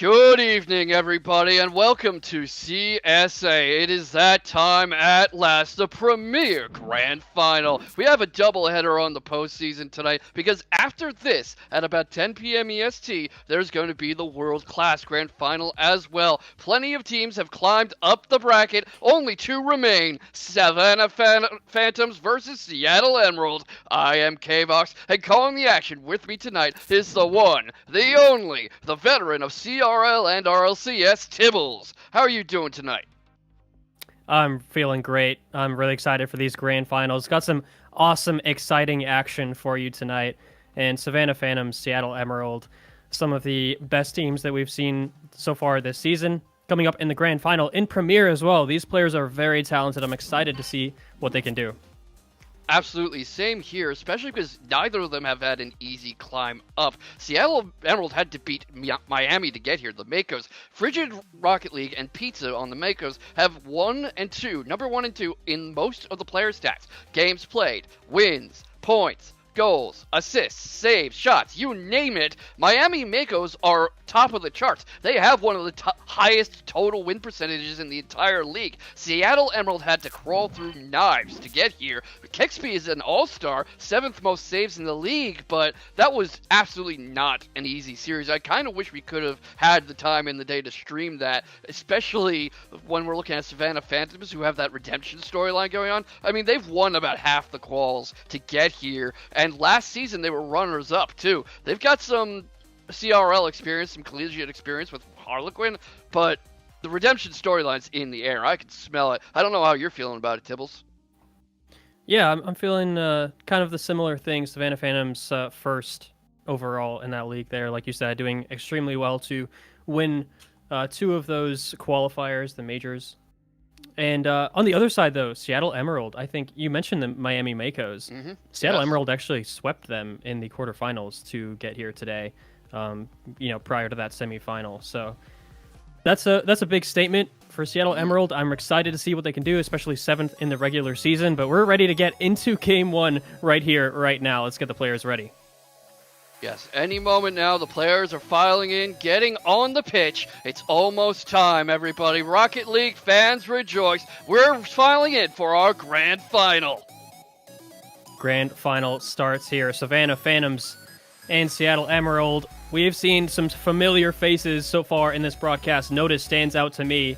Good evening, everybody, and welcome to CSA. It is that time at last, the premier grand final. We have a doubleheader on the postseason tonight because after this, at about 10 p.m. EST, there's going to be the world-class grand final as well. Plenty of teams have climbed up the bracket. Only two remain: Savannah Phantoms versus Seattle Emerald. I am K-Vox, and calling the action with me tonight is the one, the only, the veteran of CRL and RLCS, Tibbles. How are you doing tonight? I'm feeling great. I'm really excited for these grand finals. Got some awesome, exciting action for you tonight. And Savannah Phantoms, Seattle Emerald, some of the best teams that we've seen so far this season, coming up in the grand final in Premier as well. These players are very talented. I'm excited to see what they can do. Absolutely, same here, especially because neither of them have had an easy climb up. Seattle Emerald had to beat Miami to get here. The Makos, Frigid Rocket League, and Pizza on the Makos have 1 and 2, number 1 and 2 in most of the player stats. Games played, wins, points, goals, assists, saves, shots, you name it. Miami Makos are top of the charts. They have one of the highest total win percentages in the entire league. Seattle Emerald had to crawl through knives to get here. Kexby is an all-star, 7th most saves in the league, but that was absolutely not an easy series. I kind of wish we could have had the time in the day to stream that, especially when we're looking at Savannah Phantoms, who have that redemption storyline going on. I mean, they've won about half the quals to get here, and last season they were runners-up, too. They've got some CRL experience, some collegiate experience with Harlequin, but the redemption storyline's in the air. I can smell it. I don't know how you're feeling about it, Tibbles. Yeah, I'm feeling kind of the similar thing. Savannah Phantoms first overall in that league there, like you said, doing extremely well to win 2 of those qualifiers, the majors. And on the other side, though, Seattle Emerald, I think you mentioned the Miami Makos. Mm-hmm. Seattle Yes. Emerald actually swept them in the quarterfinals to get here today, prior to that semifinal. So that's a big statement for Seattle Emerald. I'm excited to see what they can do, especially 7th in the regular season. But we're ready to get into Game 1 right here, right now. Let's get the players ready. Yes, any moment now, the players are filing in, getting on the pitch. It's almost time, everybody. Rocket League fans rejoice. We're filing in for our grand final. Grand final starts here. Savannah Phantoms and Seattle Emerald. We've seen some familiar faces so far in this broadcast. Notice stands out to me.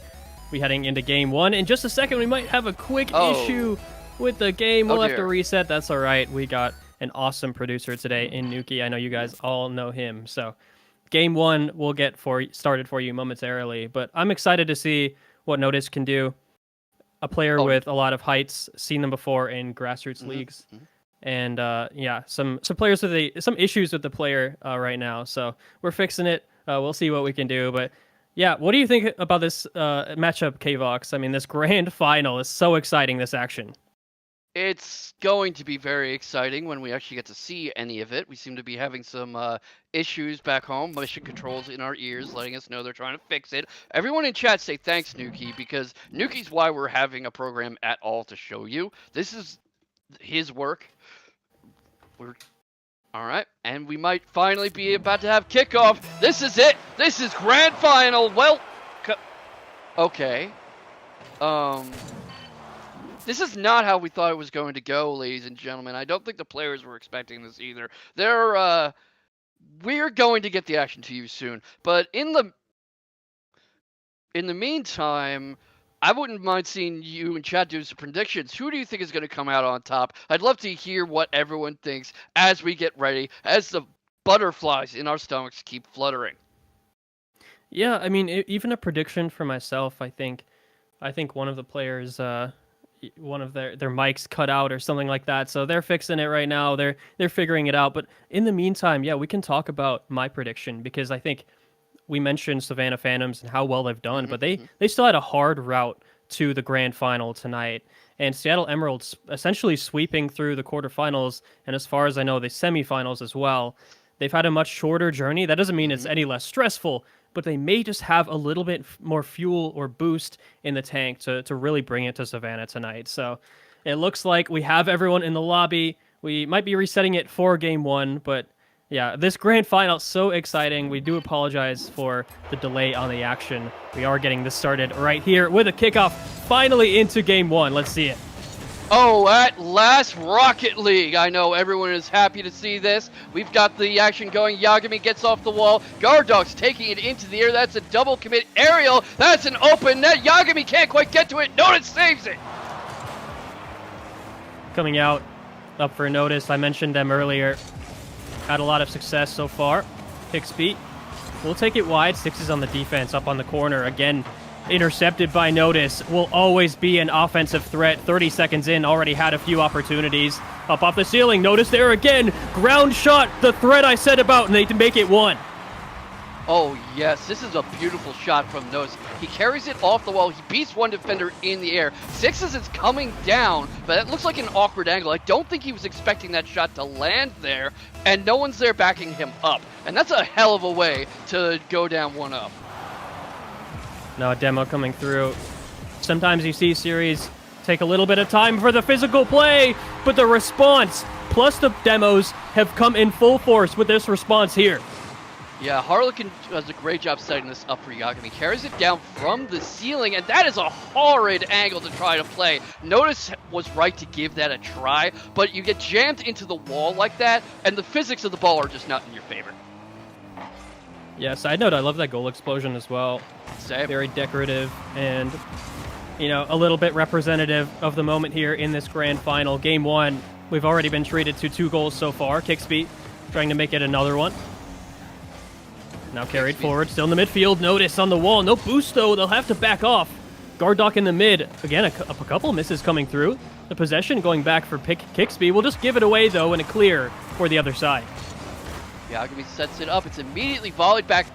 We heading into Game 1. In just a second, we might have a quick issue with the game. We'll have to reset. That's all right. We got an awesome producer today in Nuki. I know you guys all know him. So Game 1 will get started for you momentarily. But I'm excited to see what Notice can do. A player with a lot of heights. Seen them before in grassroots leagues. And some players with some issues with the player right now. So we're fixing it. We'll see what we can do. But yeah, what do you think about this matchup, K-Vox? I mean, this grand final is so exciting, this action. It's going to be very exciting when we actually get to see any of it. We seem to be having some issues back home. Mission controls in our ears letting us know they're trying to fix it. Everyone in chat say thanks, Nuki, because Nuki's why we're having a program at all to show you. This is his work. All right, and we might finally be about to have kickoff. This is it. This is grand final. Well, okay. This is not how we thought it was going to go, ladies and gentlemen. I don't think the players were expecting this either. We're going to get the action to you soon, but in the meantime, I wouldn't mind seeing you and chat do some predictions. Who do you think is going to come out on top? I'd love to hear what everyone thinks as we get ready, as the butterflies in our stomachs keep fluttering. Yeah, I mean, even a prediction for myself. I think one of the players, one of their mics cut out or something like that. So they're fixing it right now. They're figuring it out. But in the meantime, yeah, we can talk about my prediction because I think we mentioned Savannah Phantoms and how well they've done, but they still had a hard route to the grand final tonight. And Seattle Emeralds essentially sweeping through the quarterfinals, and as far as I know, the semifinals as well. They've had a much shorter journey. That doesn't mean it's any less stressful, but they may just have a little bit more fuel or boost in the tank to really bring it to Savannah tonight. So it looks like we have everyone in the lobby. We might be resetting it for Game 1, but Yeah, this grand final, so exciting. We do apologize for the delay on the action. We are getting this started right here with a kickoff finally into game one. Let's see it. Oh, at last, Rocket League. I know everyone is happy to see this. We've got the action going. Yagami gets off the wall. Guard Dog's taking it into the air. That's a double commit aerial. That's an open net. Yagami can't quite get to it. Notice saves it. Coming out, up for notice. I mentioned them earlier. Had a lot of success so far. Kixby will take it wide. Six is on the defense, up on the corner. Again, intercepted by Notice. Will always be an offensive threat. 30 seconds in, already had a few opportunities. Up off the ceiling, Notice there again. Ground shot, the threat I said about, and they make it one. Oh, yes, this is a beautiful shot from Notice. He carries it off the wall. He beats one defender in the air. Sixes is coming down, but it looks like an awkward angle. I don't think he was expecting that shot to land there, and no one's there backing him up. And that's a hell of a way to go down one up. Now a demo coming through. Sometimes you see series take a little bit of time for the physical play, but the response, plus the demos, have come in full force with this response here. Yeah, Harlequin does a great job setting this up for Yagami. Carries it down from the ceiling, and that is a horrid angle to try to play. Notice was right to give that a try, but you get jammed into the wall like that, and the physics of the ball are just not in your favor. Yeah, side note, I love that goal explosion as well. Same. Very decorative and, you know, a little bit representative of the moment here in this grand final. Game one, we've already been treated to 2 goals so far. Kixby trying to make it another one. Now carried forward, still in the midfield. Notice on the wall. No boost, though. They'll have to back off. Gardock in the mid. Again, a couple misses coming through. The possession going back for Kixby. We'll just give it away, though, and a clear for the other side. Yagami sets it up. It's immediately volleyed back.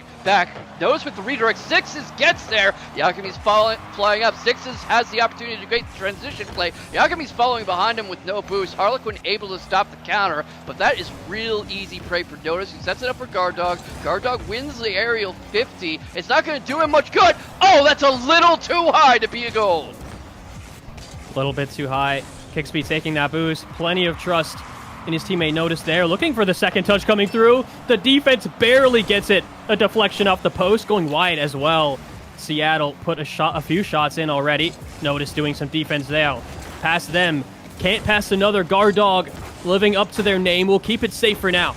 Notice with the redirect, Sixes gets there. Yagami's flying up. Sixes has the opportunity to create the transition play. Yagami's following behind him with no boost. Harlequin able to stop the counter, but that is real easy prey for Notice. He sets it up for Guard Dog. Guard Dog wins the aerial 50. It's not going to do him much good. Oh, that's a little too high to be a goal. A little bit too high. Kixby taking that boost. Plenty of trust in his teammate Notice there. Looking for the second touch coming through. The defense barely gets it. A deflection off the post, going wide as well. Seattle put a few shots in already. Notice doing some defense there. Past them. Can't pass another. Guard Dog living up to their name. We'll keep it safe for now.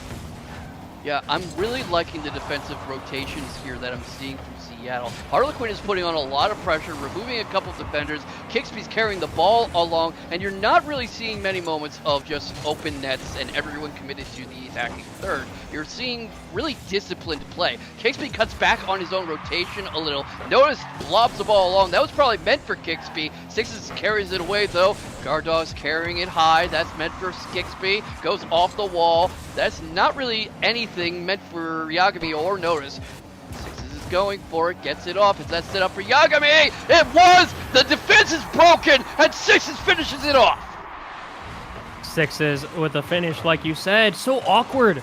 Yeah, I'm really liking the defensive rotations here that I'm seeing from Seattle. Harlequin is putting on a lot of pressure, removing a couple of defenders. Kixby's carrying the ball along, and you're not really seeing many moments of just open nets and everyone committed to the attacking third. You're seeing really disciplined play. Kixby cuts back on his own rotation a little. Notice lobs the ball along. That was probably meant for Kixby. Sixes carries it away, though. Gardog's carrying it high. That's meant for Kixby. Goes off the wall. That's not really anything meant for Yagami or Notice. Sixes is going for it, gets it off. Is that set up for Yagami? It was! The defense is broken, and Sixes finishes it off. Sixes with the finish, like you said. So awkward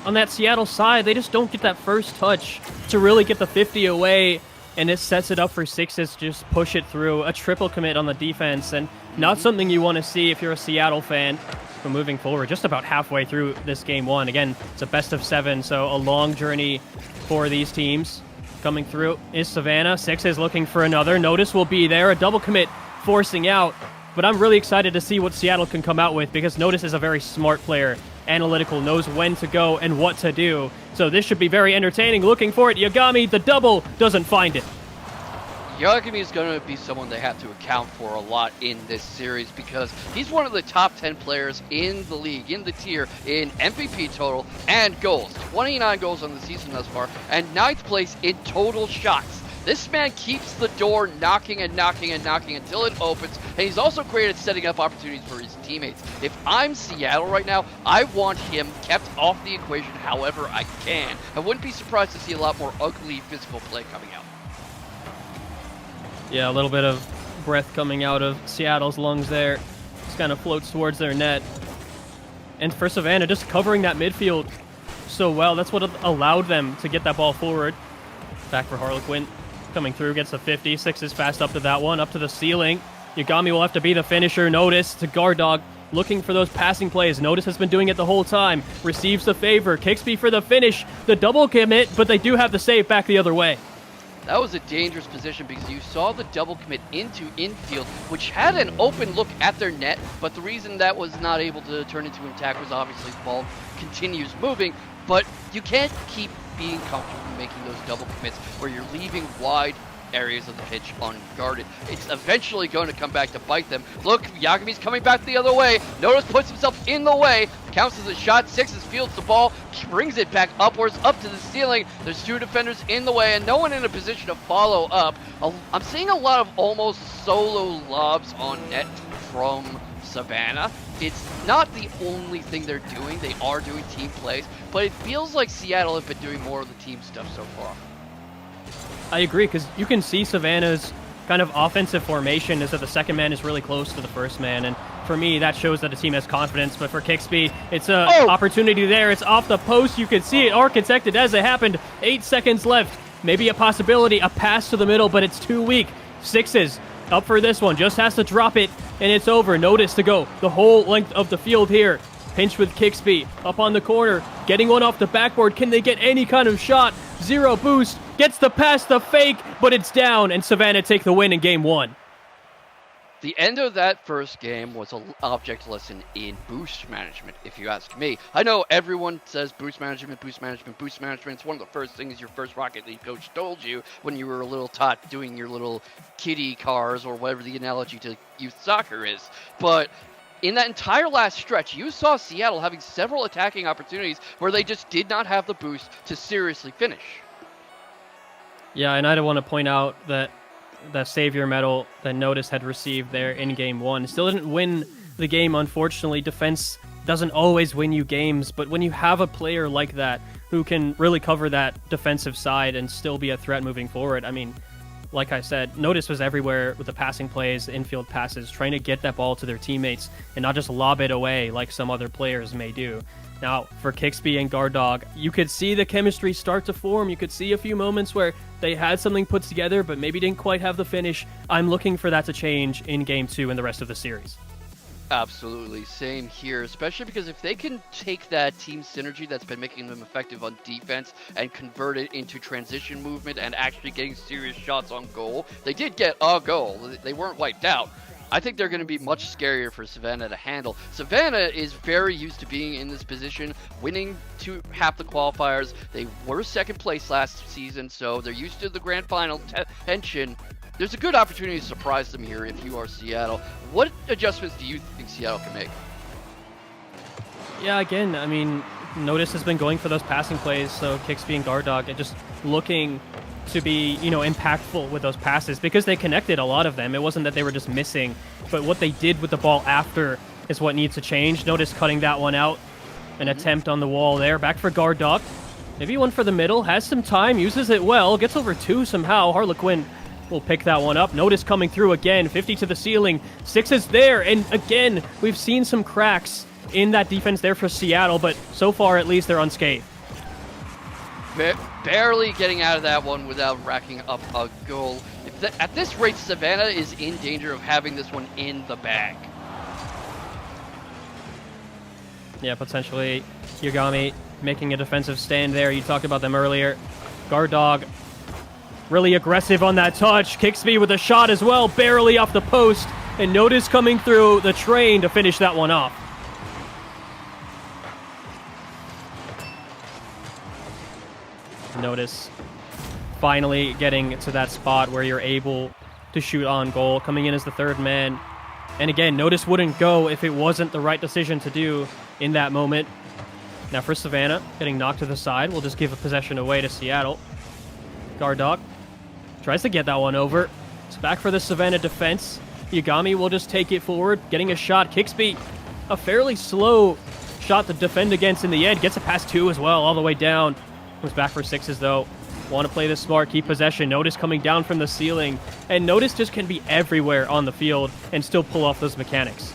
on that Seattle side. They just don't get that first touch to really get the 50 away, and it sets it up for Sixes to just push it through. A triple commit on the defense, and not something you want to see if you're a Seattle fan. But moving forward, just about halfway through this game one. Again, it's a best of 7, so a long journey for these teams. Coming through is Savannah. Sixes looking for another. Notice will be there. A double commit forcing out. But I'm really excited to see what Seattle can come out with, because Notice is a very smart player. Analytical, knows when to go and what to do. So this should be very entertaining. Looking for it. Yagami, the double, doesn't find it. Yagami is going to be someone they have to account for a lot in this series, because he's one of the top 10 players in the league, in the tier, in MVP total and goals. 29 goals on the season thus far, and 9th place in total shots. This man keeps the door knocking and knocking and knocking until it opens, and he's also great at setting up opportunities for his teammates. If I'm Seattle right now, I want him kept off the equation however I can. I wouldn't be surprised to see a lot more ugly physical play coming out. Yeah, a little bit of breath coming out of Seattle's lungs there. Just kind of floats towards their net. And for Savannah, just covering that midfield so well. That's what allowed them to get that ball forward. Back for Harlequin. Coming through, gets a 50. Sixes fast up to that one, up to the ceiling. Yagami will have to be the finisher. Notice to Guard Dog. looking for those passing plays. Notice has been doing it the whole time. Receives the favor. Kixby for the finish. The double commit, but they do have the save back the other way. That was a dangerous position because you saw the double commit into infield, which had an open look at their net, but the reason that was not able to turn into an attack was obviously the ball continues moving, but you can't keep being comfortable making those double commits where you're leaving wide areas of the pitch unguarded. It's eventually going to come back to bite them. Look, Yagami's coming back the other way. Notice puts himself in the way. Counts as a shot. Sixes fields the ball. Brings it back upwards, up to the ceiling. There's two defenders in the way and no one in a position to follow up. I'm seeing a lot of almost solo lobs on net from Savannah. It's not the only thing they're doing. They are doing team plays, but it feels like Seattle have been doing more of the team stuff so far. I agree, because you can see Savannah's kind of offensive formation is that the second man is really close to the first man, and for me, that shows that the team has confidence, but for Kixby, it's an opportunity there. It's off the post. You can see it architected as it happened. 8 seconds left. Maybe a possibility, a pass to the middle, but it's too weak. Sixes up for this one. Just has to drop it, and it's over. Notice to go the whole length of the field here. Pinch with Kixby up on the corner, getting one off the backboard. Can they get any kind of shot? Zero boost, gets the pass, the fake, but it's down, and Savannah take the win in game 1. The end of that first game was an object lesson in boost management, if you ask me. I know everyone says boost management, boost management, boost management. It's one of the first things your first Rocket League coach told you when you were a little tot doing your little kiddie cars or whatever the analogy to youth soccer is. But in that entire last stretch, you saw Seattle having several attacking opportunities where they just did not have the boost to seriously finish. Yeah, and I want to point out that the Savior medal that Notice had received there in game 1 still didn't win the game, unfortunately. Defense doesn't always win you games, but when you have a player like that who can really cover that defensive side and still be a threat moving forward, I mean, like I said, Notice was everywhere with the passing plays, infield passes, trying to get that ball to their teammates and not just lob it away like some other players may do. Now, for Kixby and Guard Dog, you could see the chemistry start to form. You could see a few moments where they had something put together, but maybe didn't quite have the finish. I'm looking for that to change in Game 2 and the rest of the series. Absolutely, same here, especially because if they can take that team synergy that's been making them effective on defense and convert it into transition movement and actually getting serious shots on goal. They did get a goal. They weren't wiped out. I think they're going to be much scarier for Savannah to handle. Savannah is very used to being in this position, winning half the qualifiers. They were second place last season, so they're used to the grand final tension. There's a good opportunity to surprise them here if you are Seattle. What adjustments do you think Seattle can make? Yeah, again, I mean, Notice has been going for those passing plays, so Kixby and Guard Dog and just looking to be, impactful with those passes because they connected a lot of them. It wasn't that they were just missing, but what they did with the ball after is what needs to change. Notice cutting that one out. An attempt on the wall there. Back for Guard Dog. Maybe one for the middle. Has some time. Uses it well. Gets over 2 somehow. Harlequin will pick that one up. Notice coming through again. 50 to the ceiling. 6 is there. And again, we've seen some cracks in that defense there for Seattle, but so far at least they're unscathed. Barely getting out of that one without racking up a goal. At this rate, Savannah is in danger of having this one in the bag. Yeah, potentially Yagami making a defensive stand there. You talked about them earlier. Guard Dog really aggressive on that touch. Kixby with a shot as well, barely off the post. And Notice coming through the train to finish that one off. Notice finally getting to that spot where you're able to shoot on goal, coming in as the third man. And again, Notice wouldn't go if it wasn't the right decision to do in that moment. Now for Savannah, getting knocked to the side, we'll just give a possession away to Seattle. Guard Dog tries to get that one over. It's back for the Savannah defense. Yagami will just take it forward, getting a shot. Kixby, a fairly slow shot to defend against in the end. Gets a pass 2 as well, all the way down. Comes back for 6s though. Want to play this smart, keep possession. Notice coming down from the ceiling. And Notice just can be everywhere on the field and still pull off those mechanics.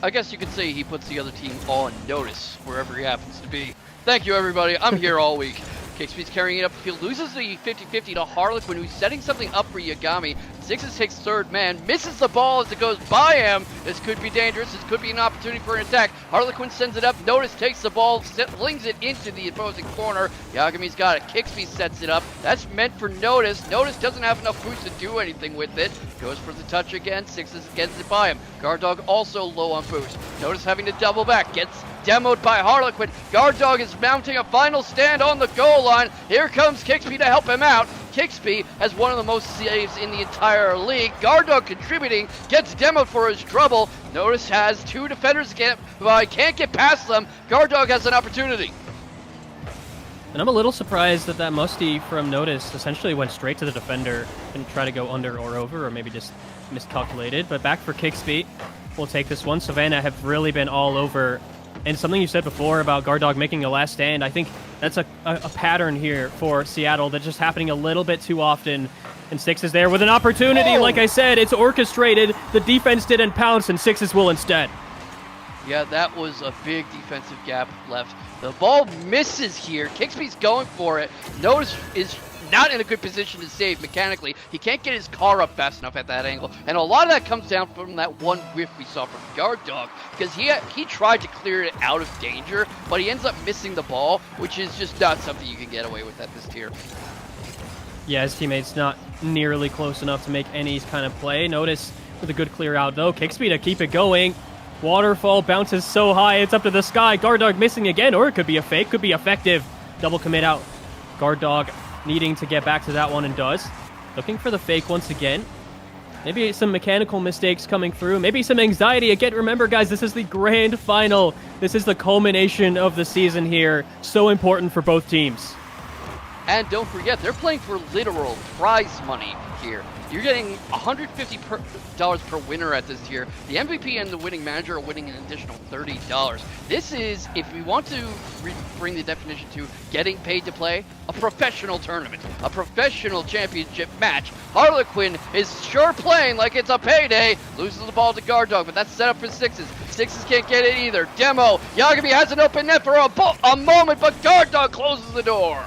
I guess you could say he puts the other team on notice wherever he happens to be. Thank you, everybody. I'm here all week. Kixby's carrying it upfield, loses the 50-50 to Harlequin, who's setting something up for Yagami. Sixes takes third man, misses the ball as it goes by him. This could be dangerous. This could be an opportunity for an attack. Harlequin sends it up. Notice takes the ball, flings it into the opposing corner. Yagami's got it. Kixby sets it up. That's meant for Notice. Notice doesn't have enough boost to do anything with it. Goes for the touch again. Sixes gets it by him. Guard Dog also low on boost. Notice having to double back. Gets demoed by Harlequin. Guard Dog is mounting a final stand on the goal line. Here comes Kixby to help him out. Kixby has one of the most saves in the entire league. Guard Dog contributing, gets demoed for his trouble. Notice has two defenders again, but can't get past them. Guard Dog has an opportunity. And I'm a little surprised that musty from Notice essentially went straight to the defender and try to go under or over, or maybe just miscalculated. But back for Kixby. We'll take this one. Savannah have really been all over. And something you said before about Guard Dog making a last stand, I think that's a pattern here for Seattle that's just happening a little bit too often. And Six is there with an opportunity. Oh. Like I said, it's orchestrated. The defense didn't pounce, and Sixes will instead. Yeah, that was a big defensive gap left. The ball misses here. Kixby's going for it. Notice is not in a good position to save mechanically. He can't get his car up fast enough at that angle. And a lot of that comes down from that one whiff we saw from Guard Dog, because he tried to clear it out of danger, but he ends up missing the ball, which is just not something you can get away with at this tier. Yeah, his teammate's not nearly close enough to make any kind of play. Notice with a good clear out, though. Kixby to keep it going. Waterfall bounces so high, it's up to the sky. Guard Dog missing again, or it could be a fake, could be effective. Double commit out. Guard Dog needing to get back to that one and does. Looking for the fake once again. Maybe some mechanical mistakes coming through. Maybe some anxiety. Again, remember, guys, this is the grand final. This is the culmination of the season here. So important for both teams. And don't forget, they're playing for literal prize money here. You're getting $150 per winner at this tier. The MVP and the winning manager are winning an additional $30. This is, if we want to bring the definition to getting paid to play, a professional tournament, a professional championship match. Harlequin is sure playing like it's a payday. Loses the ball to Guard Dog, but that's set up for Sixes. Sixes can't get it either. Demo. Yagami has an open net for a moment, but Guard Dog closes the door.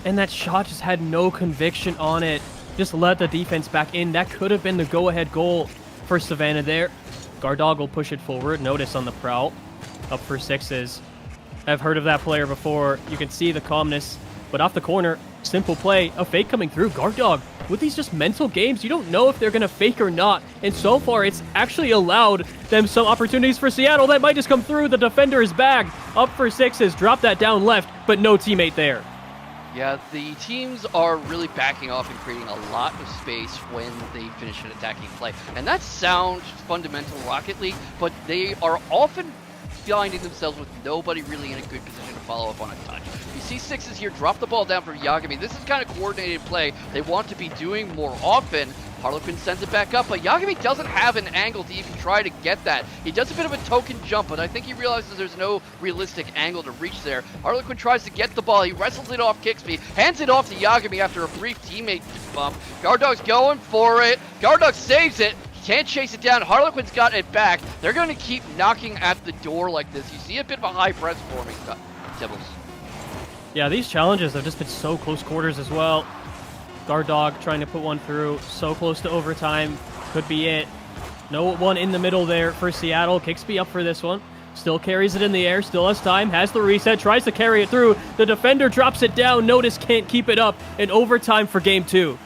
And that shot just had no conviction on it. Just let the defense back in. That could have been the go-ahead goal for Savannah there. Guard Dog will push it forward. Notice on the prowl. Up for Sixes. I've heard of that player before. You can see the calmness. But off the corner, simple play. A fake coming through. Guard Dog, with these just mental games, you don't know if they're going to fake or not. And so far, it's actually allowed them some opportunities for Seattle. That might just come through. The defender is back. Up for Sixes. Drop that down left, but no teammate there. Yeah, the teams are really backing off and creating a lot of space when they finish an attacking play. And that sounds fundamental Rocket League, but they are often finding themselves with nobody really in a good position to follow up on a touch. You see Sixes here drop the ball down for Yagami. This is kind of coordinated play they want to be doing more often. Harlequin sends it back up, but Yagami doesn't have an angle to even try to get that. He does a bit of a token jump, but I think he realizes there's no realistic angle to reach there. Harlequin tries to get the ball. He wrestles it off Kixby, hands it off to Yagami after a brief teammate bump. Guard Dog's going for it. Guard Dog saves it. Can't chase it down. Harlequin's got it back. They're going to keep knocking at the door like this. You see a bit of a high press forming, Tibbles. Yeah, these challenges have just been so close quarters as well. Guard Dog trying to put one through. So close to overtime. Could be it. No one in the middle there for Seattle. Kixby up for this one. Still carries it in the air. Still has time. Has the reset. Tries to carry it through. The defender drops it down. Notice can't keep it up. In overtime for game 2.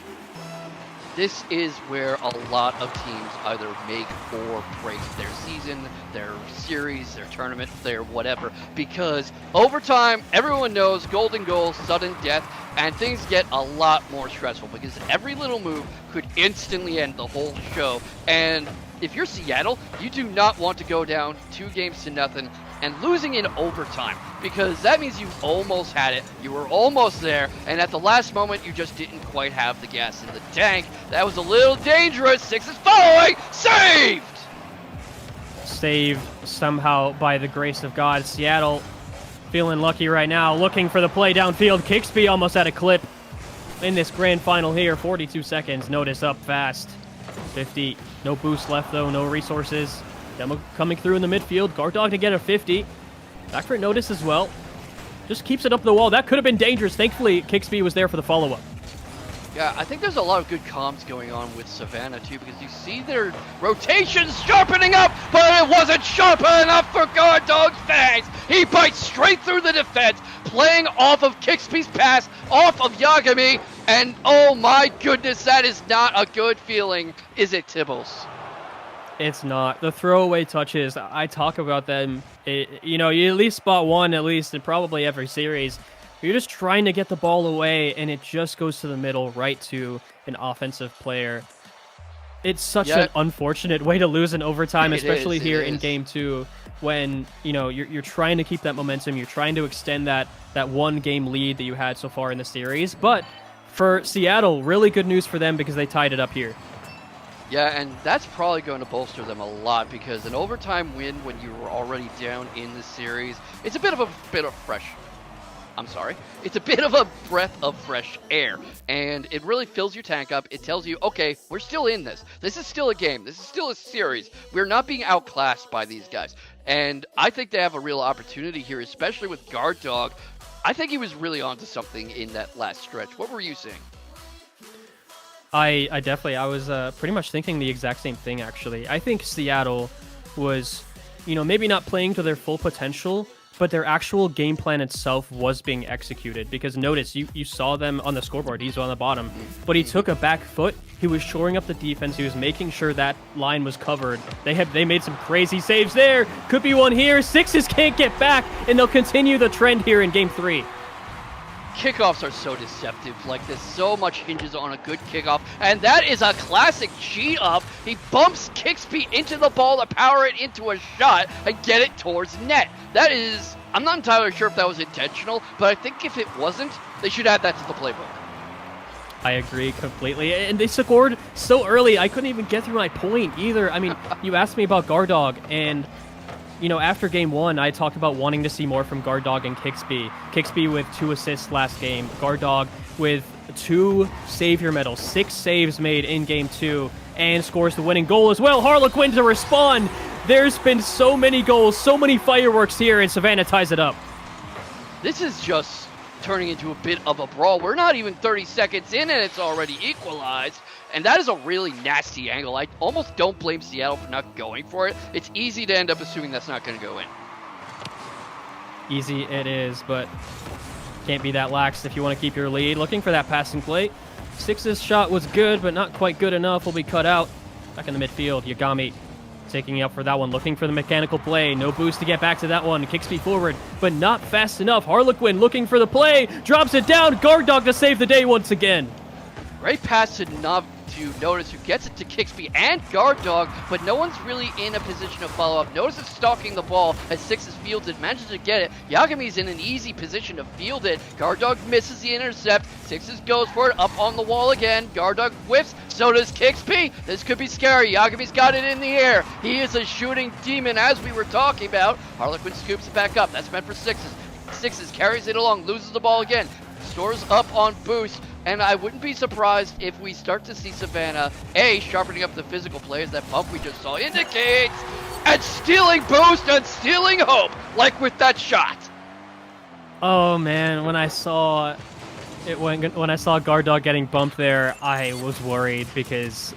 This is where a lot of teams either make or break their season, their series, their tournament, their whatever. Because overtime, everyone knows golden goal, sudden death, and things get a lot more stressful because every little move could instantly end the whole show. And if you're Seattle, you do not want to go down 2-0 and losing in overtime, because that means you almost had it, you were almost there, and at the last moment you just didn't quite have the gas in the tank. That was a little dangerous. Sixes following, saved! Saved somehow by the grace of God. Seattle feeling lucky right now, looking for the play downfield. Kixby almost had a clip in this grand final here. 42 seconds, Notice up fast. 50, no boost left though, no resources. Demo coming through in the midfield. Guard Dog to get a 50. Back for Notice as well. just keeps it up the wall. That could have been dangerous. Thankfully, Kixby was there for the follow-up. Yeah, I think there's a lot of good comms going on with Savannah, too, because you see their rotations sharpening up, but it wasn't sharp enough for Guard Dog's fangs. He bites straight through the defense, playing off of Kixby's pass, off of Yagami, and oh my goodness, that is not a good feeling, is it, Tibbles? It's not. The throwaway touches, I talk about them. You know, you at least spot one, at least, in probably every series. You're just trying to get the ball away, and it just goes to the middle, right to an offensive player. It's such an unfortunate way to lose in overtime, especially here in Game 2, when you're trying to keep that momentum, you're trying to extend that one-game lead that you had so far in the series. But for Seattle, really good news for them because they tied it up here. Yeah, and that's probably going to bolster them a lot because an overtime win when you were already down in the series, it's a bit of a breath of fresh air, and it really fills your tank up. It tells you, okay, we're still in this. This is still a game. This is still a series. We're not being outclassed by these guys, and I think they have a real opportunity here, especially with Guard Dog. I think he was really onto something in that last stretch. What were you saying? I was pretty much thinking the exact same thing, actually. I think Seattle was, maybe not playing to their full potential, but their actual game plan itself was being executed. Because notice, you saw them on the scoreboard. He's on the bottom. But he took a back foot. He was shoring up the defense. He was making sure that line was covered. They made some crazy saves there. Could be one here. Sixes can't get back, and they'll continue the trend here in Game 3. Kickoffs are so deceptive like this. So much hinges on a good kickoff, and that is a classic cheat up. He bumps Kixby into the ball to power it into a shot and get it towards net. That is, I'm not entirely sure if that was intentional, but I think if it wasn't, they should add that to the playbook. I agree completely, and they scored so early, I couldn't even get through my point either. I mean, you asked me about Guard Dog, and after Game 1, I talked about wanting to see more from Guard Dog and Kixby. Kixby with 2 assists last game. Guard Dog with 2 Savior medals, 6 saves made in Game 2, and scores the winning goal as well. Harlequin to respond. There's been so many goals, so many fireworks here, and Savannah ties it up. This is just turning into a bit of a brawl. We're not even 30 seconds in, and it's already equalized. And that is a really nasty angle. I almost don't blame Seattle for not going for it. It's easy to end up assuming that's not going to go in. Easy it is, but can't be that lax if you want to keep your lead. Looking for that passing play. Six's shot was good, but not quite good enough. Will be cut out. Back in the midfield, Yagami taking up for that one. Looking for the mechanical play. No boost to get back to that one. Kixby forward, but not fast enough. Harlequin looking for the play. Drops it down. Guard Dog to save the day once again. Great pass to Notice, who gets it to Kixby and Guard Dog, but no one's really in a position to follow up. Notice is stalking the ball as Sixes fields it, manages to get it. Yagami's in an easy position to field it. Guard Dog misses the intercept. Sixes goes for it, up on the wall again. Guard Dog whiffs, so does Kixby. This could be scary. Yagami's got it in the air. He is a shooting demon, as we were talking about. Harlequin scoops it back up. That's meant for Sixes. Sixes carries it along, loses the ball again. Stores up on boost. And I wouldn't be surprised if we start to see Savannah, sharpening up the physical play, as that bump we just saw indicates, and stealing boost and stealing hope, like with that shot. Oh man, when I saw Guard Dog getting bumped there, I was worried because,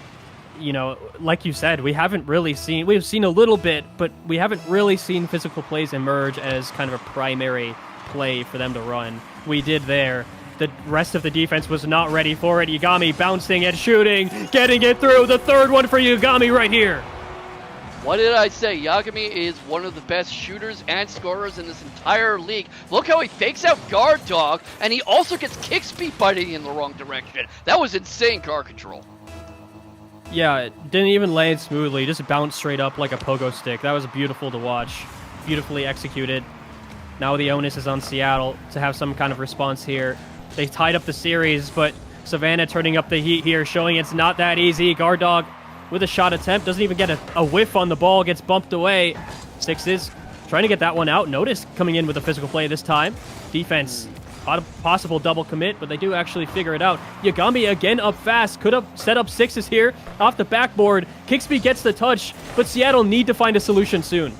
like you said, we've seen a little bit, but we haven't really seen physical plays emerge as kind of a primary play for them to run. We did there. The rest of the defense was not ready for it. Yagami bouncing and shooting, getting it through. The third one for Yagami right here. What did I say? Yagami is one of the best shooters and scorers in this entire league. Look how he fakes out Guard Dog, and he also gets Kixby biting in the wrong direction. That was insane car control. Yeah, it didn't even land smoothly. Just bounced straight up like a pogo stick. That was beautiful to watch. Beautifully executed. Now the onus is on Seattle to have some kind of response here. They tied up the series, but Savannah turning up the heat here, showing it's not that easy. Guard Dog with a shot attempt, doesn't even get a whiff on the ball, gets bumped away. Sixes trying to get that one out. Notice coming in with a physical play this time. Defense, possible double commit, but they do actually figure it out. Yagami again up fast, could have set up Sixes here off the backboard. Kixby gets the touch, but Seattle need to find a solution soon.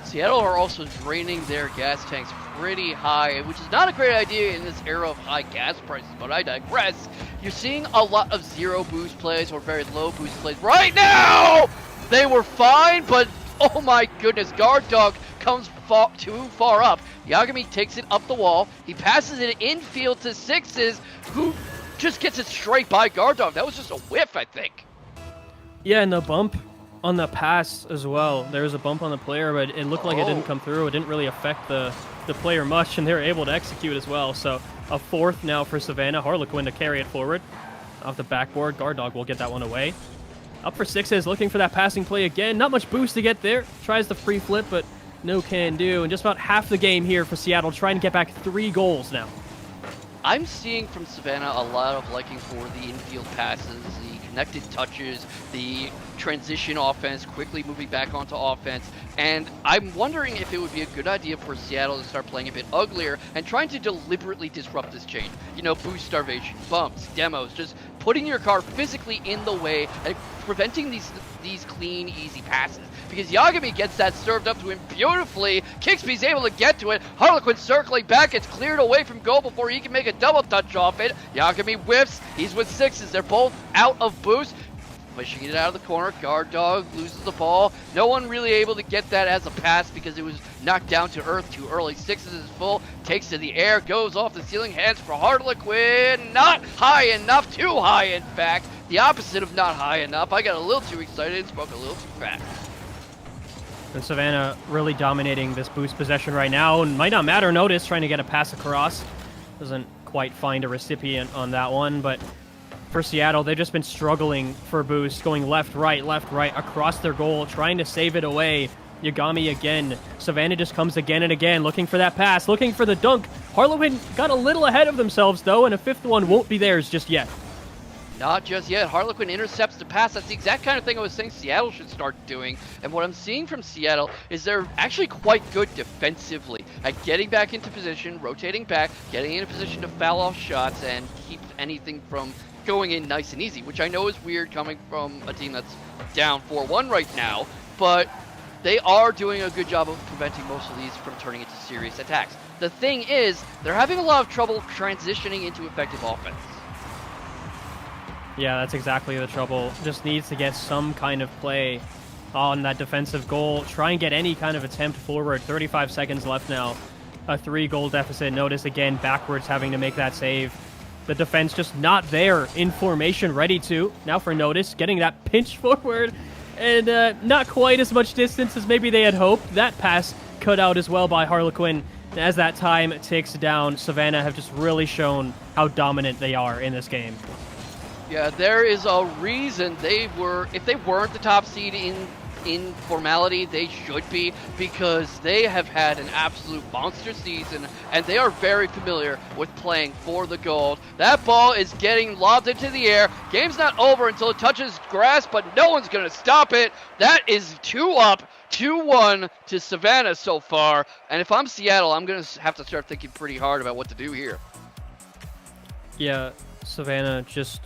Seattle are also draining their gas tanks pretty high, which is not a great idea in this era of high gas prices, but I digress. You're seeing a lot of zero boost plays or very low boost plays right now. They were fine, but oh my goodness, Guard Dog comes too far up. Yagami takes it up the wall. He passes it infield to Sixes, who just gets it straight by Guard Dog. That was just a whiff, I think. Yeah, and the bump on the pass as well. There was a bump on the player, but it looked like it didn't come through. It didn't really affect the player much, and they were able to execute as well. So a fourth now for Savannah. Harlequin to carry it forward. Off the backboard, Guard Dog will get that one away. Up for Sixes, looking for that passing play again. Not much boost to get there. Tries the free flip, but no can do. And just about half the game here for Seattle, trying to get back 3 goals now. I'm seeing from Savannah a lot of liking for the infield passes, the connected touches, the transition offense, quickly moving back onto offense, and I'm wondering if it would be a good idea for Seattle to start playing a bit uglier and trying to deliberately disrupt this change. You know, boost starvation, bumps, demos, just putting your car physically in the way and preventing these clean, easy passes. Because Yagami gets that served up to him beautifully. Kixby's able to get to it. Harlequin circling back. It's cleared away from goal before he can make a double touch off it. Yagami whiffs. He's with Sixes. They're both out of boost. Pushing it out of the corner. Guard Dog loses the ball. No one really able to get that as a pass because it was knocked down to earth too early. Sixes is full. Takes to the air. Goes off the ceiling. Hands for Harlequin. Not high enough. Too high, in fact. The opposite of not high enough. I got a little too excited and spoke a little too fast. And Savannah really dominating this boost possession right now, and might not matter. Notice trying to get a pass across. Doesn't quite find a recipient on that one, but for Seattle, they've just been struggling for boost, going left, right, across their goal, trying to save it away. Yagami again. Savannah just comes again and again, looking for that pass, looking for the dunk. Harlequin got a little ahead of themselves, though, and a fifth one won't be theirs just yet. Not just yet. Harlequin intercepts the pass. That's the exact kind of thing I was saying Seattle should start doing. And what I'm seeing from Seattle is they're actually quite good defensively at getting back into position, rotating back, getting in a position to foul off shots and keep anything from going in nice and easy, which I know is weird coming from a team that's down 4-1 right now, but they are doing a good job of preventing most of these from turning into serious attacks. The thing is, they're having a lot of trouble transitioning into effective offense. Yeah, that's exactly the trouble. Just needs to get some kind of play on that defensive goal. Try and get any kind of attempt forward. 35 seconds left now. A 3-goal deficit. Notice again, backwards having to make that save. The defense just not there in formation, ready to. Now for Notice, getting that pinch forward. And not quite as much distance as maybe they had hoped. That pass cut out as well by Harlequin. As that time ticks down, Savannah have just really shown how dominant they are in this game. Yeah, there is a reason they were, if they weren't the top seed in formality, they should be, because they have had an absolute monster season, and they are very familiar with playing for the gold. That ball is getting lobbed into the air. Game's not over until it touches grass, but no one's going to stop it. That is 2 up, 2-1 to Savannah so far, and if I'm Seattle, I'm going to have to start thinking pretty hard about what to do here. Yeah, Savannah just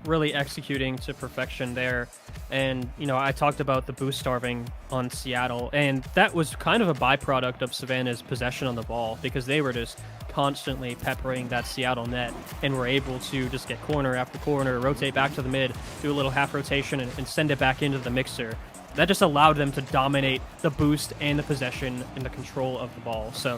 really executing to perfection there. And, you know, I talked about the boost starving on Seattle, and that was kind of a byproduct of Savannah's possession on the ball, because they were just constantly peppering that Seattle net and were able to just get corner after corner, rotate back to the mid, do a little half rotation, and send it back into the mixer. That just allowed them to dominate the boost and the possession and the control of the ball. So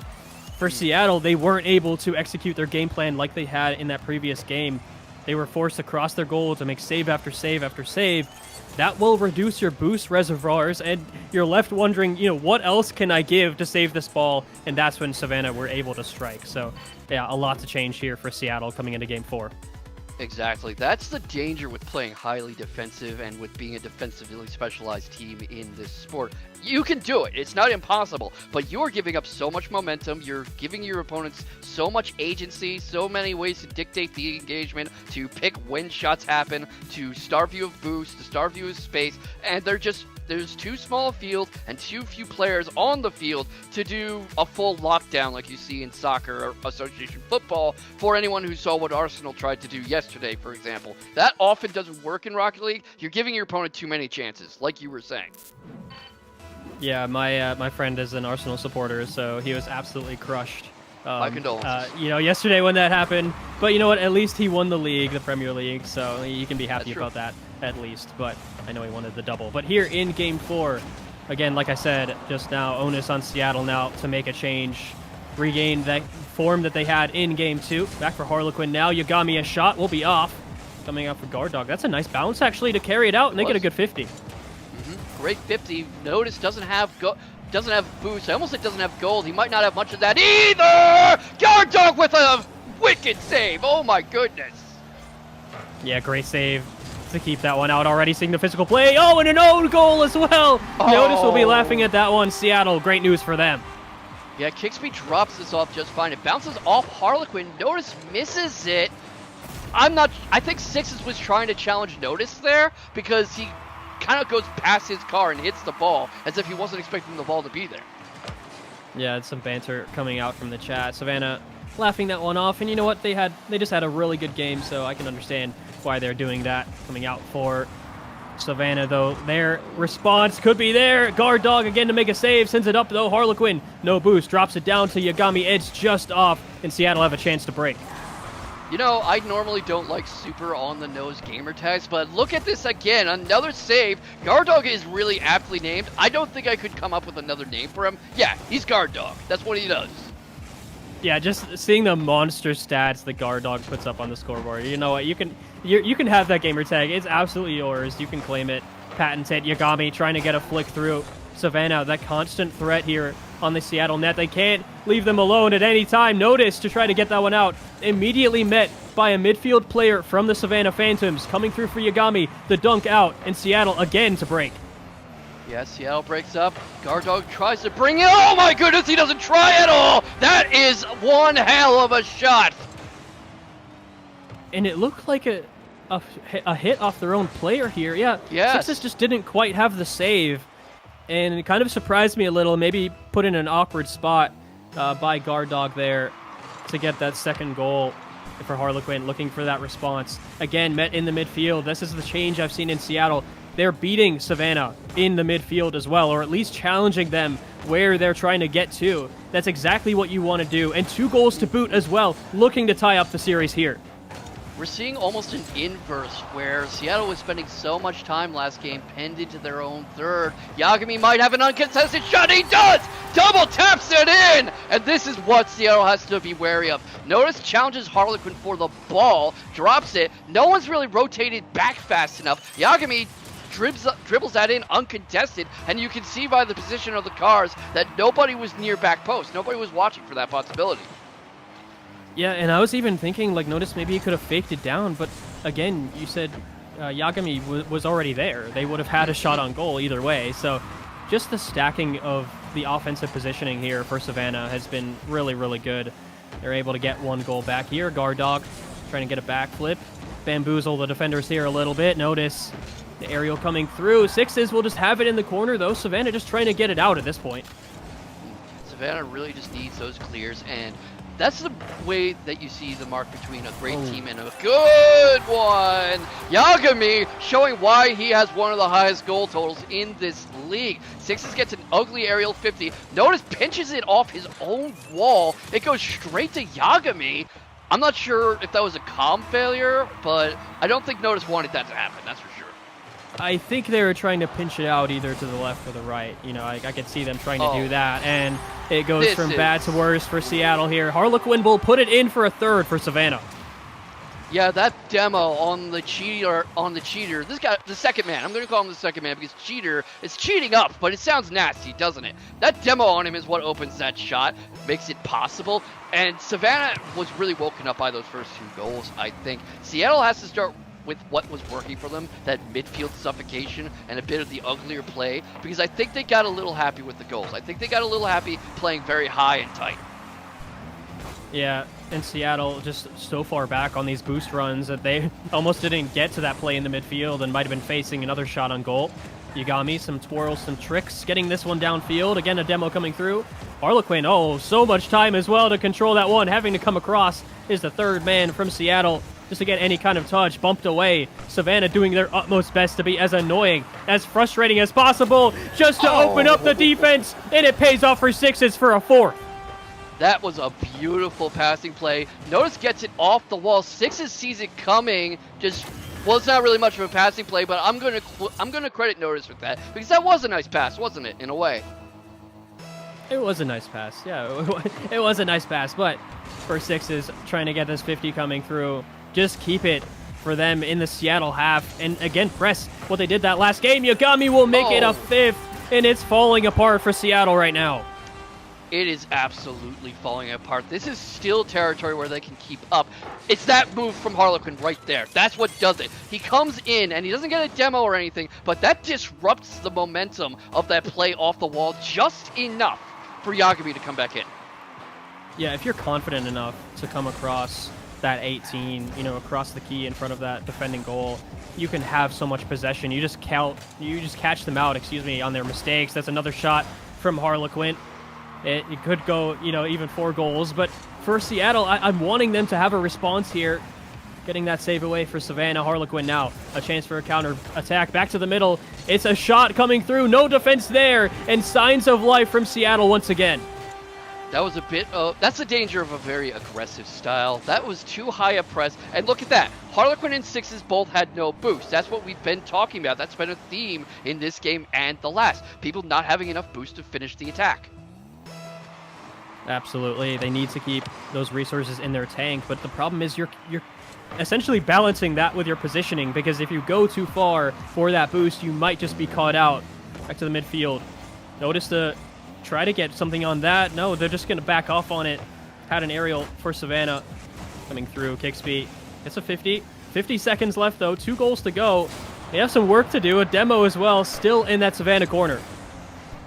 for Seattle, they weren't able to execute their game plan like they had in that previous game. They were forced to cross their goal to make save after save after save. That will reduce your boost reservoirs, and you're left wondering, you know, what else can I give to save this ball? And that's when Savannah were able to strike. So, yeah, a lot to change here for Seattle coming into Game 4. Exactly. That's the danger with playing highly defensive and with being a defensively specialized team in this sport. You can do it. It's not impossible, but you're giving up so much momentum. You're giving your opponents so much agency, so many ways to dictate the engagement, to pick when shots happen, to starve you of boost, to starve you of space, and there's too small a field and too few players on the field to do a full lockdown like you see in soccer or association football for anyone who saw what Arsenal tried to do yesterday, for example. That often doesn't work in Rocket League. You're giving your opponent too many chances, like you were saying. Yeah, my friend is an Arsenal supporter, so he was absolutely crushed. My condolences. Yesterday when that happened. But you know what? At least he won the league, the Premier League, so you can be happy about that at least. But I know he wanted the double. But here in Game 4, again, like I said just now, onus on Seattle now to make a change, regain that form that they had in Game 2. Back for Harlequin now. Yagami, a shot will be off. Coming up for Guard Dog. That's a nice bounce actually to carry it out, and they get a good 50. Great 50. Notice doesn't have boost. I almost said doesn't have gold. He might not have much of that either. Guard Dog with a wicked save. Oh my goodness. Yeah, great save to keep that one out. Already seeing the physical play. Oh, and an own goal as well. Oh. Notice will be laughing at that one. Seattle, great news for them. Yeah, Kicksby drops this off just fine. It bounces off Harlequin. Notice misses it. I think Sixes was trying to challenge Notice there because he kind of goes past his car and hits the ball as if he wasn't expecting the ball to be there. Yeah, it's some banter coming out from the chat. Savannah laughing that one off, and you know what? They just had a really good game, so I can understand why they're doing that. Coming out for Savannah, though, their response could be there. Guard Dog again to make a save, sends it up, though. Harlequin, no boost, drops it down to Yagami. It's just off, and Seattle have a chance to break. You know, I normally don't like super on-the-nose gamer tags, but look at this again. Another save. Guard Dog is really aptly named. I don't think I could come up with another name for him. Yeah, he's Guard Dog. That's what he does. Yeah, just seeing the monster stats that Guard Dog puts up on the scoreboard. You know what? You can have that gamer tag. It's absolutely yours. You can claim it. Patent it. Yagami trying to get a flick through. Savannah, that constant threat here on the Seattle net. They can't leave them alone at any time. Notice to try to get that one out. Immediately met by a midfield player from the Savannah Phantoms. Coming through for Yagami. The dunk out. And Seattle again to break. Yeah, Seattle breaks up. Guard Dog tries to bring it. Oh my goodness, he doesn't try at all. That is one hell of a shot. And it looked like a hit off their own player here. Yeah, yes. Sixes just didn't quite have the save. And it kind of surprised me a little, maybe put in an awkward spot by Guard Dog there to get that second goal for Harlequin, looking for that response. Again, met in the midfield. This is the change I've seen in Seattle. They're beating Savannah in the midfield as well, or at least challenging them where they're trying to get to. That's exactly what you want to do. And 2 goals to boot as well, looking to tie up the series here. We're seeing almost an inverse where Seattle was spending so much time last game pinned into their own third. Yagami might have an uncontested shot. He does! Double taps it in! And this is what Seattle has to be wary of. Notice challenges Harlequin for the ball, drops it. No one's really rotated back fast enough. Yagami dribbles that in uncontested, and you can see by the position of the cars that nobody was near back post. Nobody was watching for that possibility. Yeah, and I was even thinking, notice maybe he could have faked it down, but again, you said Yagami was already there. They would have had a shot on goal either way, so just the stacking of the offensive positioning here for Savannah has been really, really good. They're able to get 1 goal back here. Guard Dog trying to get a backflip. Bamboozle the defenders here a little bit. Notice the aerial coming through. Sixes will just have it in the corner, though. Savannah just trying to get it out at this point. Savannah really just needs those clears, and that's the way that you see the mark between a great team and a good one. Yagami showing why he has one of the highest goal totals in this league. Sixes gets an ugly aerial 50. Notice pinches it off his own wall. It goes straight to Yagami. I'm not sure if that was a comm failure, but I don't think Notice wanted that to happen, that's for sure. I think they were trying to pinch it out either to the left or the right. You know, I could see them trying to do that, and it goes from bad to worse for Seattle here. Harlequin will put it in for a third for Savannah. Yeah, that demo on the cheater, this guy, the second man, I'm going to call him the second man because cheater is cheating up, but it sounds nasty, doesn't it? That demo on him is what opens that shot, makes it possible, and Savannah was really woken up by those first 2 goals, I think. Seattle has to start with what was working for them, that midfield suffocation and a bit of the uglier play, because I think they got a little happy with the goals. I think they got a little happy playing very high and tight. Yeah, and Seattle just so far back on these boost runs that they almost didn't get to that play in the midfield and might have been facing another shot on goal. Yagami, some twirls, some tricks, getting this one downfield. Again, a demo coming through. Harlequin, so much time as well to control that one. Having to come across is the third man from Seattle. just to get any kind of touch. Bumped away. Savannah doing their utmost best to be as annoying, as frustrating as possible, just to open up the defense, and it pays off for Sixes for a 4th. That was a beautiful passing play. Notice gets it off the wall. Sixes sees it coming. Well, it's not really much of a passing play, but I'm gonna credit Notice with that, because that was a nice pass, wasn't it? In a way. It was a nice pass. Yeah, it was a nice pass. But for Sixes, trying to get this 50 coming through, just keep it for them in the Seattle half, and again press what they did that last game. Yagami will make it a 5th, and it's falling apart for Seattle right now. It is absolutely falling apart. This is still territory where they can keep up. It's that move from Harlequin right there. That's what does it. He comes in, and he doesn't get a demo or anything, but that disrupts the momentum of that play off the wall just enough for Yagami to come back in. Yeah, if you're confident enough to come across that 18, across the key in front of that defending goal, you can have so much possession. You just catch them out, on their mistakes. That's another shot from Harlequin. It could go, even 4 goals. But for Seattle, I'm wanting them to have a response here. Getting that save away for Savannah. Harlequin now. A chance for a counter attack. Back to the middle. It's a shot coming through. No defense there. And signs of life from Seattle once again. That was that's the danger of a very aggressive style. That was too high a press. And look at that. Harlequin and Sixes both had no boost. That's what we've been talking about. That's been a theme in this game and the last. People not having enough boost to finish the attack. Absolutely. They need to keep those resources in their tank, but the problem is you're essentially balancing that with your positioning, because if you go too far for that boost, you might just be caught out. Back to the midfield. Notice to try to get something on that. No, they're just going to back off on it. Had an aerial for Savannah coming through. Kixby gets a 50. 50 seconds left, though. 2 goals to go. They have some work to do. A demo as well, still in that Savannah corner.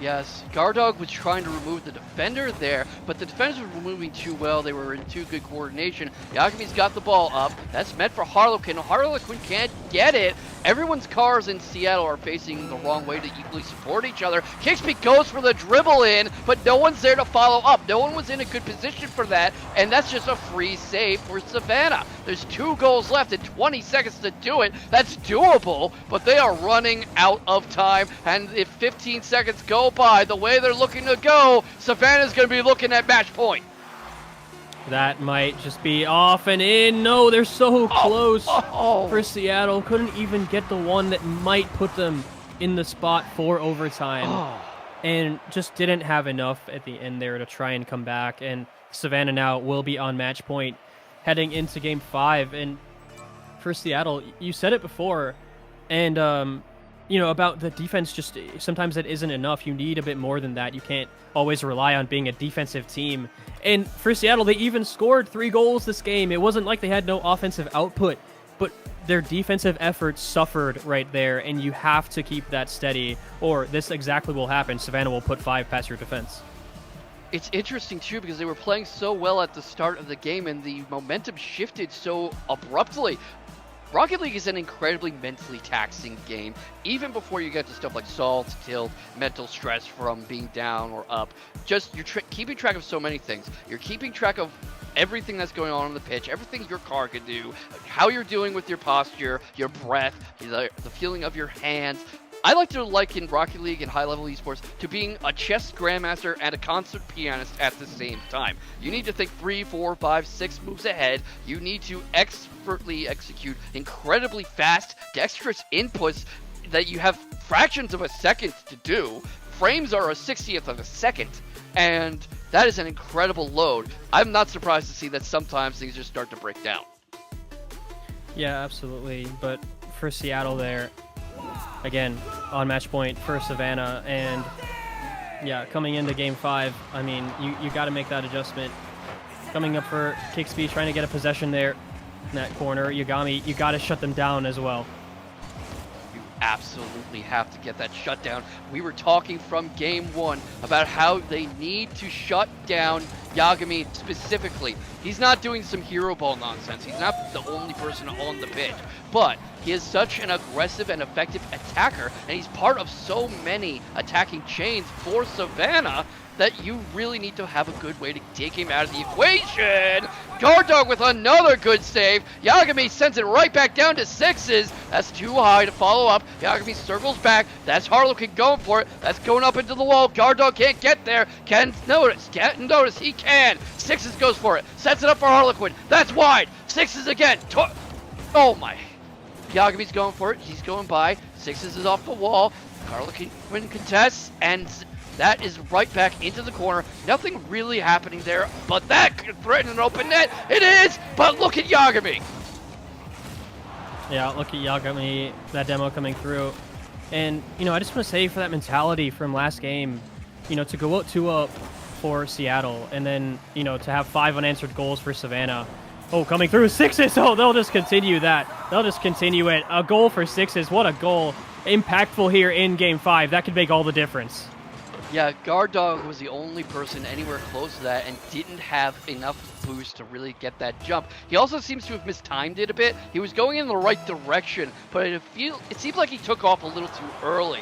Yes, Gardog was trying to remove the defender there, but the defenders were moving too well. They were in too good coordination. Yagami's got the ball up. That's meant for Harlequin. Harlequin can't get it. Everyone's cars in Seattle are facing the wrong way to equally support each other. Kixby goes for the dribble in, but no one's there to follow up. No one was in a good position for that, and that's just a free save for Savannah. There's 2 goals left and 20 seconds to do it. That's doable, but they are running out of time, and if 15 seconds go by the way they're looking to go, Savannah's going to be looking at match point. That might just be off and in. No, they're so close for Seattle. Couldn't even get the one that might put them in the spot for overtime. And just didn't have enough at the end there to try and come back. And Savannah now will be on match point heading into Game 5. And for Seattle, you said it before. And, about the defense, just sometimes it isn't enough. You need a bit more than that. You can't always rely on being a defensive team. And for Seattle, they even scored 3 goals this game. It wasn't like they had no offensive output, but their defensive efforts suffered right there, and you have to keep that steady, or this exactly will happen. Savannah will put 5 past your defense. It's interesting, too, because they were playing so well at the start of the game, and the momentum shifted so abruptly. Rocket League is an incredibly mentally taxing game, even before you get to stuff like salt, tilt, mental stress from being down or up. Just you're keeping track of so many things. You're keeping track of everything that's going on the pitch, everything your car can do, how you're doing with your posture, your breath, the feeling of your hands. I like to liken Rocket League and high-level esports to being a chess grandmaster and a concert pianist at the same time. You need to think 3, 4, 5, 6 moves ahead. You need to expertly execute incredibly fast, dexterous inputs that you have fractions of a second to do. Frames are a 60th of a second, and that is an incredible load. I'm not surprised to see that sometimes things just start to break down. Yeah, absolutely. But for Seattle there, again, on match point for Savannah, and yeah, coming into Game 5, I mean, you got to make that adjustment. Coming up for Kixby, trying to get a possession there in that corner. Yagami, you got to shut them down as well. You absolutely have to get that shutdown. We were talking from Game 1 about how they need to shut down Yagami specifically. He's not doing some hero ball nonsense. He's not the only person on the pitch, but he is such an aggressive and effective attacker, and he's part of so many attacking chains for Savannah that you really need to have a good way to take him out of the equation. Guard Dog with another good save. Yagami sends it right back down to sixes. That's too high to follow up. Yagami circles back. That's Harlequin going for it. That's going up into the wall. Guard Dog can't get there. Can't notice. He can. Sixes goes for it. Sets it up for Harlequin. That's wide. Sixes again. Oh my. Yagami's going for it. He's going by. Sixes is off the wall. Harlequin contests, and that is right back into the corner. Nothing really happening there, but that could threaten an open net. It is, but look at Yagami. Yeah, look at Yagami, that demo coming through. And, I just want to say, for that mentality from last game, to go out 2-up for Seattle, and then, to have 5 unanswered goals for Savannah. Oh, coming through, sixes. Oh, they'll just continue that. They'll just continue it. A goal for sixes. What a goal. Impactful here in Game 5. That could make all the difference. Yeah, Guard Dog was the only person anywhere close to that and didn't have enough boost to really get that jump. He also seems to have mistimed it a bit. He was going in the right direction, but it seemed like he took off a little too early.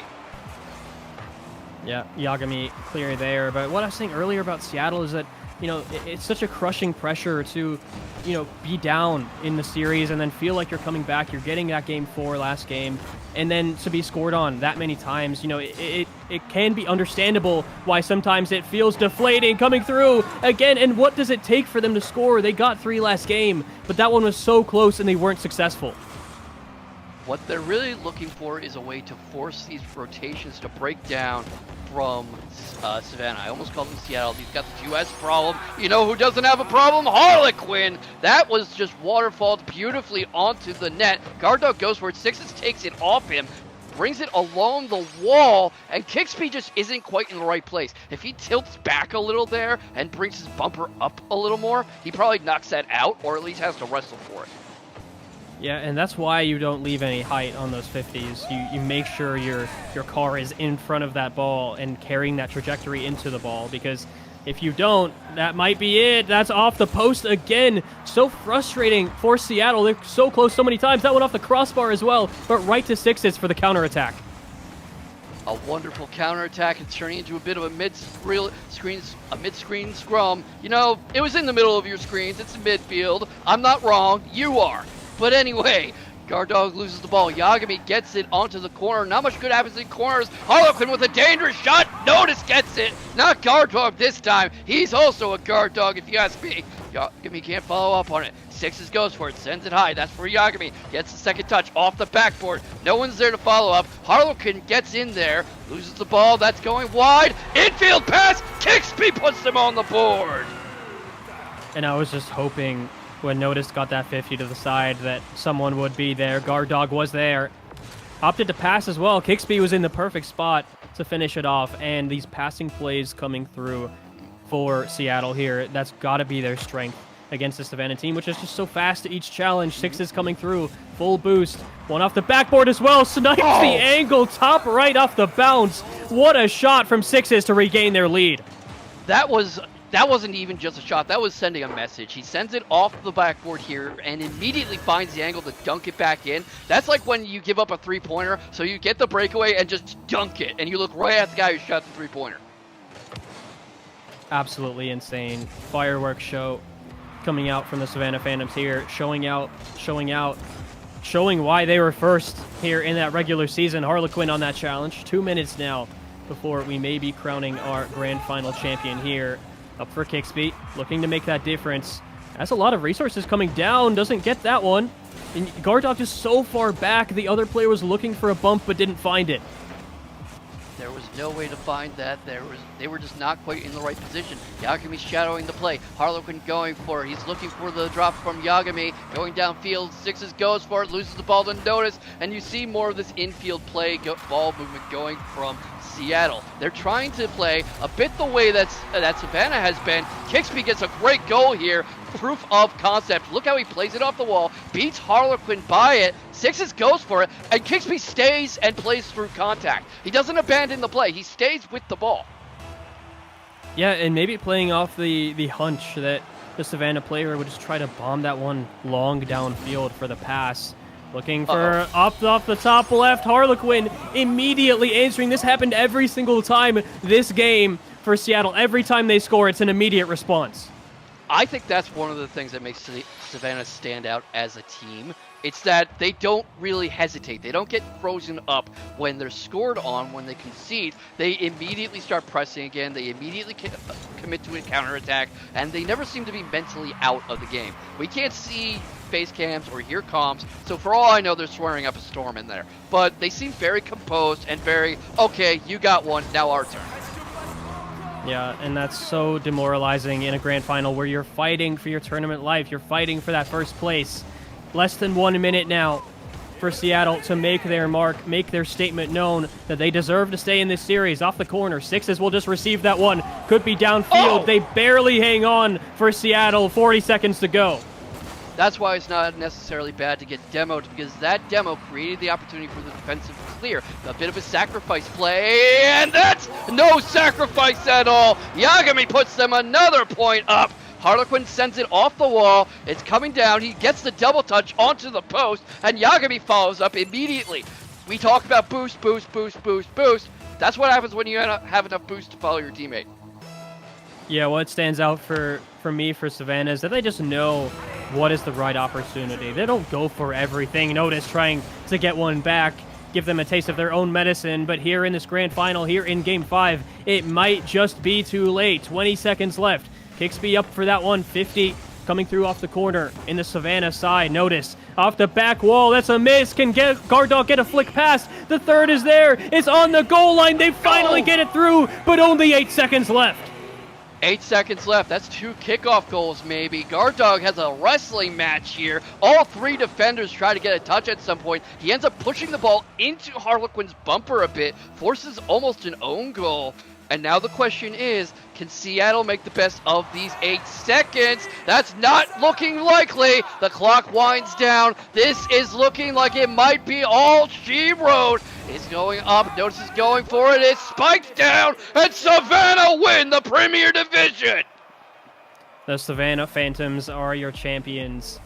Yeah, Yagami clear there. But what I was saying earlier about Seattle is that, it's such a crushing pressure to, be down in the series and then feel like you're coming back. You're getting that Game 4 last game, and then to be scored on that many times, it can be understandable why sometimes it feels deflating coming through again. And what does it take for them to score? They got 3 last game, but that one was so close and they weren't successful. What they're really looking for is a way to force these rotations to break down from Savannah. I almost called them Seattle. He's got the US problem. You know who doesn't have a problem? Harlequin. That was just waterfalled beautifully onto the net. Guard Dog goes for it. Sixes takes it off him, brings it along the wall, and Kixby just isn't quite in the right place. If he tilts back a little there and brings his bumper up a little more, he probably knocks that out, or at least has to wrestle for it. Yeah, and that's why you don't leave any height on those 50s. You make sure your car is in front of that ball and carrying that trajectory into the ball, because if you don't, that might be it. That's off the post again. So frustrating for Seattle. They're so close so many times. That went off the crossbar as well, but right to sixes for the counterattack. A wonderful counterattack. It's turning into a bit of a mid-screen scrum. It was in the middle of your screens. It's midfield. I'm not wrong. You are. But anyway, Guard Dog loses the ball. Yagami gets it onto the corner. Not much good happens in corners. Harlequin with a dangerous shot. Notice gets it. Not Guard Dog this time. He's also a Guard Dog, if you ask me. Yagami can't follow up on it. Sixes goes for it. Sends it high. That's for Yagami. Gets the second touch off the backboard. No one's there to follow up. Harlequin gets in there. Loses the ball. That's going wide. Infield pass. Kixby puts them on the board. And I was just hoping, when Notice got that 50 to the side, that someone would be there. Guard Dog was there. Opted to pass as well. Kixby was in the perfect spot to finish it off. And these passing plays coming through for Seattle here, that's got to be their strength against the Savannah team, which is just so fast to each challenge. Sixes coming through. Full boost. One off the backboard as well. Snipes the angle. Top right off the bounce. What a shot from Sixes to regain their lead. That wasn't even just a shot. That was sending a message. He sends it off the backboard here and immediately finds the angle to dunk it back in. That's like when you give up a three-pointer, so you get the breakaway and just dunk it, and you look right at the guy who shot the three-pointer. Absolutely insane. Fireworks show coming out from the Savannah Phantoms here, showing why they were first here in that regular season. Harlequin on that challenge. 2 minutes now before we may be crowning our grand final champion here. Up for Kixby, looking to make that difference. Has a lot of resources coming down, doesn't get that one. And Guard Dog is so far back, the other player was looking for a bump but didn't find it. There was no way to find that. They were just not quite in the right position. Yagami's shadowing the play. Harlequin going for it. He's looking for the drop from Yagami. Going downfield. Sixes goes for it. Loses the ball to Notice. And you see more of this infield play, ball movement going from Seattle. They're trying to play a bit the way that Savannah has been. Kixby gets a great goal here. Proof of concept. Look how he plays it off the wall. Beats Harlequin by it. Sixes goes for it. And Kixby stays and plays through contact. He doesn't abandon the play. He stays with the ball. Yeah, and maybe playing off the hunch that the Savannah player would just try to bomb that one long downfield for the pass. Looking for off the top left, Harlequin immediately answering. This happened every single time this game for Seattle. Every time they score, it's an immediate response. I think that's one of the things that makes Savannah stand out as a team. It's that they don't really hesitate. They don't get frozen up when they're scored on, when they concede. They immediately start pressing again. They immediately commit to a counterattack, and they never seem to be mentally out of the game. We can't see face cams or hear comms, so for all I know, they're swearing up a storm in there. But they seem very composed and very, okay, you got one, now our turn. Yeah, and that's so demoralizing in a grand final where you're fighting for your tournament life. You're fighting for that first place. Less than 1 minute now for Seattle to make their mark, make their statement known that they deserve to stay in this series. Off the corner, Sixes will just receive that one. Could be downfield. They barely hang on for Seattle. 40 seconds to go. That's why it's not necessarily bad to get demoed, because that demo created the opportunity for the defensive clear. A bit of a sacrifice play, and that's no sacrifice at all. Yagami puts them another point up. Harlequin sends it off the wall. It's coming down. He gets the double touch onto the post, and Yagami follows up immediately. We talk about boost, boost, boost, boost, boost. That's what happens when you have enough boost to follow your teammate. Yeah, what stands out for me for Savannah is that they just know what is the right opportunity. They don't go for everything. Notice trying to get one back, give them a taste of their own medicine. But here in this grand final, here in Game 5, it might just be too late. 20 seconds left. Kixby up for that one. 50 coming through off the corner in the Savannah side. Notice off the back wall. That's a miss. Can Guarddog get a flick past? The third is there. It's on the goal line. They finally get it through, but only 8 seconds left. 8 seconds left. That's 2 kickoff goals, maybe. Guarddog has a wrestling match here. All 3 defenders try to get a touch at some point. He ends up pushing the ball into Harlequin's bumper a bit, forces almost an own goal. And now the question is, can Seattle make the best of these 8 seconds? That's not looking likely. The clock winds down. This is looking like it might be all she wrote. It's going up. Notice is going for it. It's spiked down. And Savannah win the Premier Division. The Savannah Phantoms are your champions.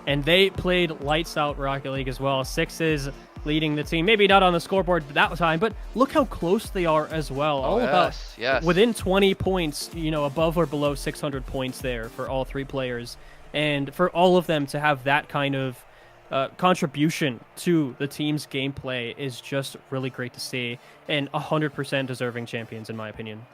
And they played lights out Rocket League as well. Sixes leading the team. Maybe not on the scoreboard that time, but look how close they are as well. Yes. Within 20 points, above or below 600 points there for all 3 players. And for all of them to have that kind of contribution to the team's gameplay is just really great to see. And 100% deserving champions, in my opinion.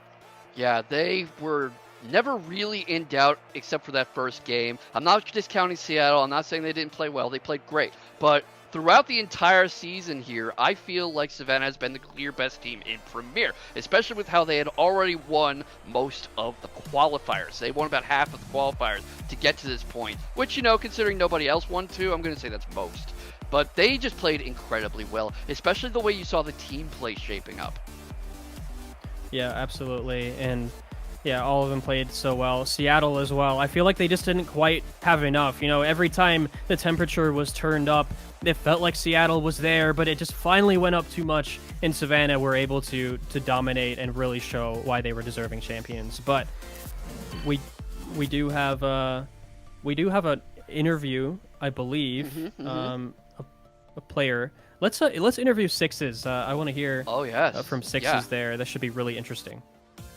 Yeah, they were never really in doubt except for that first game. I'm not discounting Seattle. I'm not saying they didn't play well. They played great. But throughout the entire season here, I feel like Savannah has been the clear best team in Premier, especially with how they had already won most of the qualifiers. They won about half of the qualifiers to get to this point, which, considering nobody else won too, I'm going to say that's most. But they just played incredibly well, especially the way you saw the team play shaping up. Yeah, absolutely. And yeah, all of them played so well. Seattle as well. I feel like they just didn't quite have enough. Every time the temperature was turned up, it felt like Seattle was there, but it just finally went up too much, and Savannah were able to dominate and really show why they were deserving champions. But we do have an interview, I believe, a player. Let's interview Sixes. I want to hear from Sixes there. That should be really interesting.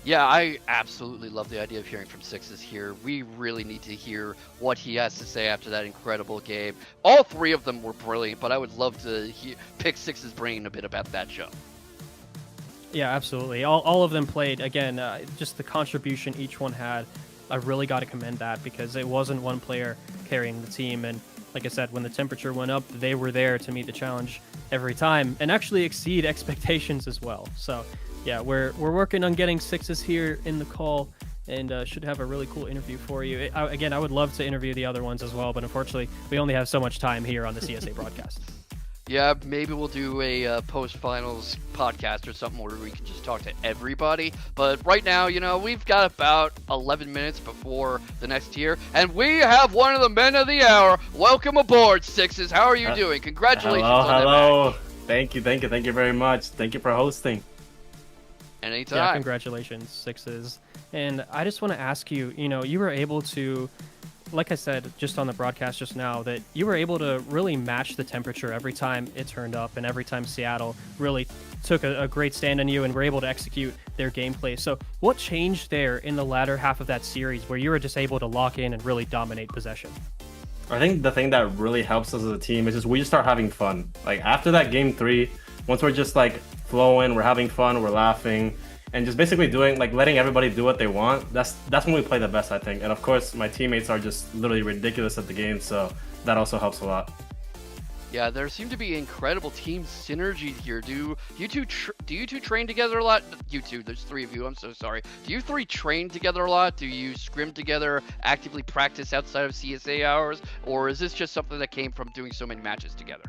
Yeah, I absolutely love the idea of hearing from Sixes here. We really need to hear what he has to say after that incredible game. All 3 of them were brilliant, but I would love to pick Sixes' brain a bit about that show. Yeah, absolutely. All of them played. Again, just the contribution each one had. I really got to commend that because it wasn't one player carrying the team. And like I said, when the temperature went up, they were there to meet the challenge every time and actually exceed expectations as well. So yeah, we're working on getting Sixes here in the call and should have a really cool interview for you. I would love to interview the other ones as well, but unfortunately, we only have so much time here on the CSA broadcast. Yeah, maybe we'll do a post-finals podcast or something where we can just talk to everybody. But right now, we've got about 11 minutes before the next tier, and we have one of the men of the hour. Welcome aboard, Sixes. How are you doing? Congratulations on that match. Thank you very much. Thank you for hosting. Anytime. Yeah, congratulations, Sixes. And I just want to ask you, you were able to, like I said just on the broadcast just now, that you were able to really match the temperature every time it turned up and every time Seattle really took a great stand on you and were able to execute their gameplay. So what changed there in the latter half of that series where you were just able to lock in and really dominate possession? I think the thing that really helps us as a team is just we just start having fun. Like after that game 3, once we're just like flowing, we're having fun, we're laughing, and just basically doing like letting everybody do what they want. That's when we play the best, I think. And of course, my teammates are just literally ridiculous at the game, so that also helps a lot. Yeah, there seem to be incredible team synergy here. Do you two train together a lot? You two, there's 3 of you. I'm so sorry. Do you 3 train together a lot? Do you scrim together, actively practice outside of CSA hours, or is this just something that came from doing so many matches together?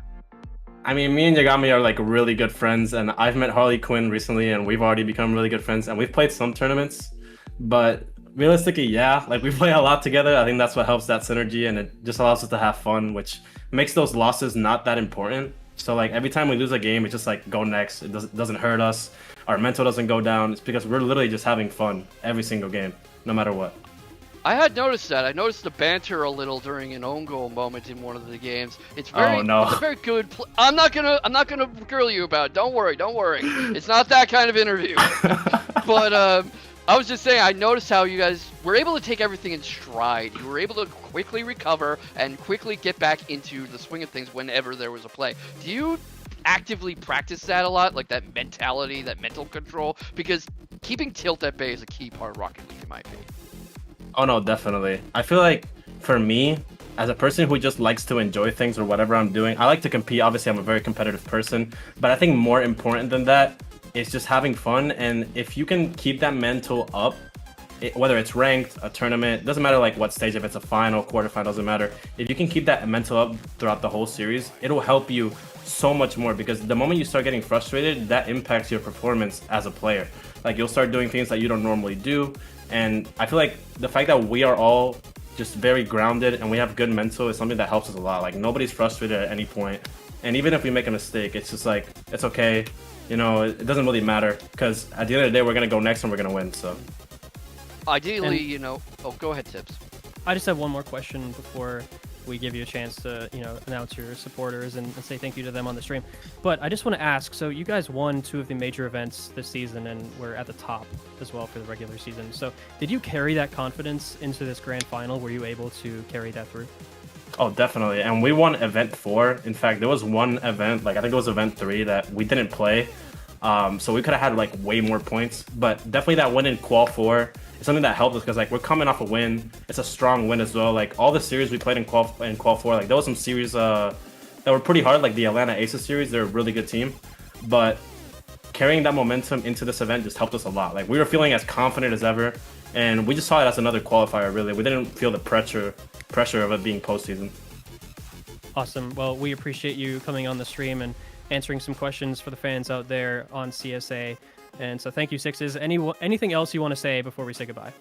I mean, me and Yagami are like really good friends, and I've met Harley Quinn recently, and we've already become really good friends, and we've played some tournaments, but realistically, yeah, like we play a lot together. I think that's what helps that synergy, and it just allows us to have fun, which makes those losses not that important. So like every time we lose a game, it's just like go next. It doesn't hurt us. Our mental doesn't go down. It's because we're literally just having fun every single game, no matter what. I had noticed that. I noticed the banter a little during an own goal moment in one of the games. It's very, Oh, no. It's a very good. I'm not gonna grill you about it. Don't worry. It's not that kind of interview. But I was just saying, I noticed how you guys were able to take everything in stride. You were able to quickly recover and quickly get back into the swing of things whenever there was a play. Do you actively practice that a lot, like that mentality, that mental control? Because keeping tilt at bay is a key part of Rocket League, in my opinion. Oh no, definitely. I feel like for me, as a person who just likes to enjoy things or whatever I'm doing, I like to compete. Obviously, I'm a very competitive person, but I think more important than that is just having fun. And if you can keep that mental up, whether it's ranked, a tournament, doesn't matter like what stage, if it's a final, quarterfinal, doesn't matter. If you can keep that mental up throughout the whole series, it'll help you so much more, because the moment you start getting frustrated, that impacts your performance as a player. Like you'll start doing things that you don't normally do. And I feel like the fact that we are all just very grounded and we have good mental is something that helps us a lot. Like nobody's frustrated at any point. And even if we make a mistake, it's just like, it's okay. It doesn't really matter, because at the end of the day, we're going to go next and we're going to win. So ideally, go ahead, Tips. I just have one more question before we give you a chance to, announce your supporters and say thank you to them on the stream. But I just want to ask, so you guys won 2 of the major events this season and were at the top as well for the regular season. So did you carry that confidence into this grand final? Were you able to carry that through? Oh, definitely. And we won event 4. In fact, there was one event, like I think it was event 3, that we didn't play. So we could have had like way more points, but definitely that win in qual 4 is something that helped us, because like we're coming off a win. It's a strong win as well. Like all the series we played in qual 4, like there was some series that were pretty hard, like the Atlanta Aces series. They're a really good team, but carrying that momentum into this event just helped us a lot. Like we were feeling as confident as ever, and we just saw it as another qualifier. Really, we didn't feel the pressure of it being postseason. Awesome. Well, we appreciate you coming on the stream and answering some questions for the fans out there on CSA. And so thank you, Sixes. Anything else you want to say before we say goodbye?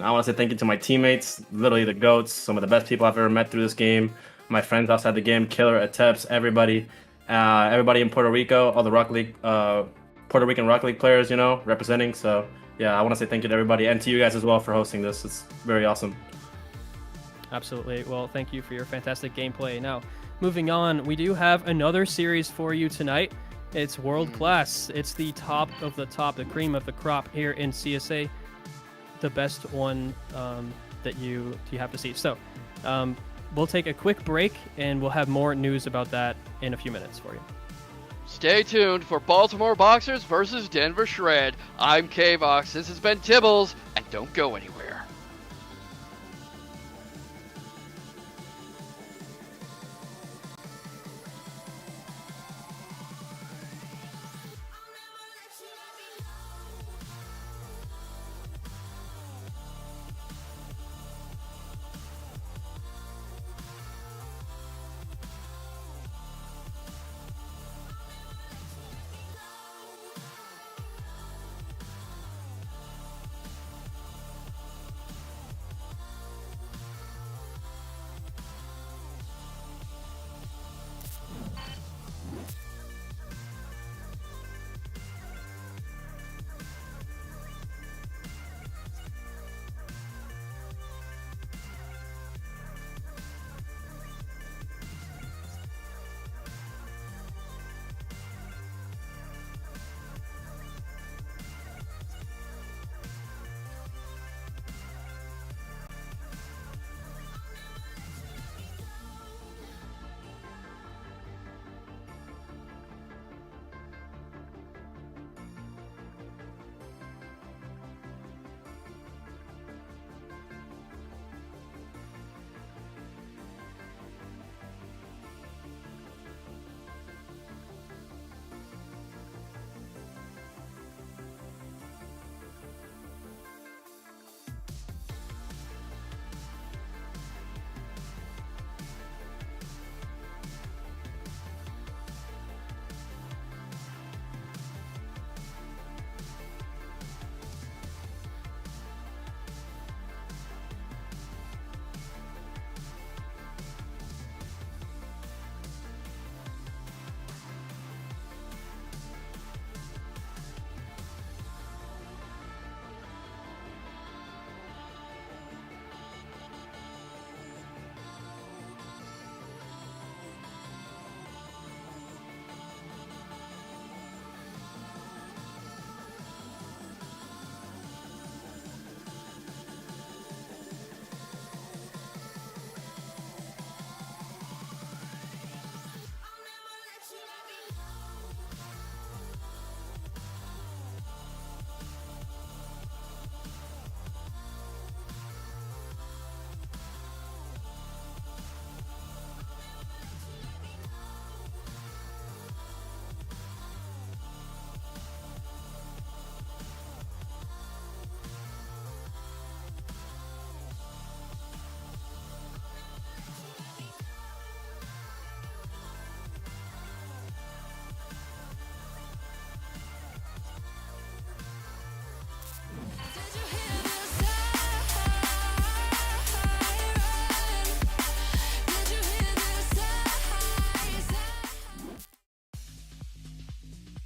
I want to say thank you to my teammates, literally the GOATs, some of the best people I've ever met through this game. My friends outside the game, Killer, Ateps, everybody. Everybody in Puerto Rico, all the Rocket League, Puerto Rican Rocket League players, representing. So yeah, I want to say thank you to everybody, and to you guys as well for hosting this. It's very awesome. Absolutely. Well, thank you for your fantastic gameplay. Now, moving on, we do have another series for you tonight. It's world class. It's the top of the top, the cream of the crop here in CSA. The best one that you have to see. So we'll take a quick break, and we'll have more news about that in a few minutes for you. Stay tuned for Baltimore Boxers versus Denver Shred. I'm K-Vox. This has been Tibbles, and don't go anywhere.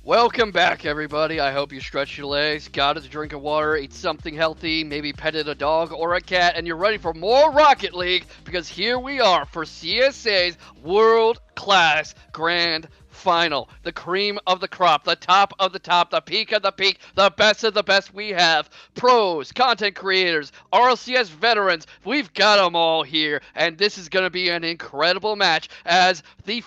Welcome back, everybody. I hope you stretched your legs, got a drink of water, ate something healthy, maybe petted a dog or a cat, and you're ready for more Rocket League, because here we are for CSA's World Class Grand Final. The cream of the crop, the top of the top, the peak of the peak, the best of the best we have. Pros, content creators, RLCS veterans, we've got them all here, and this is going to be an incredible match as the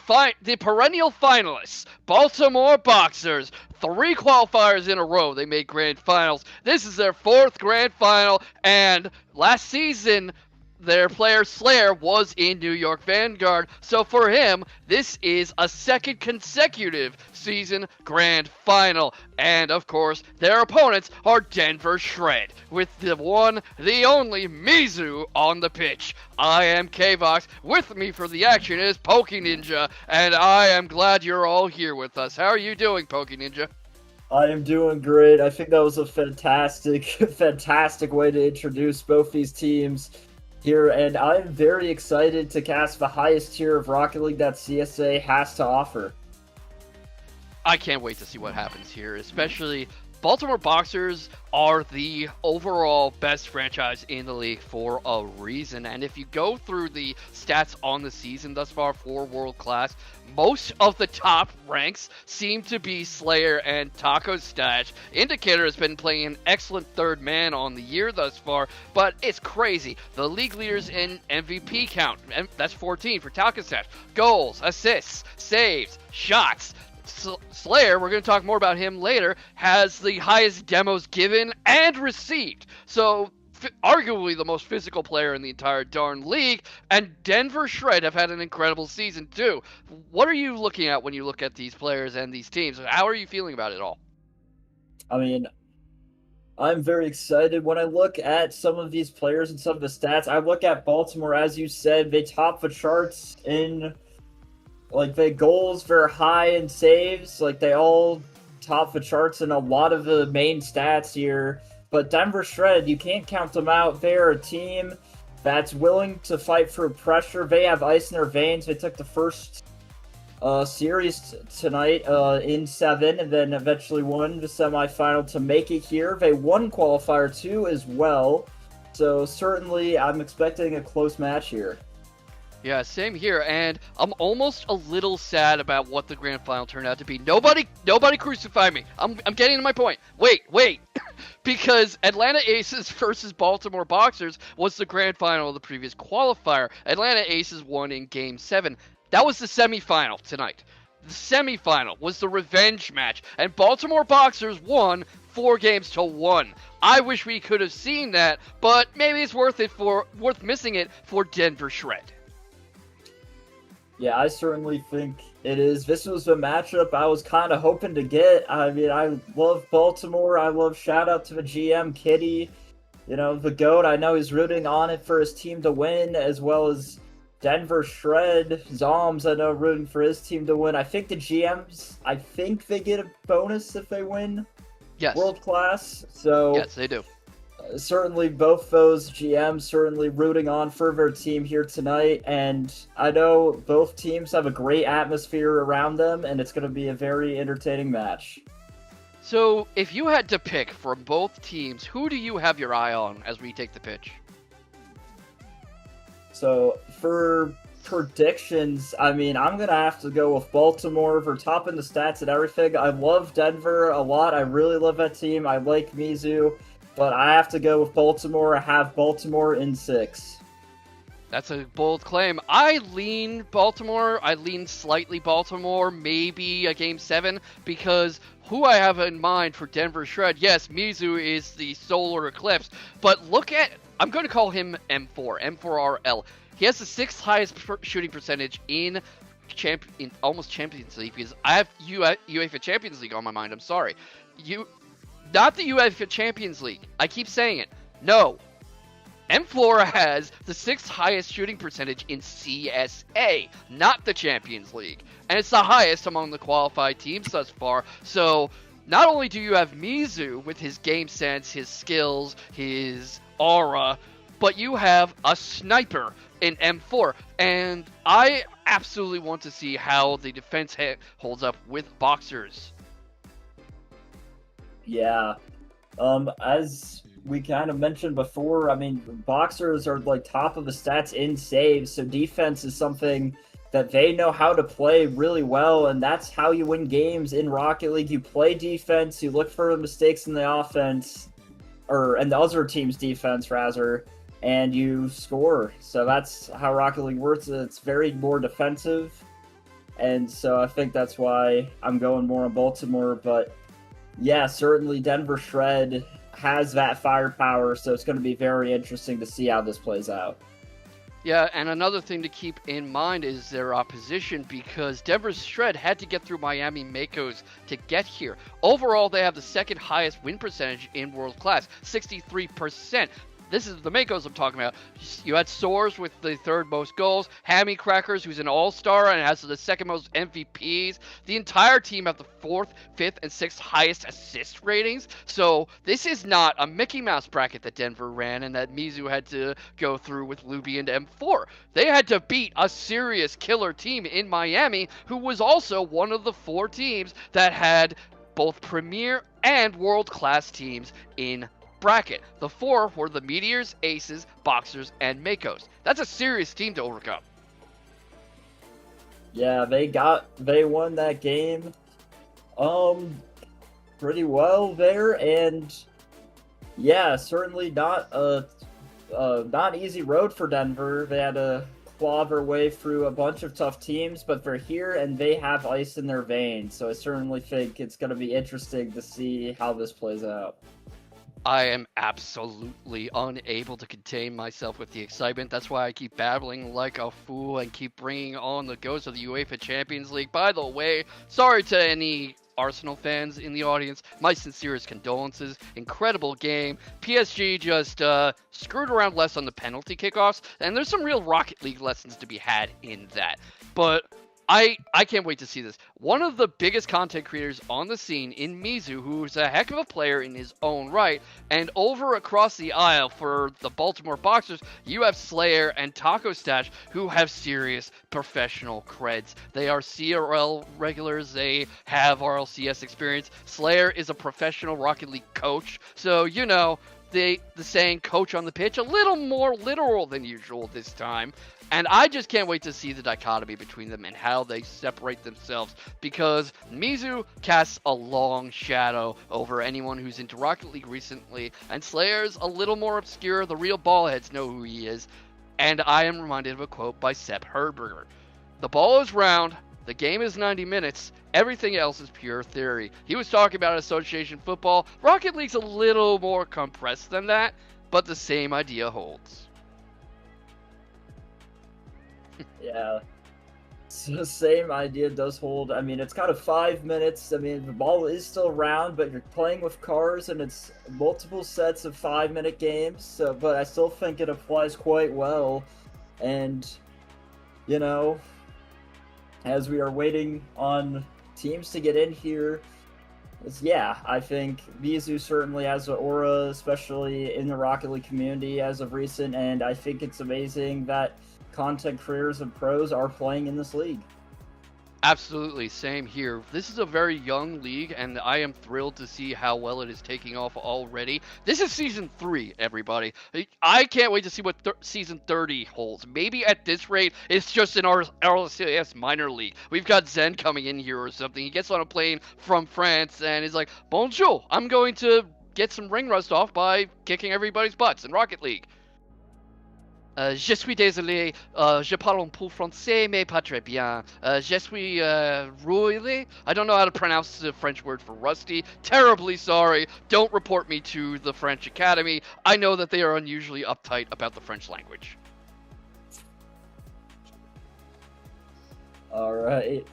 perennial finalists, Baltimore Boxers, 3 qualifiers in a row. They made grand finals. This is their 4th grand final, and last season their player Slayer was in New York Vanguard, so for him, this is a 2nd consecutive season grand final. And of course, their opponents are Denver Shred, with the one, the only Mizu on the pitch. I am K-Vox. With me for the action is Poke Ninja, and I am glad you're all here with us. How are you doing, Poke Ninja? I am doing great. I think that was a fantastic way to introduce both these teams here, and I'm very excited to cast the highest tier of Rocket League that CSA has to offer. I can't wait to see what happens here, especially Baltimore Boxers are the overall best franchise in the league for a reason. And if you go through the stats on the season thus far for World Class, most of the top ranks seem to be Slayer and Taco Stash. Indicator has been playing an excellent 3rd man on the year thus far, but it's crazy. The league leaders in MVP count, and that's 14 for Taco Stash. Goals, assists, saves, shots. Slayer, we're going to talk more about him later, has the highest demos given and received. So, arguably the most physical player in the entire darn league. And Denver Shred have had an incredible season too. What are you looking at when you look at these players and these teams? How are you feeling about it all? I mean, I'm very excited. When I look at some of these players and some of the stats, I look at Baltimore, as you said, they top the charts in... like, the goals, they're high in saves. Like, they all top the charts in a lot of the main stats here. But Denver Shred, you can't count them out. They're a team that's willing to fight through pressure. They have ice in their veins. They took the first series tonight in 7 and then eventually won the semifinal to make it here. They won qualifier 2 as well. So certainly I'm expecting a close match here. Yeah, same here, and I'm almost a little sad about what the grand final turned out to be. Nobody crucify me. I'm getting to my point. Wait. Because Atlanta Aces versus Baltimore Boxers was the grand final of the previous qualifier. Atlanta Aces won in Game 7. That was the semifinal tonight. The semifinal was the revenge match, and Baltimore Boxers won 4-1. I wish we could have seen that, but maybe it's worth missing it for Denver Shred. Yeah, I certainly think it is. This was a matchup I was kind of hoping to get. I mean, I love Baltimore. I love shout out to the GM, Kitty. You know, the GOAT. I know he's rooting on it for his team to win, as well as Denver Shred. Zoms, I know, rooting for his team to win. I think the GMs, they get a bonus if they win. Yes. World Class. So yes, they do. Certainly both those GMs certainly rooting on for their team here tonight, and I know both teams have a great atmosphere around them, and it's going to be a very entertaining match. So, if you had to pick from both teams, who do you have your eye on as we take the pitch? So, for predictions, I mean, I'm going to have to go with Baltimore for topping the stats and everything. I love Denver a lot. I really love that team. I like Mizu. But I have to go with Baltimore. I have Baltimore in 6. That's a bold claim. I lean Baltimore. I lean slightly Baltimore, maybe a Game 7, because who I have in mind for Denver Shred, yes, Mizu is the solar eclipse, but look at, I'm going to call him M4RL. He has the 6th highest shooting percentage in almost Champions League, because I have UEFA Champions League on my mind, I'm sorry. Not the UEFA Champions League. I keep saying it. No. M4 has the 6th highest shooting percentage in CSA, not the Champions League. And it's the highest among the qualified teams thus far. So, not only do you have Mizu with his game sense, his skills, his aura, but you have a sniper in M4. And I absolutely want to see how the defense holds up with Boxers. Yeah. As we kind of mentioned before, I mean, boxers are like top of the stats in saves, so defense is something that they know how to play really well, and that's how you win games in Rocket League. You play defense, you look for mistakes in the offense, and the other team's defense rather, and you score. So that's how Rocket League works. It's very more defensive, and so I think that's why I'm going more on Baltimore. But yeah, certainly Denver Shred has that firepower, so it's going to be very interesting to see how this plays out. Yeah, and another thing to keep in mind is their opposition, because Denver's Shred had to get through Miami Makos to get here. Overall, they have the second highest win percentage in world class, 63%. This is the Makos I'm talking about. You had Soars with the third most goals, Hammy Crackers, who's an all-star and has the second most MVPs. The entire team have the fourth, fifth, and sixth highest assist ratings. So this is not a Mickey Mouse bracket that Denver ran and that Mizu had to go through with Luby and M4. They had to beat a serious killer team in Miami, who was also one of the 4 teams that had both premier and world-class teams in bracket. The 4 were the Meteors, Aces, Boxers, and Makos. That's a serious team to overcome. Yeah, they won that game pretty well there, and yeah, certainly not not easy road for Denver. They had to claw their way through a bunch of tough teams, but they're here and they have ice in their veins, so I certainly think it's going to be interesting to see how this plays out. I am absolutely unable to contain myself with the excitement. That's why I keep babbling like a fool and keep bringing on the ghost of the UEFA Champions League. By the way, sorry to any Arsenal fans in the audience. My sincerest condolences. Incredible game. PSG just screwed around less on the penalty kickoffs, and there's some real Rocket League lessons to be had in that. But I can't wait to see this. One of the biggest content creators on the scene in Mizu, who's a heck of a player in his own right, and over across the aisle for the Baltimore Boxers, you have Slayer and Taco Stash, who have serious professional creds. They are CRL regulars, they have RLCS experience. Slayer is a professional Rocket League coach, so you know, the saying coach on the pitch, a little more literal than usual this time. And I just can't wait to see the dichotomy between them and how they separate themselves, because Mizu casts a long shadow over anyone who's into Rocket League recently, and Slayer's a little more obscure. The real ballheads know who he is, and I am reminded of a quote by Sepp Herberger. The ball is round, the game is 90 minutes, everything else is pure theory. He was talking about association football. Rocket League's a little more compressed than that, but the same idea holds. Yeah, so the same idea does hold. I mean, it's kind of 5 minutes. I mean, the ball is still round, but you're playing with cars, and it's multiple sets of 5-minute games. So, but I still think it applies quite well. And, you know, as we are waiting on teams to get in here, yeah, I think Mizu certainly has an aura, especially in the Rocket League community as of recent, and I think it's amazing that content creators and pros are playing in this league. Absolutely, same here. This is a very young league, and I am thrilled to see how well it is taking off already. This is Season 3, everybody. I can't wait to see what Season 30 holds. Maybe at this rate, it's just an RLCS minor league. We've got Zen coming in here or something. He gets on a plane from France and is like, Bonjour, I'm going to get some ring rust off by kicking everybody's butts in Rocket League. Je suis désolé, je parle un peu français, mais pas très bien. Je suis rouillé. I don't know how to pronounce the French word for rusty. Terribly sorry. Don't report me to the French Academy. I know that they are unusually uptight about the French language. All right.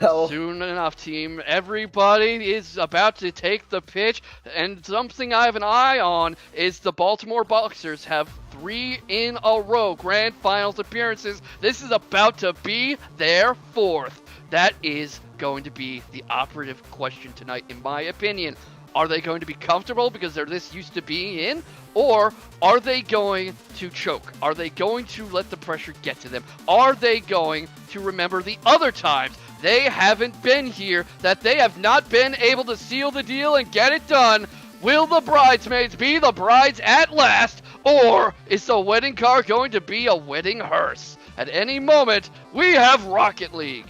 Well, soon enough, team. Everybody is about to take the pitch, and something I have an eye on is the Baltimore Boxers have 3 in a row grand finals appearances. This is about to be their 4th. That is going to be the operative question tonight, in my opinion. Are they going to be comfortable because they're this used to being in? Or are they going to choke? Are they going to let the pressure get to them? Are they going to remember the other times they haven't been here, that they have not been able to seal the deal and get it done. Will the bridesmaids be the brides at last, or is the wedding car going to be a wedding hearse? At any moment, we have Rocket League.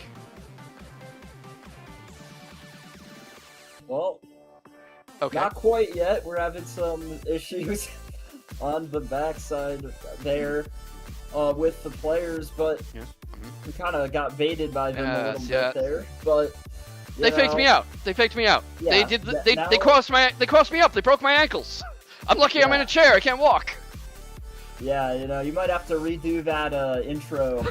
Well, Okay. not quite yet. We're having some issues on the backside there with the players, but Yeah. we kind of got baited by them a little yeah. bit there. But They faked me out. They faked me out. Yeah, They did. that- They now- crossed me up. They broke my ankles. I'm lucky I'm in Yeah. a chair. I can't walk. Yeah, you might have to redo that intro.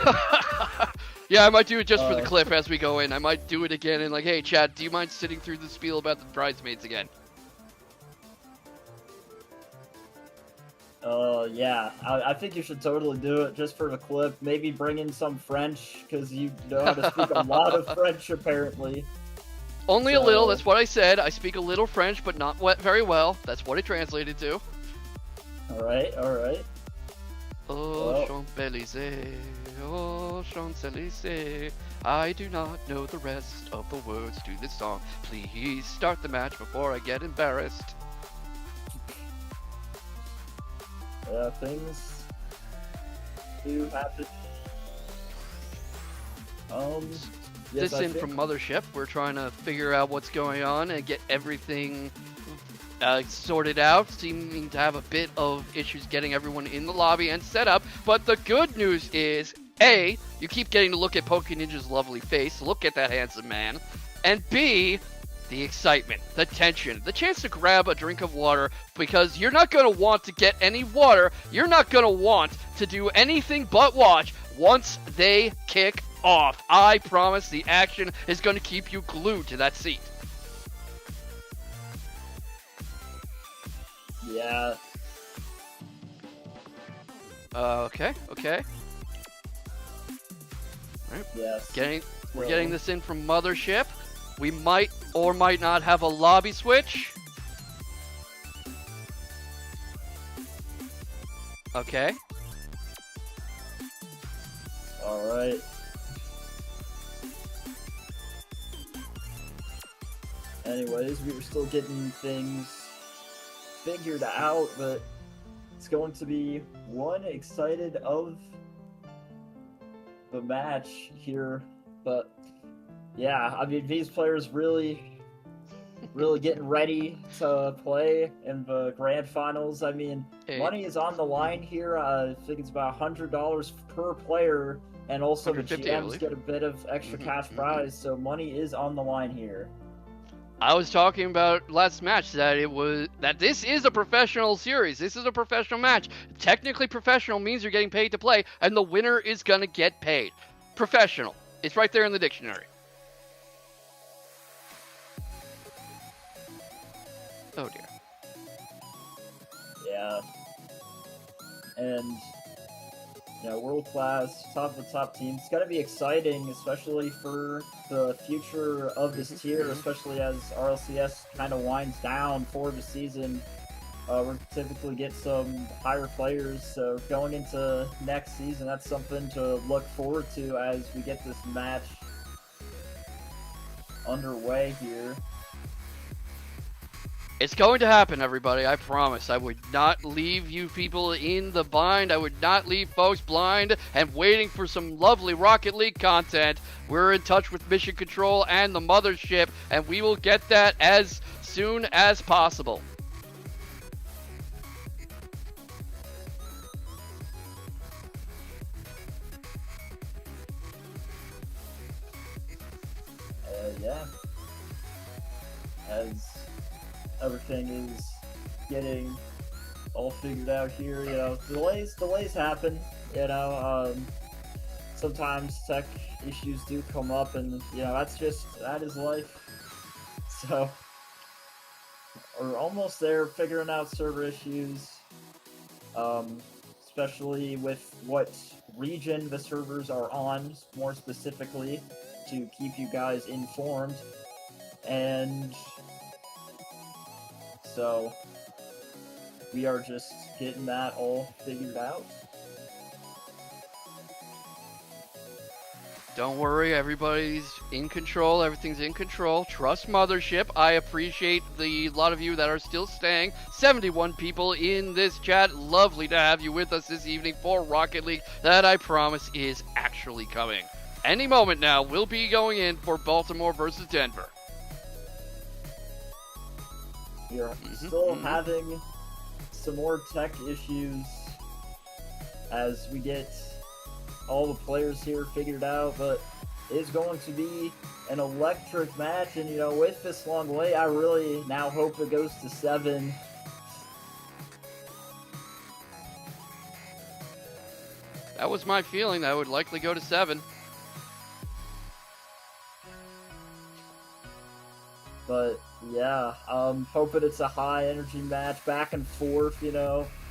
Yeah, I might do it just for the Uh, clip as we go in. I might do it again and like, hey, Chad, do you mind sitting through the spiel about the bridesmaids again? Yeah, I think you should totally do it just for the clip. Maybe bring in some French, because you know how to speak a lot of French, apparently. Only a little. So- That's what I said. I speak a little French, but not very well. That's what it translated to. Alright. Oh, Well- Champs-Élysées, oh, Champs-Élysées. I do not know the rest of the words to this song. Please start the match before I get embarrassed. Yeah, things do happen. Yes, This I in think- from Mothership. We're trying to figure out what's going on and get everything sorted out. Seeming to have a bit of issues getting everyone in the lobby and set up. But the good news is, A, you keep getting to look at Poke Ninja's lovely face. Look at that handsome man. And B, the excitement, the tension, the chance to grab a drink of water, because you're not going to want to get any water. You're not going to want to do anything but watch once they kick off. I promise the action is going to keep you glued to that seat. Yeah, Okay. yes. We're So- getting this in from Mothership. We might or might not have a lobby switch. Okay. Alright. Anyways, we were still getting things figured out, but it's going to be one excited of the match here. But yeah, I mean, these players really getting ready to play in the grand finals. I mean, Hey. money is on the line here. I think it's about $100 per player, and also the 150, I GMs believe. get a bit of extra Mhm, cash mhm. prize. So money is on the line here. I was talking about last match that this is a professional series. This is a professional match. Technically professional means you're getting paid to play, and the winner is gonna get paid. Professional. It's right there in the dictionary. Oh dear. Yeah, and world class, top of the top team. It's gonna be exciting, especially for the future of this tier, especially as RLCS kind of winds down for the season. We're typically get some higher players, so going into next season, that's something to look forward to as we get this match underway here. It's going to happen, everybody. I promise. I would not leave you people in the bind. I would not leave folks blind and waiting for some lovely Rocket League content. We're in touch with Mission Control and the Mothership, and we will get that as soon as possible. Yeah. As everything is getting all figured out here, delays happen, sometimes tech issues do come up, and, that is life. So, we're almost there, figuring out server issues, especially with what region the servers are on, more specifically, to keep you guys informed. And so we are just getting that all figured out. Don't worry, everybody's in control. Everything's in control. Trust Mothership. I appreciate the lot of you that are still staying. 71 people in this chat. Lovely to have you with us this evening for Rocket League. That I promise is actually coming. Any moment now, we'll be going in for Baltimore versus Denver. You're still having some more tech issues as we get all the players here figured out, but it's going to be an electric match, and with this long wait, I really now hope it goes to 7. That was my feeling. That would likely go to 7. But yeah, hoping it's a high energy match, back and forth,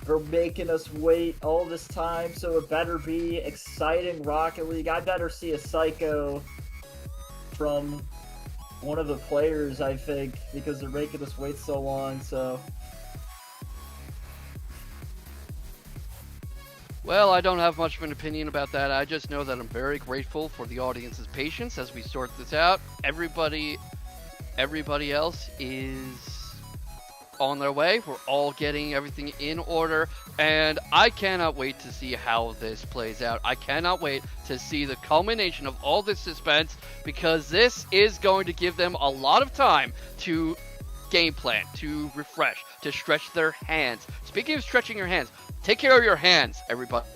For making us wait all this time, so it better be exciting Rocket League. I better see a psycho from one of the players, I think, because they're making us wait so long, so... Well, I don't have much of an opinion about that. I just know that I'm very grateful for the audience's patience as we sort this out. Everybody else is on their way. We're all getting everything in order, and I cannot wait to see how this plays out. I cannot wait to see the culmination of all this suspense, because this is going to give them a lot of time to game plan, to refresh, to stretch their hands. Speaking of stretching your hands, take care of your hands, everybody.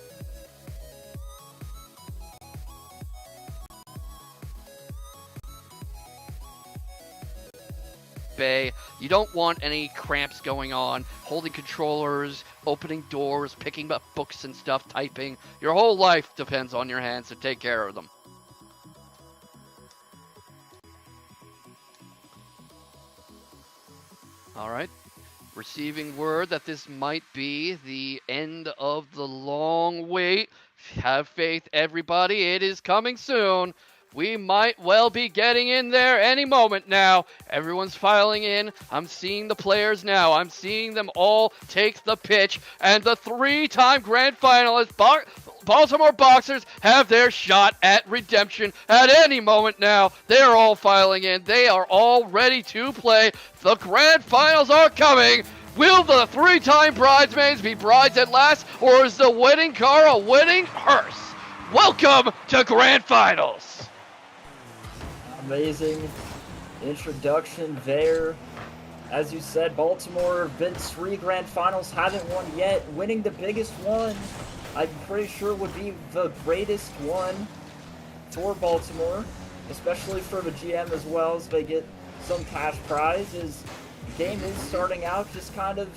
You don't want any cramps going on, holding controllers, opening doors, picking up books and stuff, typing. Your whole life depends on your hands, so take care of them. Alright. Receiving word that this might be the end of the long wait. Have faith, everybody. It is coming soon. We might well be getting in there any moment now. Everyone's filing in. I'm seeing the players now. I'm seeing them all take the pitch. And the 3-time grand finalists, Baltimore Boxers, have their shot at redemption at any moment now. They're all filing in. They are all ready to play. The grand finals are coming. Will the 3-time bridesmaids be brides at last, or is the wedding car a wedding hearse? Welcome to grand finals. Amazing introduction there. As you said, Baltimore been 3 grand finals, haven't won yet. Winning the biggest one, I'm pretty sure would be the greatest one for Baltimore, especially for the GM as well, as they get some cash prize. As the game is starting out just kind of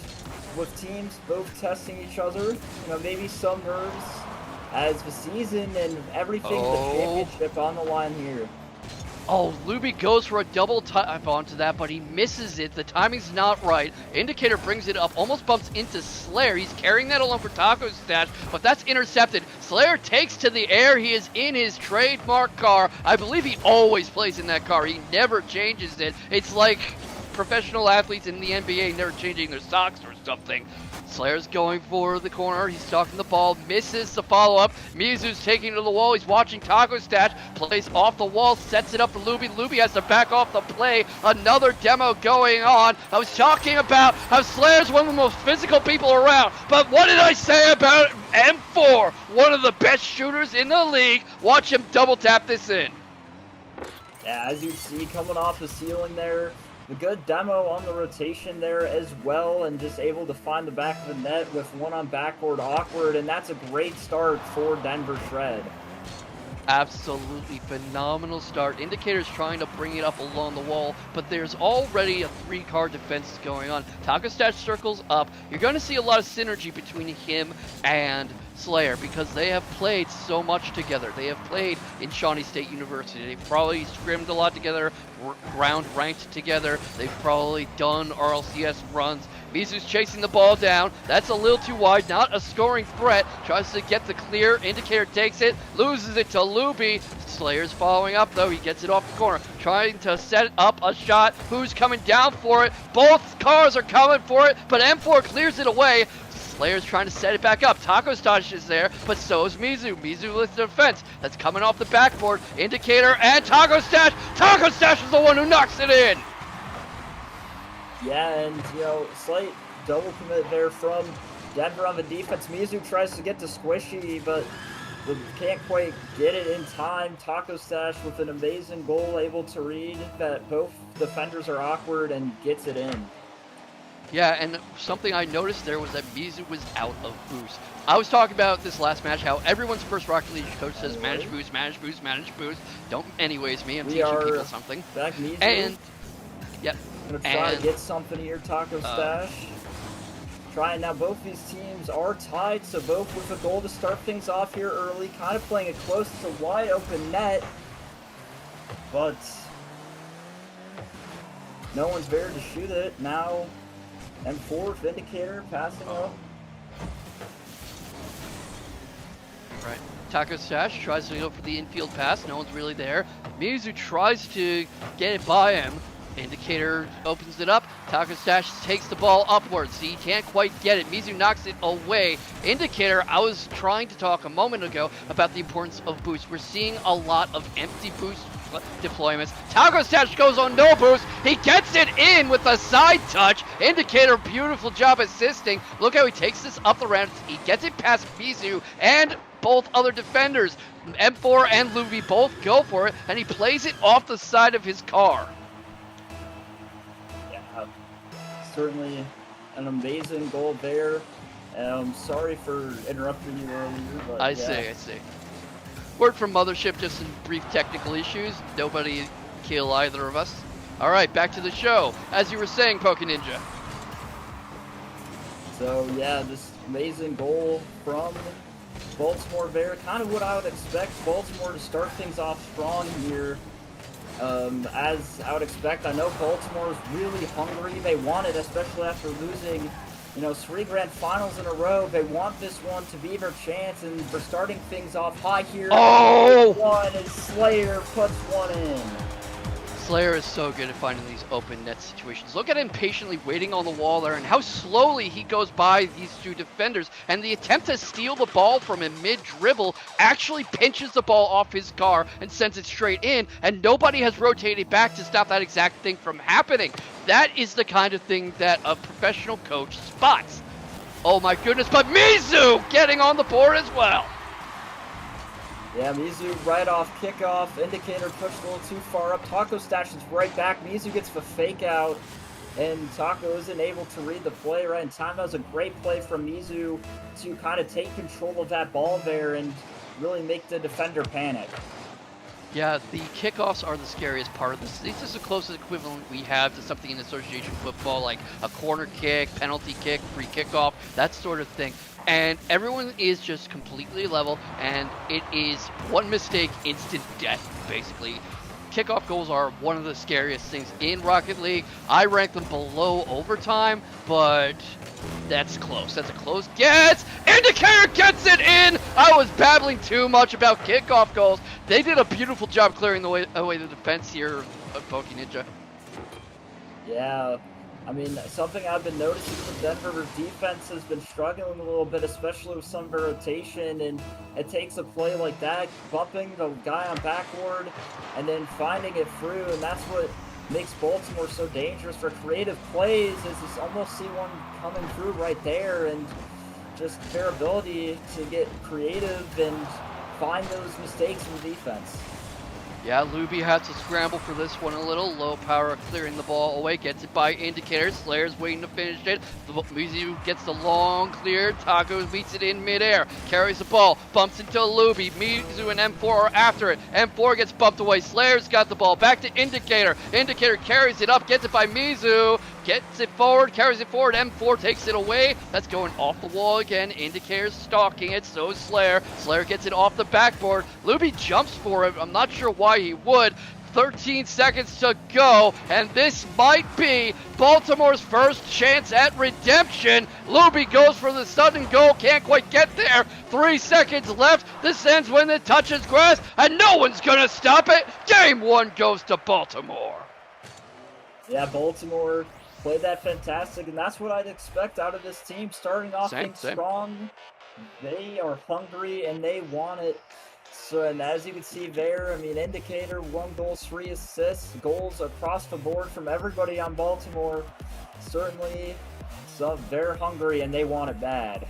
with teams both testing each other, maybe some nerves as the season and everything, the championship on the line here. Oh, Luby goes for a double tap onto that, but he misses it. The timing's not right. Indicator brings it up, almost bumps into Slayer. He's carrying that along for Taco's stash, but that's intercepted. Slayer takes to the air. He is in his trademark car. I believe he always plays in that car. He never changes it. It's like professional athletes in the NBA never changing their socks or something. Slayer's going for the corner. He's stalking the ball. Misses the follow-up. Mizu's taking it to the wall. He's watching Taco Stash. Plays off the wall. Sets it up for Luby. Luby has to back off the play. Another demo going on. I was talking about how Slayer's one of the most physical people around. But what did I say about M4? One of the best shooters in the league. Watch him double tap this in. Yeah, as you see, coming off the ceiling there. The good demo on the rotation there as well, and just able to find the back of the net with one on backboard awkward, and that's a great start for Denver Shred. Absolutely phenomenal start. Indicator's trying to bring it up along the wall, but there's already a 3-card defense going on. Taco Stash circles up. You're going to see a lot of synergy between him and Slayer because they have played so much together. They have played in Shawnee State University. They've probably scrimmed a lot together, ground ranked together. They've probably done RLCS runs. Mizu's chasing the ball down. That's a little too wide. Not a scoring threat. Tries to get the clear. Indicator takes it. Loses it to Luby. Slayer's following up, though. He gets it off the corner. Trying to set up a shot. Who's coming down for it? Both cars are coming for it, but M4 clears it away. Slayer's trying to set it back up. Taco Stash is there, but so is Mizu. Mizu lifts the defense. That's coming off the backboard. Indicator and Taco Stash. Taco Stash is the one who knocks it in. Yeah, and, slight double commit there from Denver on the defense. Mizu tries to get to Squishy, but can't quite get it in time. Taco Stash with an amazing goal, able to read that both defenders are awkward and gets it in. Yeah, and something I noticed there was that Mizu was out of boost. I was talking about this last match, how everyone's first Rocket League coach says manage boost, manage boost, manage boost. Don't anyways me, I'm teaching people something. Back Mizu. And, yep. Gonna try to get something here, Taco Stash. Trying now, both these teams are tied, so both with a goal to start things off here early, kind of playing it close to wide open net, but no one's there to shoot it. Now, M4 Vindicator passing up. Right. Taco Stash tries to go for the infield pass. No one's really there. Mizu tries to get it by him. Indicator opens it up. Taco Stash takes the ball upwards. He can't quite get it. Mizu knocks it away. Indicator, I was trying to talk a moment ago about the importance of boost. We're seeing a lot of empty boost deployments. Taco Stash goes on no boost. He gets it in with a side touch. Indicator, beautiful job assisting. Look how he takes this up the ramp. He gets it past Mizu and both other defenders. M4 and Luby both go for it, and he plays it off the side of his car. Certainly an amazing goal there. Sorry for interrupting you earlier, but I see. Word from Mothership, just some brief technical issues. Nobody kill either of us. All right, back to the show. As you were saying, Poke Ninja. So yeah, this amazing goal from Baltimore there. Kind of what I would expect Baltimore to start things off strong here. As I would expect, I know Baltimore is really hungry. They want it, especially after losing, 3 grand finals in a row. They want this one to be their chance, and they're starting things off high here. Oh! One, and Slayer puts one in. Slayer is so good at finding these open net situations. Look at him patiently waiting on the wall there and how slowly he goes by these two defenders. And the attempt to steal the ball from him mid-dribble actually pinches the ball off his car and sends it straight in. And nobody has rotated back to stop that exact thing from happening. That is the kind of thing that a professional coach spots. Oh my goodness, but Mizu getting on the board as well. Yeah, Mizu right off kickoff. Indicator pushed a little too far up. Taco Stash is right back. Mizu gets the fake out, and Taco isn't able to read the play right in time. That was a great play from Mizu to kind of take control of that ball there and really make the defender panic. Yeah, the kickoffs are the scariest part of this. This is the closest equivalent we have to something in association football, like a corner kick, penalty kick, free kickoff, that sort of thing. And everyone is just completely level, and it is one mistake, instant death, basically. Kickoff goals are one of the scariest things in Rocket League. I rank them below overtime, but that's close. That's a close guess. Indicator gets it in. I was babbling too much about kickoff goals. They did a beautiful job clearing away the defense here of Poke Ninja. Yeah. I mean, something I've been noticing from Denver, defense has been struggling a little bit, especially with some rotation, and it takes a play like that, bumping the guy on backboard, and then finding it through, and that's what makes Baltimore so dangerous for creative plays, is you almost see one coming through right there, and just their ability to get creative and find those mistakes in defense. Yeah, Luby had to scramble for this one a little. Low power clearing the ball away. Gets it by Indicator. Slayer's waiting to finish it. Mizu gets the long clear. Taco beats it in midair. Carries the ball. Bumps into Luby. Mizu and M4 are after it. M4 gets bumped away. Slayer's got the ball. Back to Indicator. Indicator carries it up. Gets it by Mizu. Gets it forward, carries it forward, M4 takes it away. That's going off the wall again. Indicator's stalking it, so is Slayer. Slayer gets it off the backboard. Luby jumps for it. I'm not sure why he would. 13 seconds to go, and this might be Baltimore's first chance at redemption. Luby goes for the sudden goal, can't quite get there. 3 seconds left. This ends when it touches grass, and no one's gonna stop it. Game 1 goes to Baltimore. Yeah, Baltimore played that fantastic, and that's what I'd expect out of this team. Starting off being strong, they are hungry, and they want it. So, and as you can see there, I mean, indicator, 1 goal, 3 assists, goals across the board from everybody on Baltimore. Certainly, they're hungry, and they want it bad.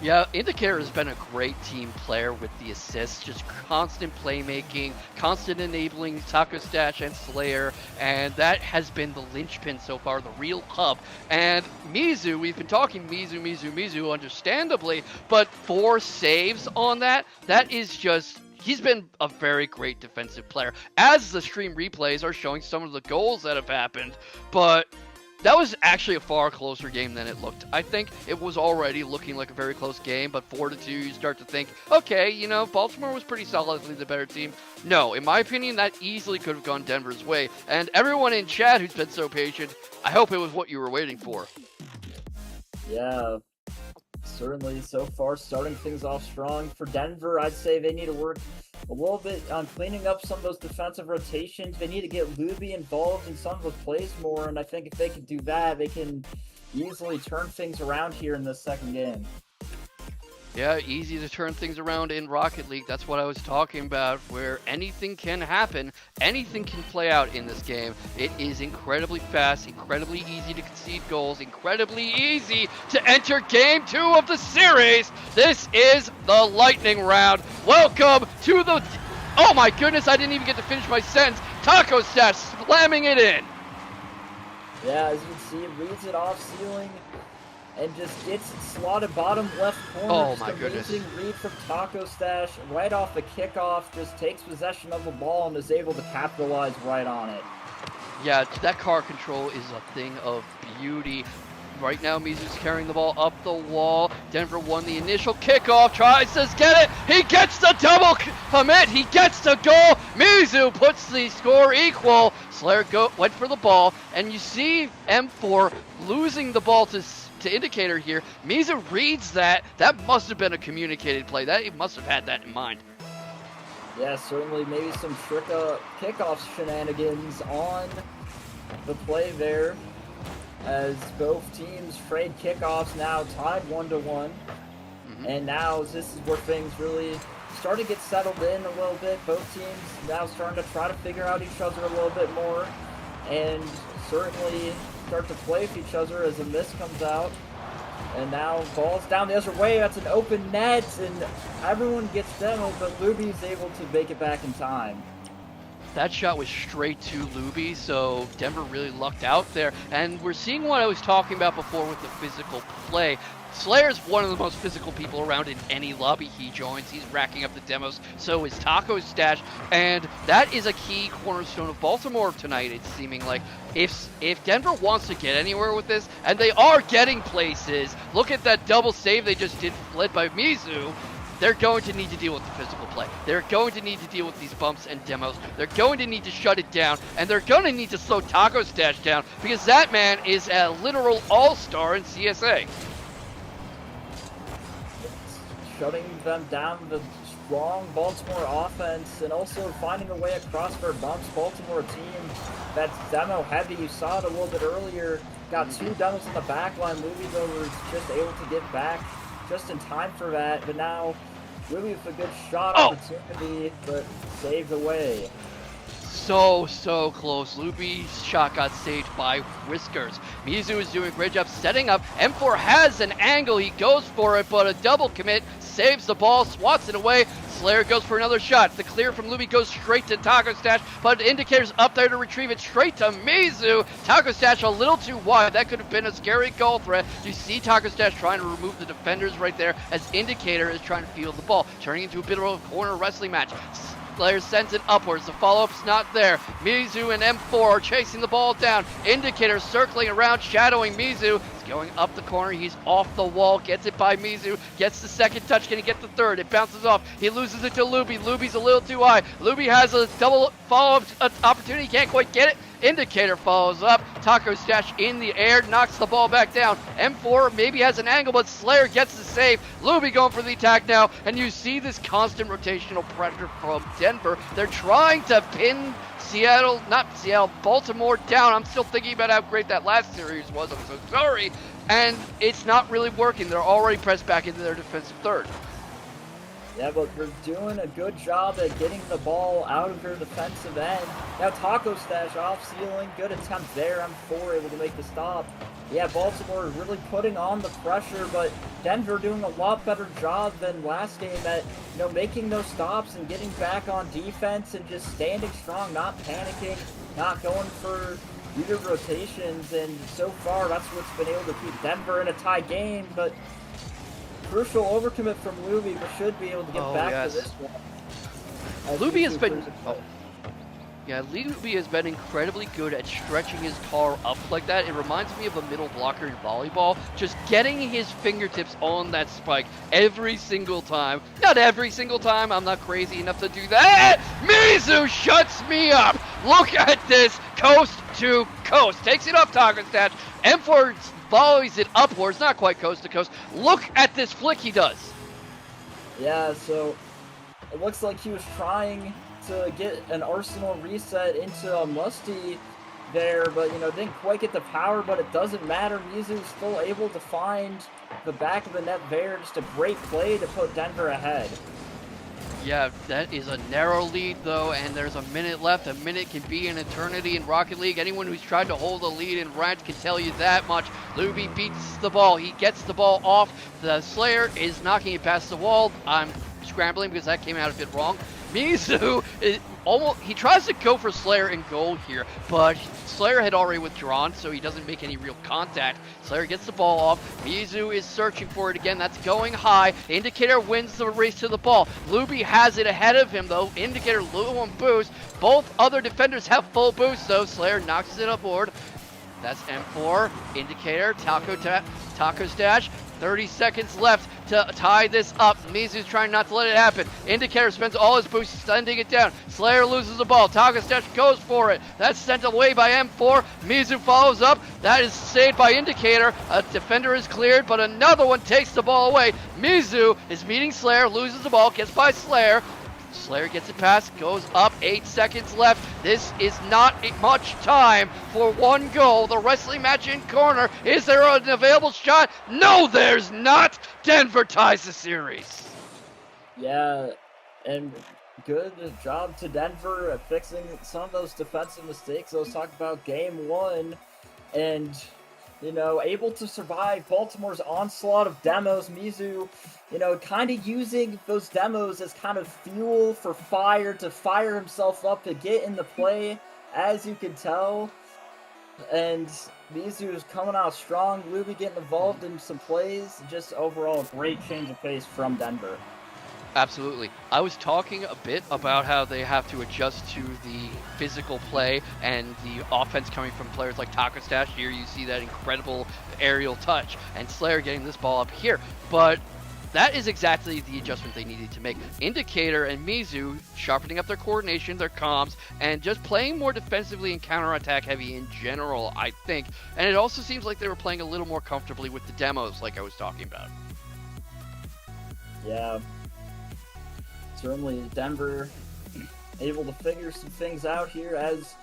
Yeah, Indicator has been a great team player with the assists, just constant playmaking, constant enabling Taco Stash and Slayer, and that has been the linchpin so far, the real hub. And Mizu, we've been talking Mizu, understandably, but 4 saves on that is just... He's been a very great defensive player, as the stream replays are showing some of the goals that have happened, but... That was actually a far closer game than it looked. I think it was already looking like a very close game, but 4-2, you start to think, okay, you know, Baltimore was pretty solidly the better team. No, in my opinion, that easily could have gone Denver's way. And everyone in chat who's been so patient, I hope it was what you were waiting for. Yeah, certainly so far starting things off strong. For Denver, I'd say they need to work a little bit on cleaning up some of those defensive rotations. They need to get Luby involved in some of the plays more, and I think if they can do that, they can easily turn things around here in this second game. Yeah, easy to turn things around in Rocket League. That's what I was talking about, where anything can happen, anything can play out in this game. It is incredibly fast, incredibly easy to concede goals, incredibly easy to enter Game 2 of the series. This is the lightning round. Welcome to the... Oh my goodness, I didn't even get to finish my sentence. Taco Stash slamming it in. Yeah, as you can see, it reads it off ceiling and just gets it slotted bottom left corner. Oh my goodness. Amazing read from Taco Stash right off the kickoff, just takes possession of the ball and is able to capitalize right on it. Yeah, that car control is a thing of beauty. Right now, Mizu's carrying the ball up the wall. Denver won the initial kickoff, tries to get it. He gets the double commit. He gets the goal. Mizu puts the score equal. Slayer went for the ball, and you see M4 losing the ball to Indicator here. Mizu reads that. That must have been a communicated play. He must have had that in mind. Yeah, certainly maybe some trick kickoff shenanigans on the play there, as both teams trade kickoffs, now tied 1-1. And now this is where things really start to get settled in a little bit. Both teams now starting to try to figure out each other a little bit more, and certainly start to play with each other as a miss comes out. And now ball's down the other way. That's an open net, and everyone gets demoed, but Luby's able to make it back in time. That shot was straight to Luby, so Denver really lucked out there. And we're seeing what I was talking about before with the physical play. Slayer's one of the most physical people around in any lobby he joins. He's racking up the demos. So is Taco Stash. And that is a key cornerstone of Baltimore tonight, it's seeming like. If Denver wants to get anywhere with this, and they are getting places, look at that double save they just did, led by Mizu. They're going to need to deal with the physical play. They're going to need to deal with these bumps and demos. They're going to need to shut it down, and they're going to need to slow Taco Stash down, because that man is a literal all-star in CSA. Shutting them down, the strong Baltimore offense, and also finding a way across for bumps. Baltimore team that's demo heavy. You saw it a little bit earlier. Got 2 demos in the back line. Luby, though, was just able to get back just in time for that, but now Luby with a good shot opportunity, but saved away. So close. Luby's shot got saved by Whiskers. Mizu is doing a great job setting up. M4 has an angle. He goes for it, but a double commit saves the ball, swats it away. Slayer goes for another shot. The clear from Luby goes straight to Taco Stash, but Indicator's up there to retrieve it straight to Mizu. Taco Stash a little too wide. That could have been a scary goal threat. You see Taco Stash trying to remove the defenders right there as Indicator is trying to field the ball, turning into a bit of a corner wrestling match. Slayer sends it upwards. The follow-up's not there. Mizu and M4 are chasing the ball down. Indicator circling around, shadowing Mizu. He's going up the corner. He's off the wall. Gets it by Mizu. Gets the second touch. Can he get the third? It bounces off. He loses it to Luby. Luby's a little too high. Luby has a double follow-up opportunity. Can't quite get it. Indicator follows up. Taco Stash in the air, knocks the ball back down. M4 maybe has an angle, but Slayer gets the save. Luby going for the attack now, and you see this constant rotational pressure from Denver. They're trying to pin Baltimore down. I'm still thinking about how great that last series was. I'm so sorry. And it's not really working. They're already pressed back into their defensive third. Yeah, but they're doing a good job at getting the ball out of their defensive end. Now Taco Stash off ceiling, good attempt there. M4 able to make the stop. Yeah, Baltimore really putting on the pressure, but Denver doing a lot better job than last game at, making those stops and getting back on defense and just standing strong, not panicking, not going for either rotations. And so far, that's what's been able to keep Denver in a tie game. But crucial overcommit from Luby, but should be able to get back to this one. Luby has been... Luby has been incredibly good at stretching his car up like that. It reminds me of a middle blocker in volleyball, just getting his fingertips on that spike every single time. Not every single time, I'm not crazy enough to do that. Mizu shuts me up. Look at this, coast to coast. Takes it up, Taco Stash. M4 volleys it upwards, not quite coast to coast. Look at this flick he does. Yeah, so it looks like he was trying to get an Arsenal reset into a Musty there, but didn't quite get the power, but it doesn't matter. Mizu's still able to find the back of the net there. Just a great play to put Denver ahead. Yeah, that is a narrow lead, though, and there's a minute left. A minute can be an eternity in Rocket League. Anyone who's tried to hold a lead in ranked can tell you that much. Luby beats the ball. He gets the ball off. The Slayer is knocking it past the wall. I'm scrambling because that came out a bit wrong. Mizu he tries to go for Slayer and goal here, but Slayer had already withdrawn, so he doesn't make any real contact. Slayer gets the ball off. Mizu is searching for it again. That's going high. Indicator wins the race to the ball. Luby has it ahead of him, though. Indicator low on boost. Both other defenders have full boost, though. Slayer knocks it aboard. That's M4. Indicator. Taco Stash. 30 seconds left to tie this up. Mizu's trying not to let it happen. Indicator spends all his boost sending it down. Slayer loses the ball. Taco Stash goes for it. That's sent away by M4. Mizu follows up. That is saved by Indicator. A defender is cleared, but another one takes the ball away. Mizu is meeting Slayer, loses the ball, gets by Slayer. Slayer gets it past, goes up, 8 seconds left. This is not much time for one goal. The wrestling match in corner. Is there an available shot? No, there's not. Denver ties the series. Yeah, and good job to Denver at fixing some of those defensive mistakes I was talking about game one. And, able to survive Baltimore's onslaught of demos. Mizu, kind of using those demos as kind of fuel for fire, to fire himself up, to get in the play, as you can tell. And Mizu is coming out strong. Luby getting involved in some plays. Just overall a great change of pace from Denver. Absolutely. I was talking a bit about how they have to adjust to the physical play and the offense coming from players like Taco Stash. Here you see that incredible aerial touch, and Slayer getting this ball up here. But that is exactly the adjustment they needed to make. Indicator and Mizu sharpening up their coordination, their comms, and just playing more defensively and counterattack heavy in general, I think. And it also seems like they were playing a little more comfortably with the demos, like I was talking about. Yeah. Certainly Denver able to figure some things out here as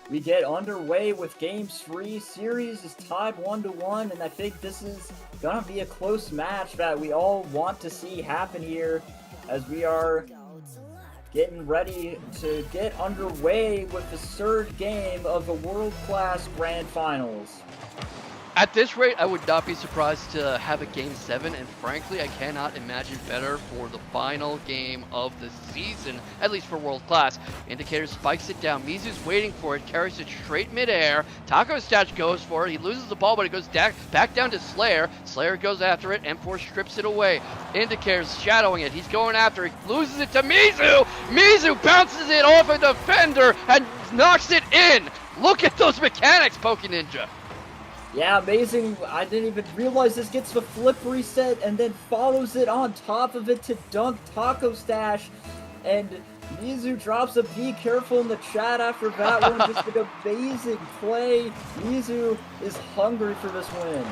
we get underway with Game 3. Series is tied 1-1, and I think this is going to be a close match that we all want to see happen here as we are getting ready to get underway with the third game of the world-class Grand Finals. At this rate, I would not be surprised to have a Game 7, and frankly, I cannot imagine better for the final game of the season, at least for World Class. Indicator spikes it down. Mizu's waiting for it, carries it straight midair. Taco Stash goes for it. He loses the ball, but it goes back down to Slayer. Slayer goes after it. M4 strips it away. Indicator's shadowing it. He's going after it. Loses it to Mizu. Mizu bounces it off a defender and knocks it in. Look at those mechanics, Poke Ninja. Yeah, amazing. I didn't even realize this gets the flip reset and then follows it on top of it to dunk Taco Stash. And Mizu drops a be careful in the chat after that one. Just an amazing play. Mizu is hungry for this win.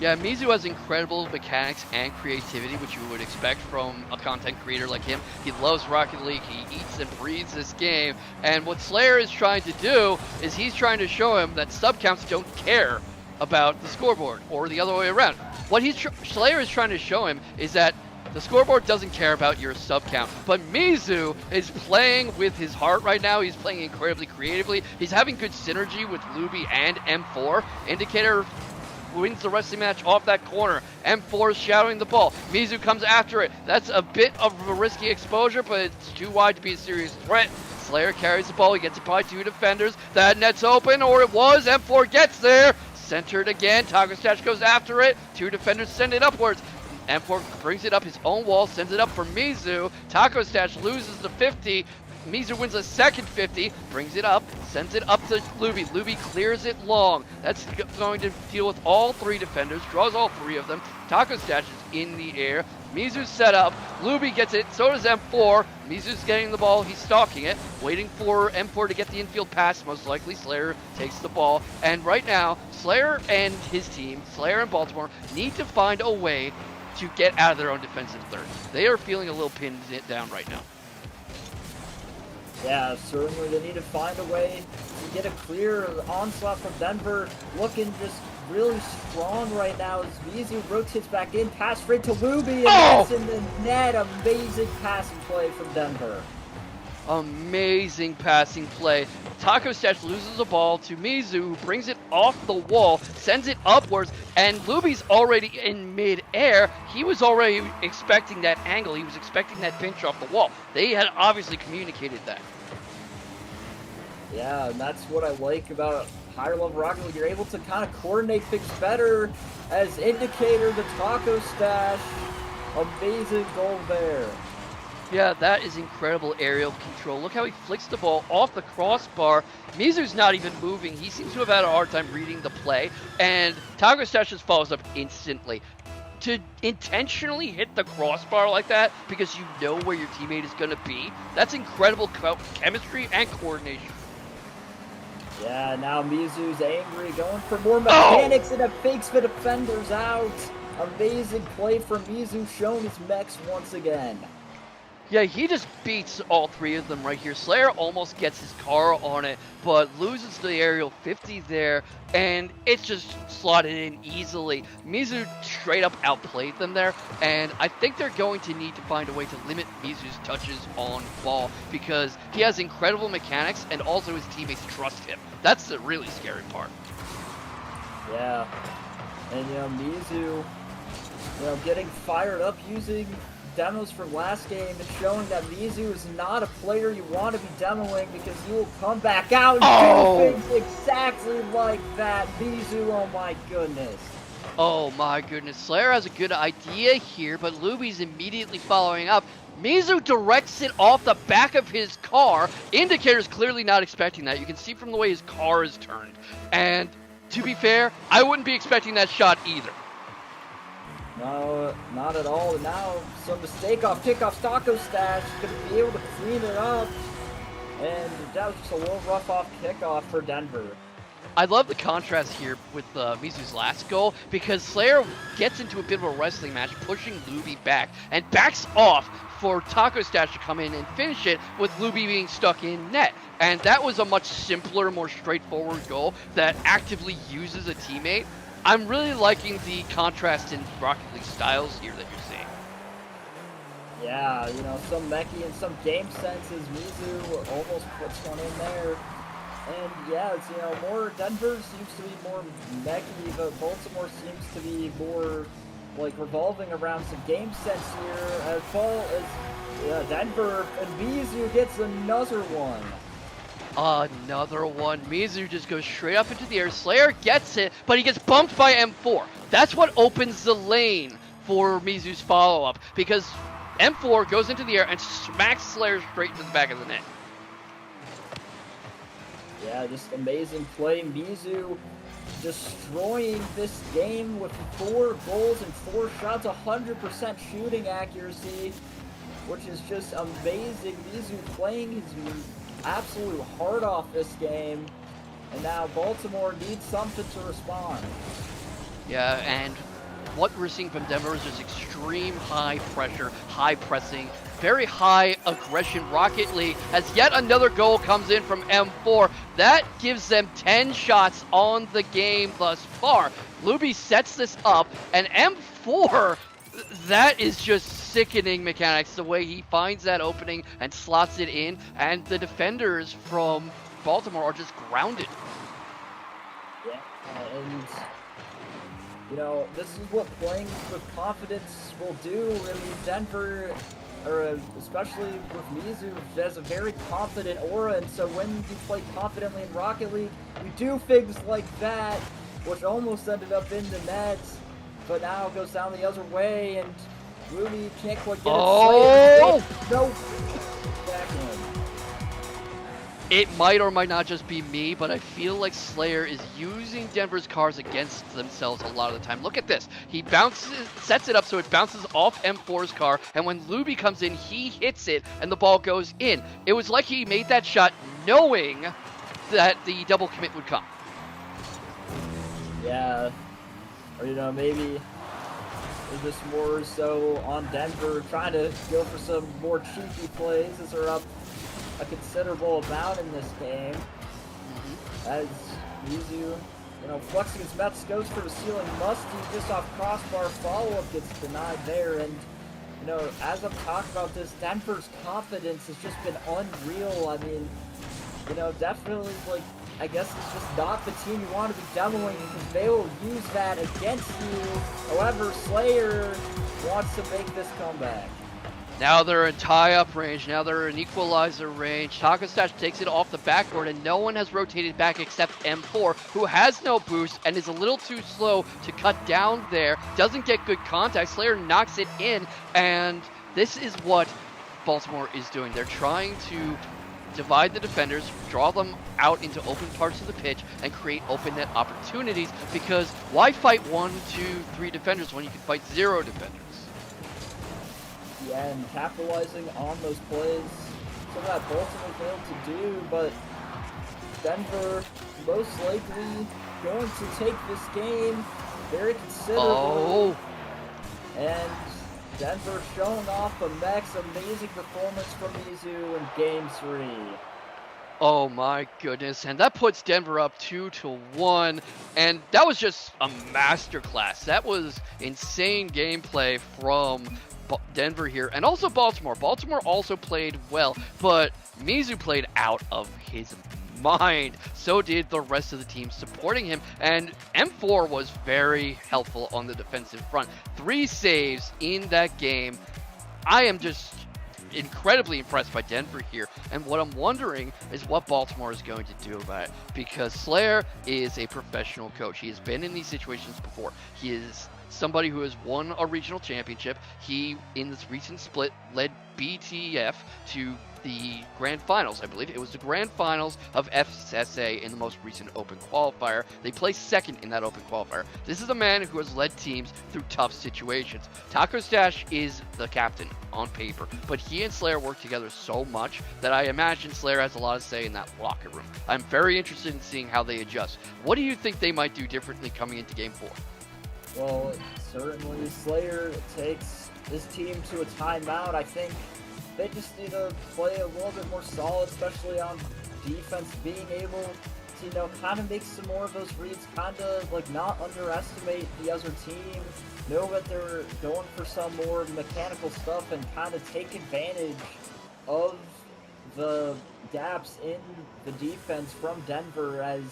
Yeah, Mizu has incredible mechanics and creativity, which you would expect from a content creator like him. He loves Rocket League, he eats and breathes this game, and what Slayer is trying to do is he's trying to show him that sub counts don't care about the scoreboard, or the other way around. What Slayer is trying to show him is that the scoreboard doesn't care about your sub count, but Mizu is playing with his heart right now. He's playing incredibly creatively. He's having good synergy with Luby and M4. Indicator wins the wrestling match off that corner. M4 is shadowing the ball. Mizu comes after it. That's a bit of a risky exposure, but it's too wide to be a serious threat. Slayer carries the ball. He gets it by 2 defenders. That net's open, or it was. M4 gets there. Centered again. Taco Stash goes after it. 2 defenders send it upwards. M4 brings it up his own wall, sends it up for Mizu. Taco Stash loses the 50. Mizu wins a second 50, brings it up, sends it up to Luby. Luby clears it long. That's going to deal with all 3 defenders, draws all 3 of them. Taco Stash is in the air. Mizu's set up. Luby gets it, so does M4. Mizu's getting the ball, he's stalking it, waiting for M4 to get the infield pass. Most likely Slayer takes the ball. And right now, Slayer and his team, Slayer and Baltimore, need to find a way to get out of their own defensive third. They are feeling a little pinned down right now. Yeah, certainly they need to find a way to get a clear onslaught from Denver. Looking just really strong right now as Mizu rotates back in, pass straight to Luby, and that's in the net. Amazing passing play from Denver. Amazing passing play. Taco Stash loses the ball to Mizu, who brings it off the wall, sends it upwards, and Luby's already in mid-air. He was already expecting that angle. He was expecting that pinch off the wall. They had obviously communicated that. Yeah, and that's what I like about higher level Rocket League. You're able to kind of coordinate things better. As indicator, the Taco Stash. Amazing goal there. Yeah, that is incredible aerial control. Look how he flicks the ball off the crossbar. Mizu's not even moving. He seems to have had a hard time reading the play. And Taco Stash just follows up instantly. To intentionally hit the crossbar like that because you know where your teammate is going to be, that's incredible chemistry and coordination. Yeah, now Mizu's angry, going for more mechanics, and it fakes the defenders out. Amazing play from Mizu, showing his mechs once again. Yeah, he just beats all 3 of them right here. Slayer almost gets his car on it, but loses the aerial 50 there, and it's just slotted in easily. Mizu straight up outplayed them there, and I think they're going to need to find a way to limit Mizu's touches on ball, because he has incredible mechanics, and also his teammates trust him. That's the really scary part. Yeah, and Mizu, getting fired up using demos from last game and showing that Mizu is not a player you want to be demoing, because you will come back out and do things exactly like that. Mizu, oh my goodness. Oh my goodness. Slayer has a good idea here, but Luby's immediately following up. Mizu directs it off the back of his car. Indicator's clearly not expecting that. You can see from the way his car is turned. And to be fair, I wouldn't be expecting that shot either. No, not at all. Now, some mistake off kickoff. Taco Stash going to be able to clean it up. And that was just a little rough off kickoff for Denver. I love the contrast here with Mizu's last goal, because Slayer gets into a bit of a wrestling match, pushing Luby back, and backs off for Taco Stash to come in and finish it, with Luby being stuck in net. And that was a much simpler, more straightforward goal that actively uses a teammate. I'm really liking the contrast in Rocket League styles here that you're seeing. Yeah, some mechy and some game senses. Mizu almost puts one in there. And yeah, it's, more Denver seems to be more mechy, but Baltimore seems to be more like revolving around some game sense here. As well as Denver, and Mizu gets another one. Another one. Mizu just goes straight up into the air. Slayer gets it, but he gets bumped by M4. That's what opens the lane for Mizu's follow-up, because M4 goes into the air and smacks Slayer straight into the back of the net. Yeah, just amazing play. Mizu destroying this game with 4 goals and 4 shots, 100% shooting accuracy, which is just amazing. Mizu playing his absolute heart off this game, and now Baltimore needs something to respond. Yeah, and what we're seeing from Denver is just extreme high pressure, high pressing, very high aggression. Rocket League, as yet another goal comes in from M4. That gives them 10 shots on the game thus far. Luby sets this up, and M4, that is just sickening mechanics, the way he finds that opening and slots it in, and the defenders from Baltimore are just grounded. Yeah, and you know, this is what playing with confidence will do. I mean, Denver, or especially with Mizu, has a very confident aura, and so when you play confidently in Rocket League, you do things like that, which almost ended up in the net, but now it goes down the other way, and Ruby can't quite get it. No! Backhand. It might or might not just be me, but I feel like Slayer is using Denver's cars against themselves a lot of the time. Look at this. He sets it up so it bounces off M4's car, and when Luby comes in, he hits it, and the ball goes in. It was like he made that shot knowing that the double commit would come. Yeah, or you know, maybe it's just more so on Denver trying to go for some more cheeky plays as they're up a considerable amount in this game. As Mizu, you know, flexing his Mets, goes for the ceiling. Musty just off crossbar follow-up gets denied there, and you know, as I'm talking about this, Denver's confidence has just been unreal. I mean, you know, definitely, like, I guess it's just not the team you want to be demoing, because they will use that against you. However, Slayer wants to make this comeback. Now they're in tie-up range. Now they're in equalizer range. Taco Stash takes it off the backboard, and no one has rotated back except M4, who has no boost and is a little too slow to cut down there. Doesn't get good contact. Slayer knocks it in, and this is what Baltimore is doing. They're trying to divide the defenders, draw them out into open parts of the pitch, and create open net opportunities, because why fight 1, 2, 3 defenders when you can fight 0 defenders? Yeah, and capitalizing on those plays, something that Baltimore failed to do, but Denver most likely going to take this game very considerably. Oh. And Denver showing off a max amazing performance from Mizu in Game 3. Oh my goodness, and that puts Denver up 2-1, and that was just a masterclass. That was insane gameplay from Denver here, and also Baltimore. Baltimore also played well, but Mizu played out of his mind. So did the rest of the team supporting him, and M4 was very helpful on the defensive front. 3 saves in that game. I am just incredibly impressed by Denver here, and what I'm wondering is what Baltimore is going to do about it, because Slayer is a professional coach. He has been in these situations before. He is somebody who has won a regional championship. He, in this recent split, led BTF to the grand finals. I believe it was the grand finals of CSA in the most recent open qualifier. They placed second in that open qualifier. This is a man who has led teams through tough situations. Taco Stash is the captain on paper, but he and Slayer work together so much that I imagine Slayer has a lot of say in that locker room. I'm very interested in seeing how they adjust. What do you think they might do differently coming into Game 4? Well, certainly Slayer takes his team to a timeout. I think they just need to play a little bit more solid, especially on defense, being able to, you know, kind of make some more of those reads, kind of like not underestimate the other team, know that they're going for some more mechanical stuff, and kind of take advantage of the gaps in the defense from Denver, as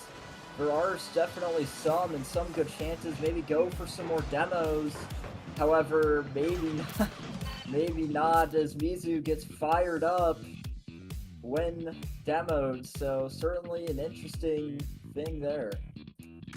there are definitely some and some good chances. Maybe go for some more demos. However, maybe not, as Mizu gets fired up when demoed. So certainly an interesting thing there.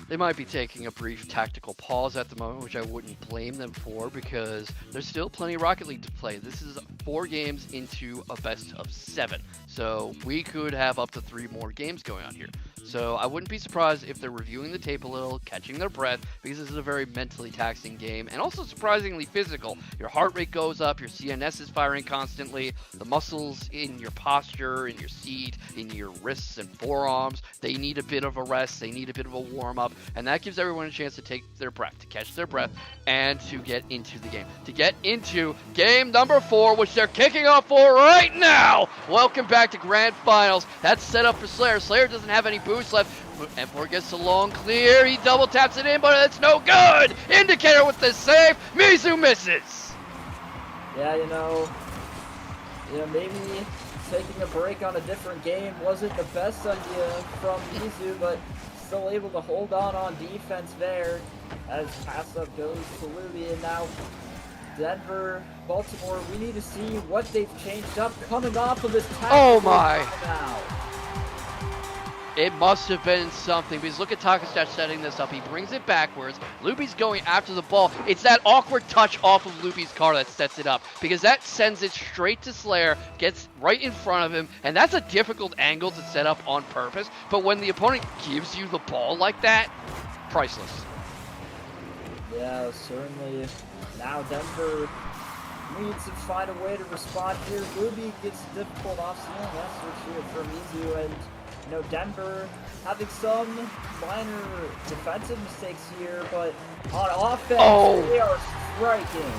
They might be taking a brief tactical pause at the moment, which I wouldn't blame them for, because there's still plenty of Rocket League to play. This is 4 games into a best of 7, so we could have up to 3 more games going on here. So I wouldn't be surprised if they're reviewing the tape a little, catching their breath, because this is a very mentally taxing game, and also surprisingly physical. Your heart rate goes up, your CNS is firing constantly, the muscles in your posture, in your seat, in your wrists and forearms, they need a bit of a rest, they need a bit of a warm-up, and that gives everyone a chance to take their breath, to catch their breath, and to get into the game. To get into game number 4, which they're kicking off for right now! Welcome back to Grand Finals. That's set up for Slayer. Slayer doesn't have any boost left. M4 gets the long clear. He double taps it in, but it's no good. Indicator with the save. Mizu misses. Yeah, maybe taking a break on a different game wasn't the best idea from Mizu, but still able to hold on defense there as pass up goes to Luby. And now Denver, Baltimore, we need to see what they've changed up coming off of this tactical Oh my. timeout. It must have been something, because look at Takastat setting this up. He brings it backwards. Luby's going after the ball. It's that awkward touch off of Luby's car that sets it up, because that sends it straight to Slayer, gets right in front of him, and that's a difficult angle to set up on purpose. But when the opponent gives you the ball like that, priceless. Yeah, certainly. Now Denver needs to find a way to respond here. Luby gets difficult off-ceiling answer from Mizu, and Denver having some minor defensive mistakes here, but on offense, they are striking.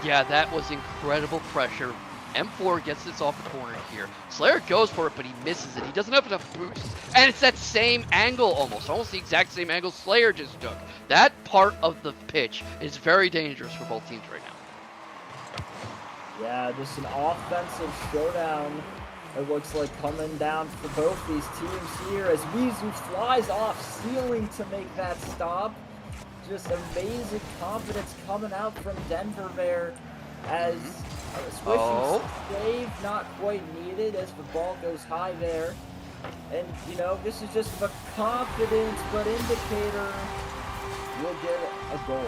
Yeah, that was incredible pressure. M4 gets this off the corner here. Slayer goes for it, but he misses it. He doesn't have enough boosts. And it's that same angle almost the exact same angle Slayer just took. That part of the pitch is very dangerous for both teams right now. Yeah, just an offensive showdown. It looks like coming down for both these teams here as Mizu flies off ceiling to make that stop. Just amazing confidence coming out from Denver there as switching save not quite needed as the ball goes high there. And, this is just the confidence, but Indicator will get a goal.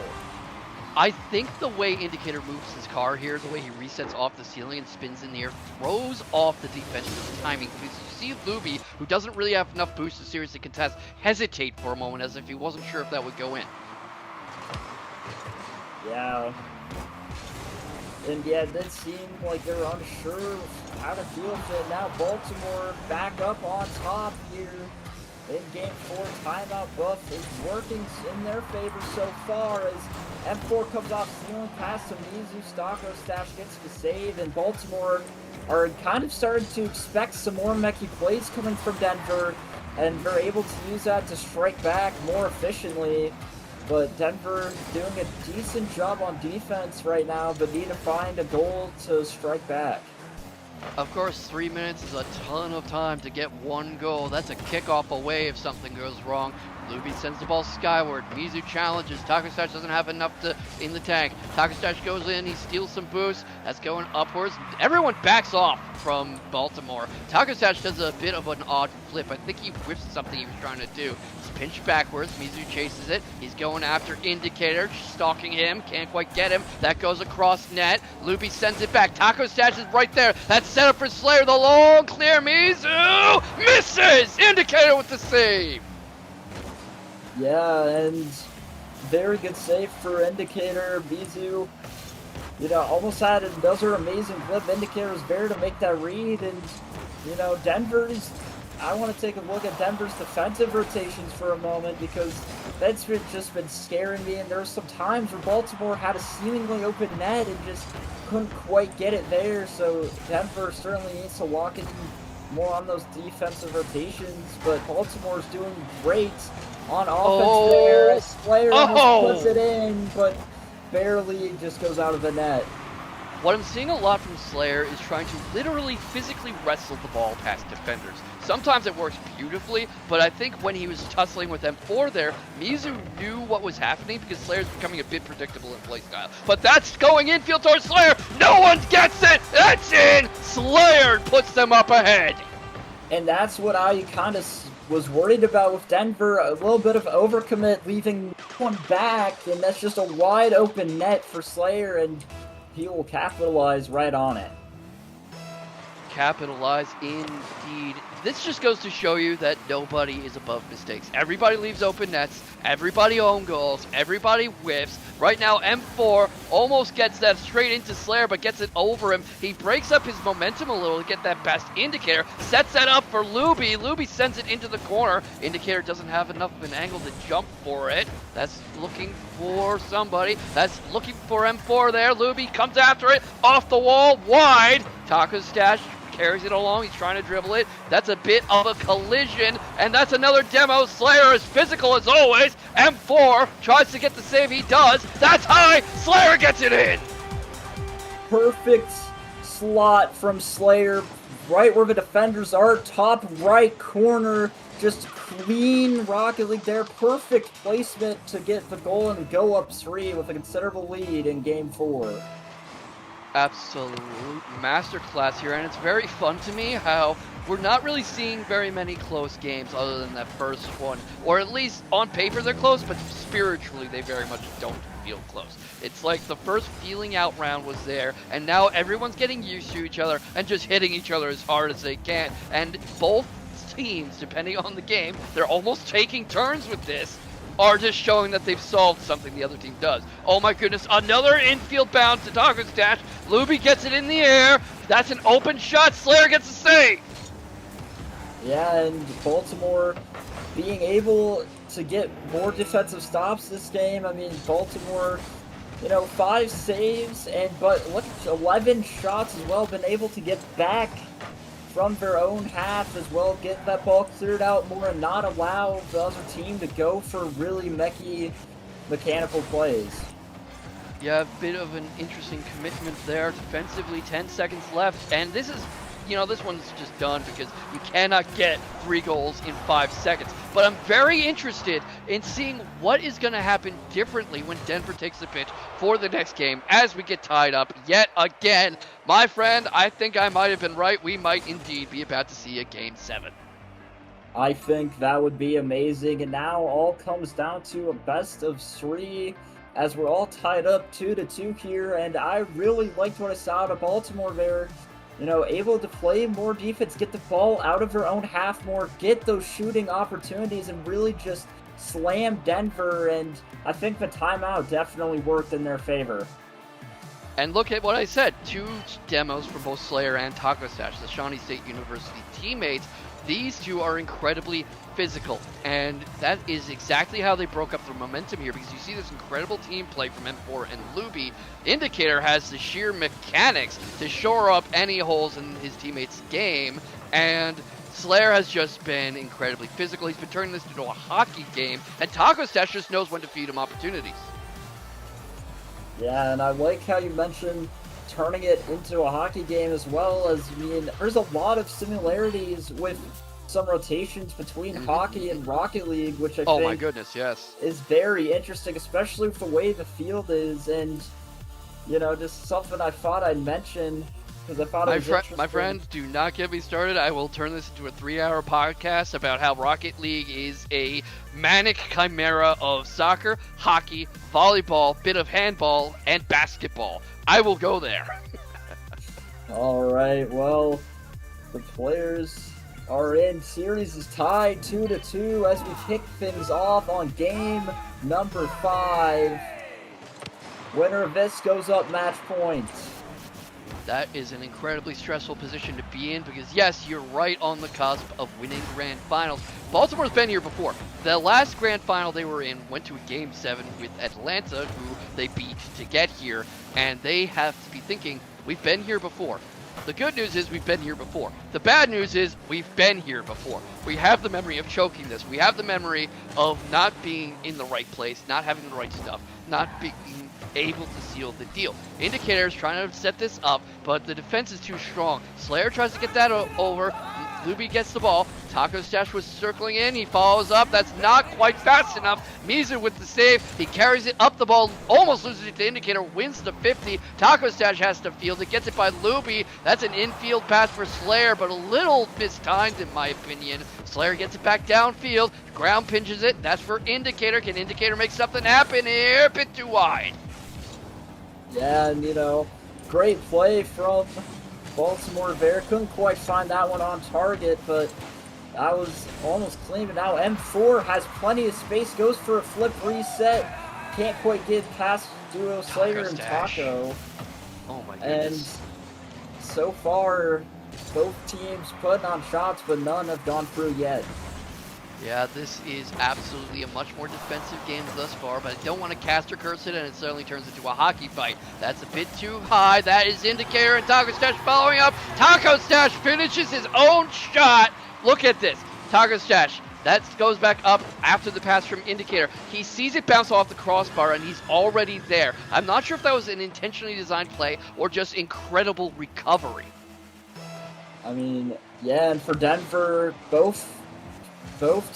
I think the way Indicator moves his car here, the way he resets off the ceiling and spins in the air, throws off the defensive timing. Because you see Luby, who doesn't really have enough boost to seriously contest, hesitate for a moment as if he wasn't sure if that would go in. Yeah. And yeah, that seemed like they were unsure how to deal with it. Now Baltimore back up on top here. In game 4, timeout buff is working in their favor so far as M4 comes off ceiling past to Mizu. Stocko Stash gets the save, and Baltimore are kind of starting to expect some more mechy plays coming from Denver, and they're able to use that to strike back more efficiently. But Denver doing a decent job on defense right now, but need to find a goal to strike back. Of course, 3 minutes is a ton of time to get one goal. That's a kickoff away if something goes wrong. Luby sends the ball skyward. Mizu challenges. Takasach doesn't have enough in the tank. Takasach goes in. He steals some boost. That's going upwards. Everyone backs off from Baltimore. Takasach does a bit of an odd flip. I think he whiffs something he was trying to do. He's pinched backwards. Mizu chases it. He's going after Indicator, stalking him. Can't quite get him. That goes across net. Luby sends it back. Takasach is right there. That's set up for Slayer. The long clear. Mizu misses. Indicator with the save. Yeah, and very good save for Indicator. Mizu, almost had another amazing flip. Indicator was there to make that read, and, Denver's, I want to take a look at Denver's defensive rotations for a moment, because that's just been scaring me, and there were some times where Baltimore had a seemingly open net and just couldn't quite get it there, so Denver certainly needs to lock in more on those defensive rotations, but Baltimore's doing great on offense there. Slayer almost puts it in, but barely just goes out of the net. What I'm seeing a lot from Slayer is trying to literally physically wrestle the ball past defenders. Sometimes it works beautifully, but I think when he was tussling with M4 there, Mizu knew what was happening because Slayer's becoming a bit predictable in playstyle. But that's going infield towards Slayer! No one gets it! That's in! Slayer puts them up ahead! And that's what I kind of was worried about with Denver, a little bit of overcommit, leaving one back, and that's just a wide open net for Slayer, and he will capitalize right on it. Capitalize indeed this just goes to show you that nobody is above mistakes. Everybody leaves open nets, everybody own goals, everybody whiffs. Right now, M4 almost gets that straight into Slayer, but gets it over him. He breaks up his momentum a little to get that best indicator, sets that up for Luby. Luby sends it into the corner. Indicator doesn't have enough of an angle to jump for it. That's looking for somebody. That's looking for M4 there. Luby comes after it, off the wall, wide. Taco's Stash carries it along. He's trying to dribble it. That's a bit of a collision, and that's another demo. Slayer is physical as always. M4 tries to get the save. He does. That's high. Slayer gets it in. Perfect slot from Slayer, right where the defenders are, top right corner. Just clean Rocket League there. Perfect placement to get the goal and go up 3 with a considerable lead in Game 4. Absolute masterclass here, and it's very fun to me how we're not really seeing very many close games other than that first one, or at least on paper they're close, but spiritually they very much don't feel close. It's like the first feeling out round was there, and now everyone's getting used to each other and just hitting each other as hard as they can, and both teams, depending on the game, they're almost taking turns with this, are just showing that they've solved something the other team does. Oh my goodness, another infield bound to Taco's Dash. Luby gets it in the air. That's an open shot. Slayer gets a save. Yeah, and Baltimore being able to get more defensive stops this game. I mean, Baltimore, 5 saves, but look at 11 shots as well, been able to get back from their own half as well, get that ball cleared out more and not allow the other team to go for really mechanical plays. Yeah, a bit of an interesting commitment there. Defensively, 10 seconds left, and this is, this one's just done because you cannot get 3 goals in 5 seconds. But I'm very interested in seeing what is going to happen differently when Denver takes the pitch for the next game as we get tied up yet again. My friend, I think I might have been right. We might indeed be about to see a Game 7. I think that would be amazing, and now all comes down to a best of 3 as we're all tied up 2-2 here, and I really liked what I saw out of Baltimore there. Able to play more defense, get the ball out of their own half more, get those shooting opportunities, and really just slam Denver, and I think the timeout definitely worked in their favor. And look at what I said, 2 demos for both Slayer and Taco Stash, the Shawnee State University teammates. These 2 are incredibly physical, and that is exactly how they broke up the momentum here, because you see this incredible team play from M4 and Luby. Indicator has the sheer mechanics to shore up any holes in his teammates' game, and Slayer has just been incredibly physical. He's been turning this into a hockey game, and Taco Stash just knows when to feed him opportunities. Yeah, and I like how you mentioned turning it into a hockey game as well, as there's a lot of similarities with some rotations between hockey and Rocket League, which I think my goodness, yes, is very interesting, especially with the way the field is, and just something I thought I'd mention because I thought it was interesting. My friend, do not get me started. I will turn this into a 3-hour podcast about how Rocket League is a manic chimera of soccer, hockey, volleyball, bit of handball, and basketball. I will go there. All right, well, the players are in. Series is tied 2-2 as we kick things off on game number 5. Winner of this goes up match point. That is an incredibly stressful position to be in because, yes, you're right on the cusp of winning grand finals. Baltimore's been here before. The last grand final they were in went to a Game 7 with Atlanta, who they beat to get here, and they have to be thinking, we've been here before. The good news is we've been here before. The bad news is we've been here before. We have the memory of choking this. We have the memory of not being in the right place, not having the right stuff, not being able to seal the deal. Indicator is trying to set this up, but the defense is too strong. Slayer tries to get that over. Luby gets the ball. Taco Stash was circling in. He follows up. That's not quite fast enough. Mizu with the save. He carries it up the ball. Almost loses it to Indicator. Wins the 50. Taco Stash has to field it. Gets it by Luby. That's an infield pass for Slayer, but a little mistimed in my opinion. Slayer gets it back downfield. Ground pinches it. That's for Indicator. Can Indicator make something happen here? A bit too wide. Yeah, and great play from Baltimore there. Couldn't quite find that one on target, but that was almost clean. But now M4 has plenty of space, goes for a flip reset. Can't quite get past Duo Slayer and Stash. Taco. Oh my And goodness. so far, both teams putting on shots, but none have gone through yet. Yeah, this is absolutely a much more defensive game thus far, but I don't want to caster curse it, and it suddenly turns into a hockey fight. That's a bit too high. That is Indicator and Taco Stash following up. Taco Stash finishes his own shot. Look at this. Taco Stash. That goes back up after the pass from Indicator. He sees it bounce off the crossbar, and he's already there. I'm not sure if that was an intentionally designed play or just incredible recovery. I mean, yeah, and for Denver, both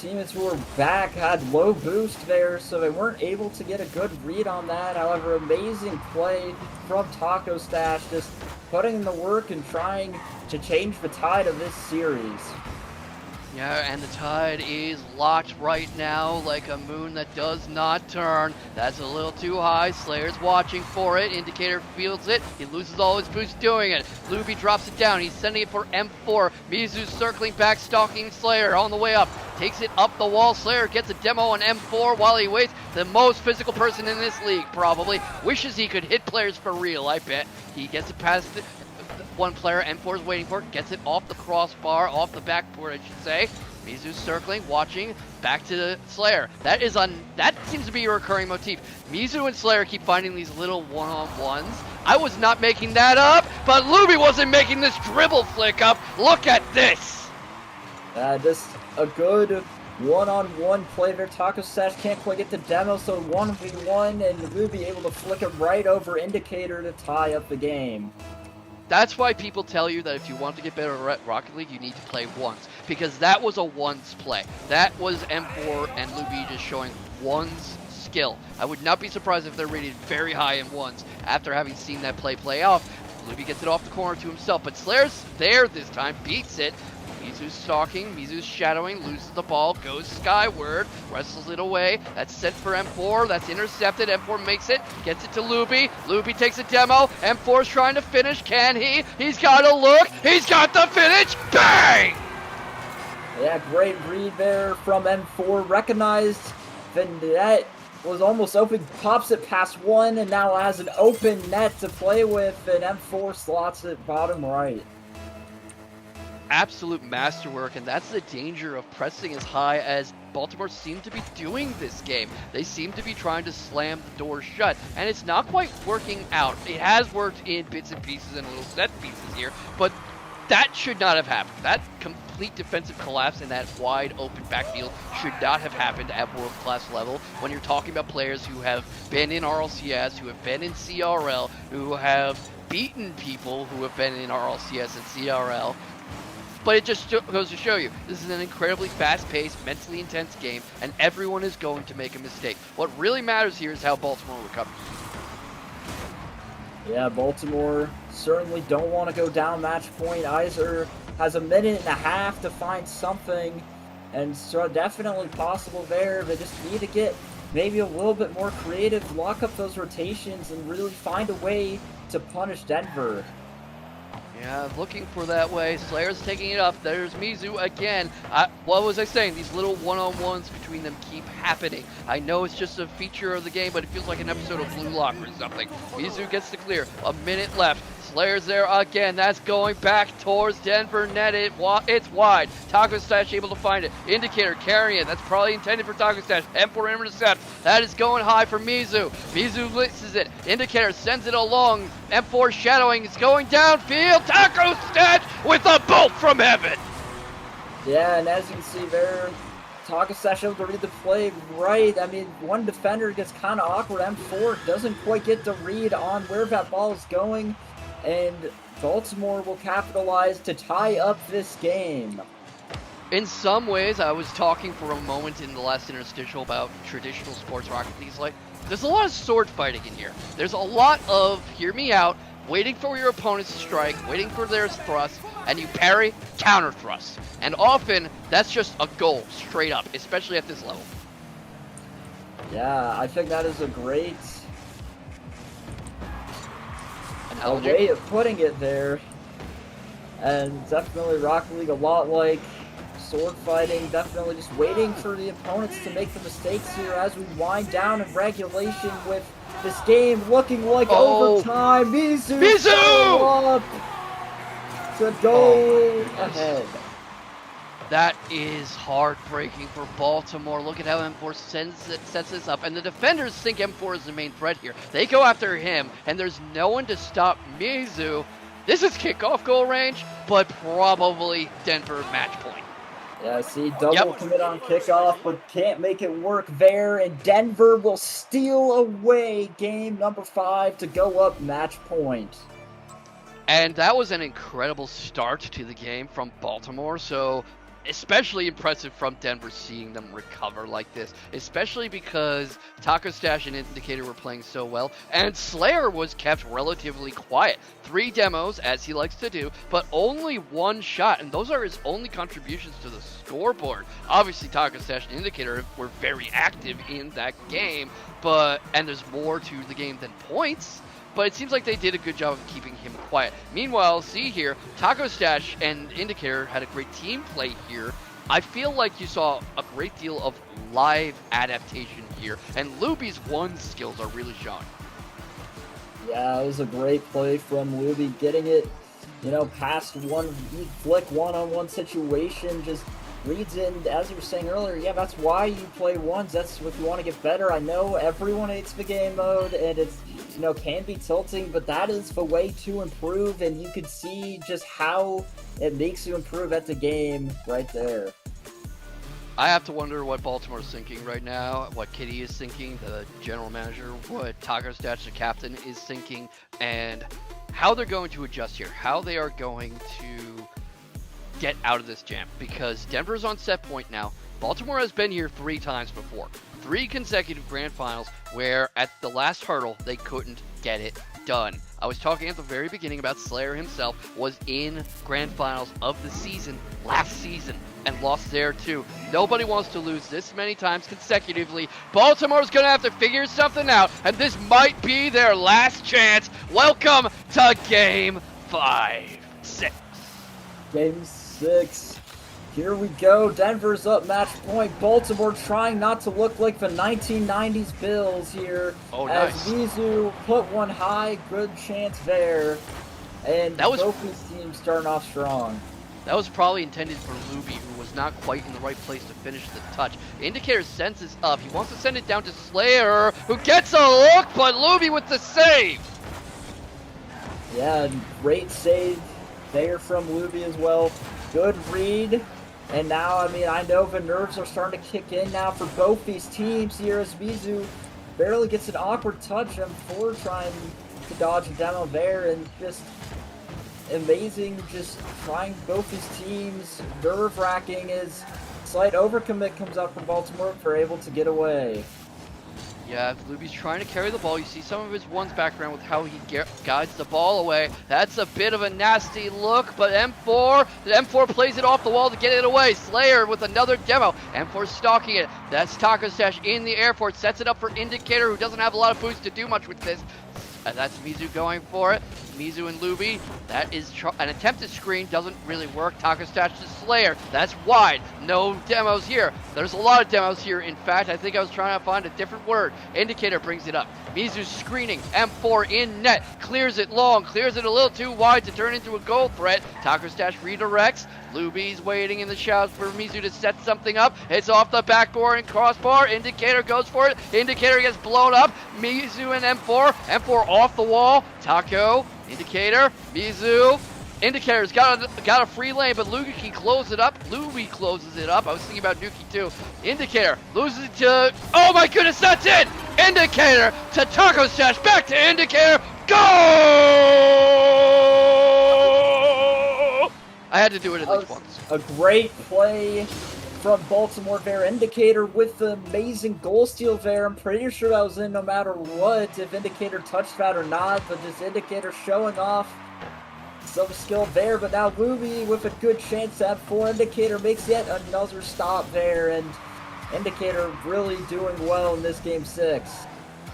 teams who were back had low boost there, so they weren't able to get a good read on that. However, amazing play from Taco Stash, just putting in the work and trying to change the tide of this series. Yeah, and the tide is locked right now like a moon that does not turn. That's a little too high. Slayer's watching for it. Indicator fields it. He loses all his boost doing it. Luby drops it down. He's sending it for M4. Mizu's circling back, stalking Slayer on the way up. Takes it up the wall. Slayer gets a demo on M4 while he waits. The most physical person in this league, probably. Wishes he could hit players for real, I bet. He gets it past one player, M4 is waiting for it, gets it off the crossbar, off the backboard, I should say. Mizu's circling, watching, back to the Slayer. That seems to be a recurring motif. Mizu and Slayer keep finding these little one-on-ones. I was not making that up, but Luby wasn't making this dribble flick up. Look at this! Just a good one-on-one play there. Taco Stash can't quite get the demo, so 1v1, and Luby able to flick it right over Indicator to tie up the game. That's why people tell you that if you want to get better at Rocket League, you need to play once. Because that was a once play. That was M4 and Luby just showing one's skill. I would not be surprised if they're rated very high in ones after having seen that play off. Luby gets it off the corner to himself, but Slayer's there this time, beats it. Mizu's stalking, Mizu's shadowing, loses the ball, goes skyward, wrestles it away. That's sent for M4, that's intercepted. M4 makes it, gets it to Luby. Luby takes a demo. M4's trying to finish. Can he? He's got a look. He's got the finish. Bang! Yeah, great read there from M4. Recognized the net was almost open, pops it past one, and now has an open net to play with, and M4 slots it bottom right. Absolute masterwork, and that's the danger of pressing as high as Baltimore seem to be doing this game. They seem to be trying to slam the door shut, and it's not quite working out. It has worked in bits and pieces and little set pieces here, but that should not have happened. That complete defensive collapse in that wide open backfield should not have happened at world-class level when you're talking about players who have been in RLCS, who have been in CRL, who have beaten people who have been in RLCS and CRL. But it just goes to show you, this is an incredibly fast-paced, mentally intense game, and everyone is going to make a mistake. What really matters here is how Baltimore recovers. Yeah, Baltimore certainly don't want to go down match point. Iser has a minute and a half to find something, and so definitely possible there. They just need to get maybe a little bit more creative, lock up those rotations, and really find a way to punish Denver. Yeah, looking for that way. Slayer's taking it up. There's Mizu again. What was I saying? These little one-on-ones between them keep happening. I know it's just a feature of the game, but it feels like an episode of Blue Lock or something. Mizu gets to clear. A minute left. Slayer's there again. That's going back towards Denver net. It's wide. Taco Stash able to find it. Indicator carrying it. That's probably intended for Taco Stash. M4 intercept. That is going high for Mizu. Mizu blitzes it. Indicator sends it along. M4 shadowing. It's going downfield. Taco Stash with a bolt from heaven. Yeah, and as you can see there, Taco Stash able to read the play right. I mean, one defender gets kind of awkward. M4 doesn't quite get the read on where that ball is going. And Baltimore will capitalize to tie up this game. In some ways, I was talking for a moment in the last interstitial about traditional sports Rocket League. Like, there's a lot of sword fighting in here. There's a lot of, hear me out, waiting for your opponent's strike, waiting for their thrust, and you parry, counter thrust. And often, that's just a goal, straight up, especially at this level. Yeah, I think that is a great Analogy? way of putting it there. And definitely Rocket League a lot like sword fighting, definitely just waiting for the opponents to make the mistakes here as we wind down in regulation with this game looking like overtime. Mizu up to go ahead. That is heartbreaking for Baltimore. Look at how M4 sets this up. And the defenders think M4 is the main threat here. They go after him, and there's no one to stop Mizu. This is kickoff goal range, but probably Denver match point. Yeah, I see double commit on kickoff, but can't make it work there. And Denver will steal away game number 5 to go up match point. And that was an incredible start to the game from Baltimore. So especially impressive from Denver seeing them recover like this, especially because Taco Stash and Indicator were playing so well, and Slayer was kept relatively quiet. 3 demos, as he likes to do, but only 1 shot, and those are his only contributions to the scoreboard. Obviously, Taco Stash and Indicator were very active in that game, and there's more to the game than points. But it seems like they did a good job of keeping him quiet. Meanwhile, see here, Taco Stash and Indicator had a great team play here. I feel like you saw a great deal of live adaptation here, and Luby's one skills are really showing. Yeah, it was a great play from Luby, getting it, past one flick one-on-one situation, just reads it, and as you were saying earlier, yeah, that's why you play ones. That's if you want to get better. I know everyone hates the game mode, and it's, can be tilting, but that is the way to improve, and you could see just how it makes you improve at the game right there. I have to wonder what Baltimore's thinking right now, what Kitty is thinking, the general manager, what Taco Stash, the captain, is thinking, and how they're going to adjust here, how they are going to get out of this jam, because Denver's on set point now. Baltimore has been here 3 times before. 3 consecutive grand finals where at the last hurdle they couldn't get it done. I was talking at the very beginning about Slayer himself was in grand finals of the season last season and lost there too. Nobody wants to lose this many times consecutively. Baltimore's gonna have to figure something out, and this might be their last chance. Welcome to Game 6. Game 6. Here we go. Denver's up match point. Baltimore trying not to look like the 1990s Bills here. Oh, as nice. Mizu put one high. Good chance there. And both these teams starting off strong. That was probably intended for Luby, who was not quite in the right place to finish the touch. Indicator sends this up. He wants to send it down to Slayer, who gets a look, but Luby with the save. Yeah, great save there from Luby as well. Good read. And now, I know the nerves are starting to kick in now for both these teams here as Mizu barely gets an awkward touch on Ford trying to dodge a demo there, and just amazing, just trying both these teams. Nerve-wracking as slight overcommit comes up from Baltimore, but they're able to get away. Yeah, Luby's trying to carry the ball. You see some of his one's background with how he guides the ball away. That's a bit of a nasty look, but M4 plays it off the wall to get it away. Slayer with another demo. M4 stalking it. That's Taco Stash in the airport. Sets it up for Indicator, who doesn't have a lot of boost to do much with this. That's Mizu going for it. Mizu and Luby. That is an attempted screen. Doesn't really work. Taco Stash to Slayer. That's wide. No demos here. There's a lot of demos here. In fact, I think I was trying to find a different word. Indicator brings it up. Mizu screening. M4 in net. Clears it long. Clears it a little too wide to turn into a goal threat. Taco Stash redirects. Luby's waiting in the shadows for Mizu to set something up. It's off the backboard and crossbar. Indicator goes for it. Indicator gets blown up. Mizu and M4. M4 off the wall. Taco. Indicator. Mizu. Indicator's got a free lane, but Luby can close it up. Luby closes it up. I was thinking about Nuki too. Indicator loses it to... Oh my goodness, that's it! Indicator to Taco Stash. Back to Indicator. Go! I had to do it at least once. A great play from Baltimore there. Indicator with the amazing goal steal there. I'm pretty sure that was in no matter what, if Indicator touched that or not, but this Indicator showing off some skill there. But now Luby with a good chance to have 4. Indicator makes yet another stop there, and Indicator really doing well in this game 6.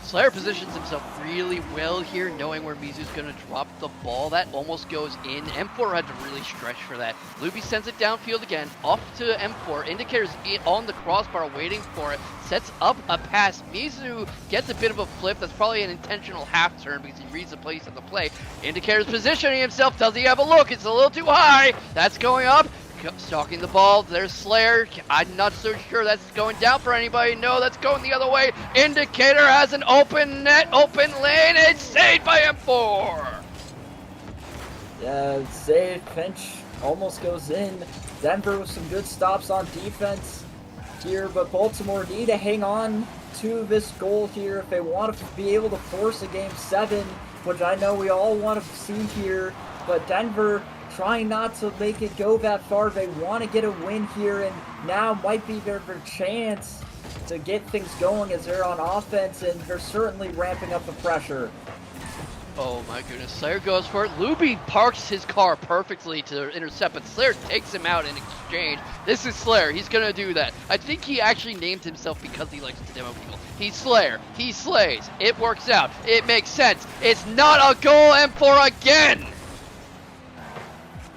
Slayer positions himself really well here, knowing where Mizu's going to drop the ball. That almost goes in. M4 had to really stretch for that. Luby sends it downfield again, off to M4. Indicator's on the crossbar waiting for it. Sets up a pass. Mizu gets a bit of a flip. That's probably an intentional half turn because he reads the place of the play. Indicator's positioning himself. Does he have a look? It's a little too high. That's going up. Stalking the ball, there's Slayer. I'm not so sure that's going down for anybody. No, that's going the other way. Indicator has an open net, open lane. It's saved by M4. Yeah, save, pinch, almost goes in. Denver with some good stops on defense here, but Baltimore need to hang on to this goal here if they want to be able to force a game 7, which I know we all want to see here, but Denver trying not to make it go that far. They want to get a win here, and now might be their chance to get things going as they're on offense, and they're certainly ramping up the pressure. Oh my goodness, Slayer goes for it. Luby parks his car perfectly to intercept, but Slayer takes him out in exchange. This is Slayer, he's gonna do that. I think he actually named himself because he likes to demo people. He's Slayer, he slays, it works out, it makes sense. It's not a goal, M4 again!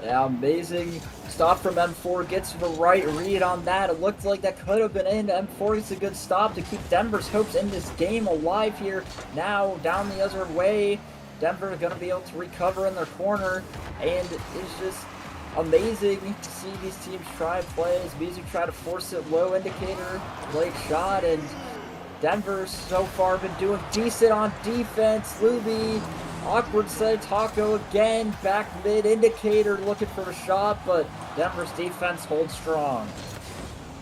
Yeah, amazing stop from M4, gets the right read on that. It looked like that could have been in. M4 gets a good stop to keep Denver's hopes in this game alive here. Now down the other way, Denver is going to be able to recover in their corner, and it's just amazing to see these teams try plays. Mizu try to force it low, Indicator, late shot, and Denver's so far been doing decent on defense. Luby, awkward set, Taco again, back mid, Indicator looking for a shot, but Denver's defense holds strong.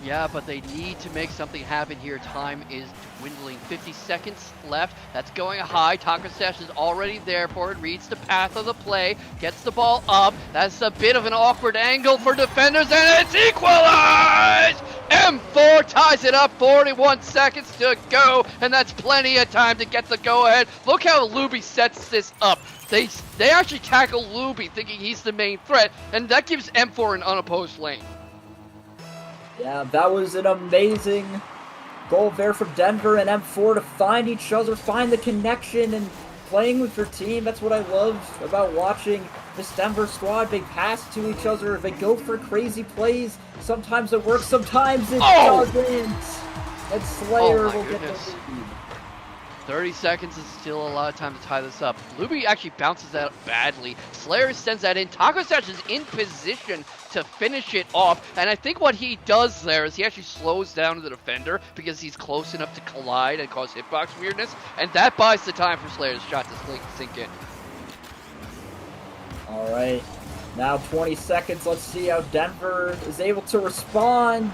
Yeah, but they need to make something happen here. Time is dwindling. 50 seconds left. That's going high. Taco Stash is already there for it. Reads the path of the play. Gets the ball up. That's a bit of an awkward angle for defenders, and it's equalized! M4 ties it up. 41 seconds to go, and that's plenty of time to get the go-ahead. Look how Luby sets this up. They actually tackle Luby thinking he's the main threat, and that gives M4 an unopposed lane. Yeah, that was an amazing goal there from Denver and M4 to find each other, find the connection, and playing with your team. That's what I love about watching this Denver squad. They pass to each other, they go for crazy plays. Sometimes it works, sometimes it doesn't. And Slayer will get the lead. 30 seconds is still a lot of time to tie this up. Luby actually bounces that badly. Slayer sends that in. Taco Stash is in position to finish it off, and I think what he does there is he actually slows down the defender because he's close enough to collide and cause hitbox weirdness, and that buys the time for Slayer's shot to sink in. Alright, now 20 seconds. Let's see how Denver is able to respond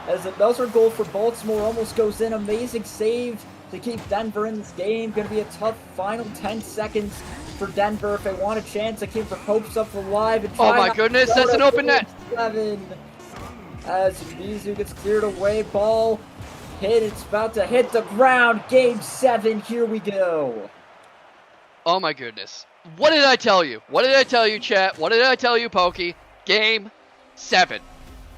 as another goal for Baltimore almost goes in. Amazing save to keep Denver in this game. Going to be a tough final 10 seconds for Denver if they want a chance to keep their hopes up alive. And oh my goodness, that's an open net! 7 as Mizu gets cleared away. Ball hit, it's about to hit the ground. Game 7, here we go. Oh my goodness. What did I tell you? What did I tell you, chat? What did I tell you, Pokey? Game 7.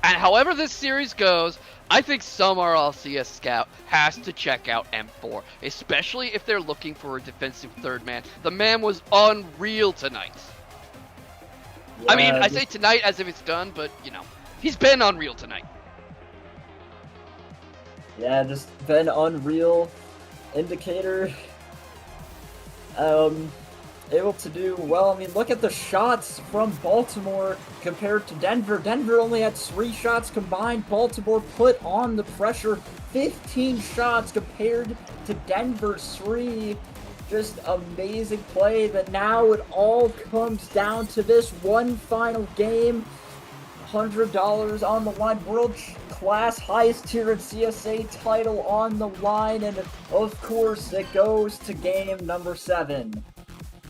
And however this series goes, I think some RLCS scout has to check out M4, especially if they're looking for a defensive third man. The man was unreal tonight. Yeah, I mean, I say tonight as if it's done, but, you know, he's been unreal tonight. Yeah, just been unreal. Indicator. Able to do well. I mean, look at the shots from Baltimore compared to Denver. Denver only had 3 shots combined. Baltimore put on the pressure. 15 shots compared to Denver's 3. Just amazing play. But now it all comes down to this one final game. $100 on the line. World class, highest tier in CSA title on the line. And of course, it goes to game number 7.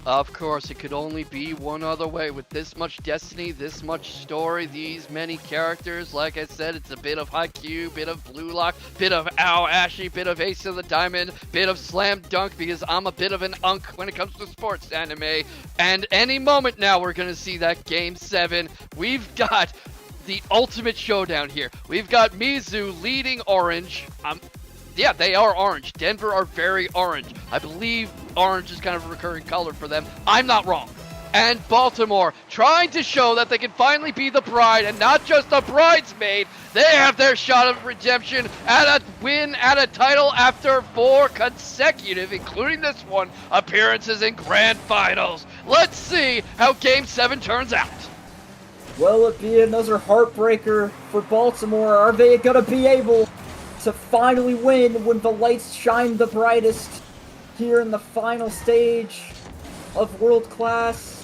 Of course, it could only be one other way with this much destiny, this much story, these many characters. Like I said, it's a bit of Haikyuu, bit of Blue Lock, bit of Ow Ashy, bit of Ace of the Diamond, bit of Slam Dunk, because I'm a bit of an unk when it comes to sports anime. And any moment now, we're going to see that Game 7. We've got the ultimate showdown here. We've got Mizu leading Orange. Yeah, they are orange. Denver are very orange. I believe orange is kind of a recurring color for them. I'm not wrong. And Baltimore trying to show that they can finally be the bride and not just a bridesmaid. They have their shot of redemption at a win at a title after 4 consecutive, including this one, appearances in grand finals. Let's see how Game 7 turns out. Will it be another heartbreaker for Baltimore? Are they going to be able to finally win when the lights shine the brightest here in the final stage of World Class?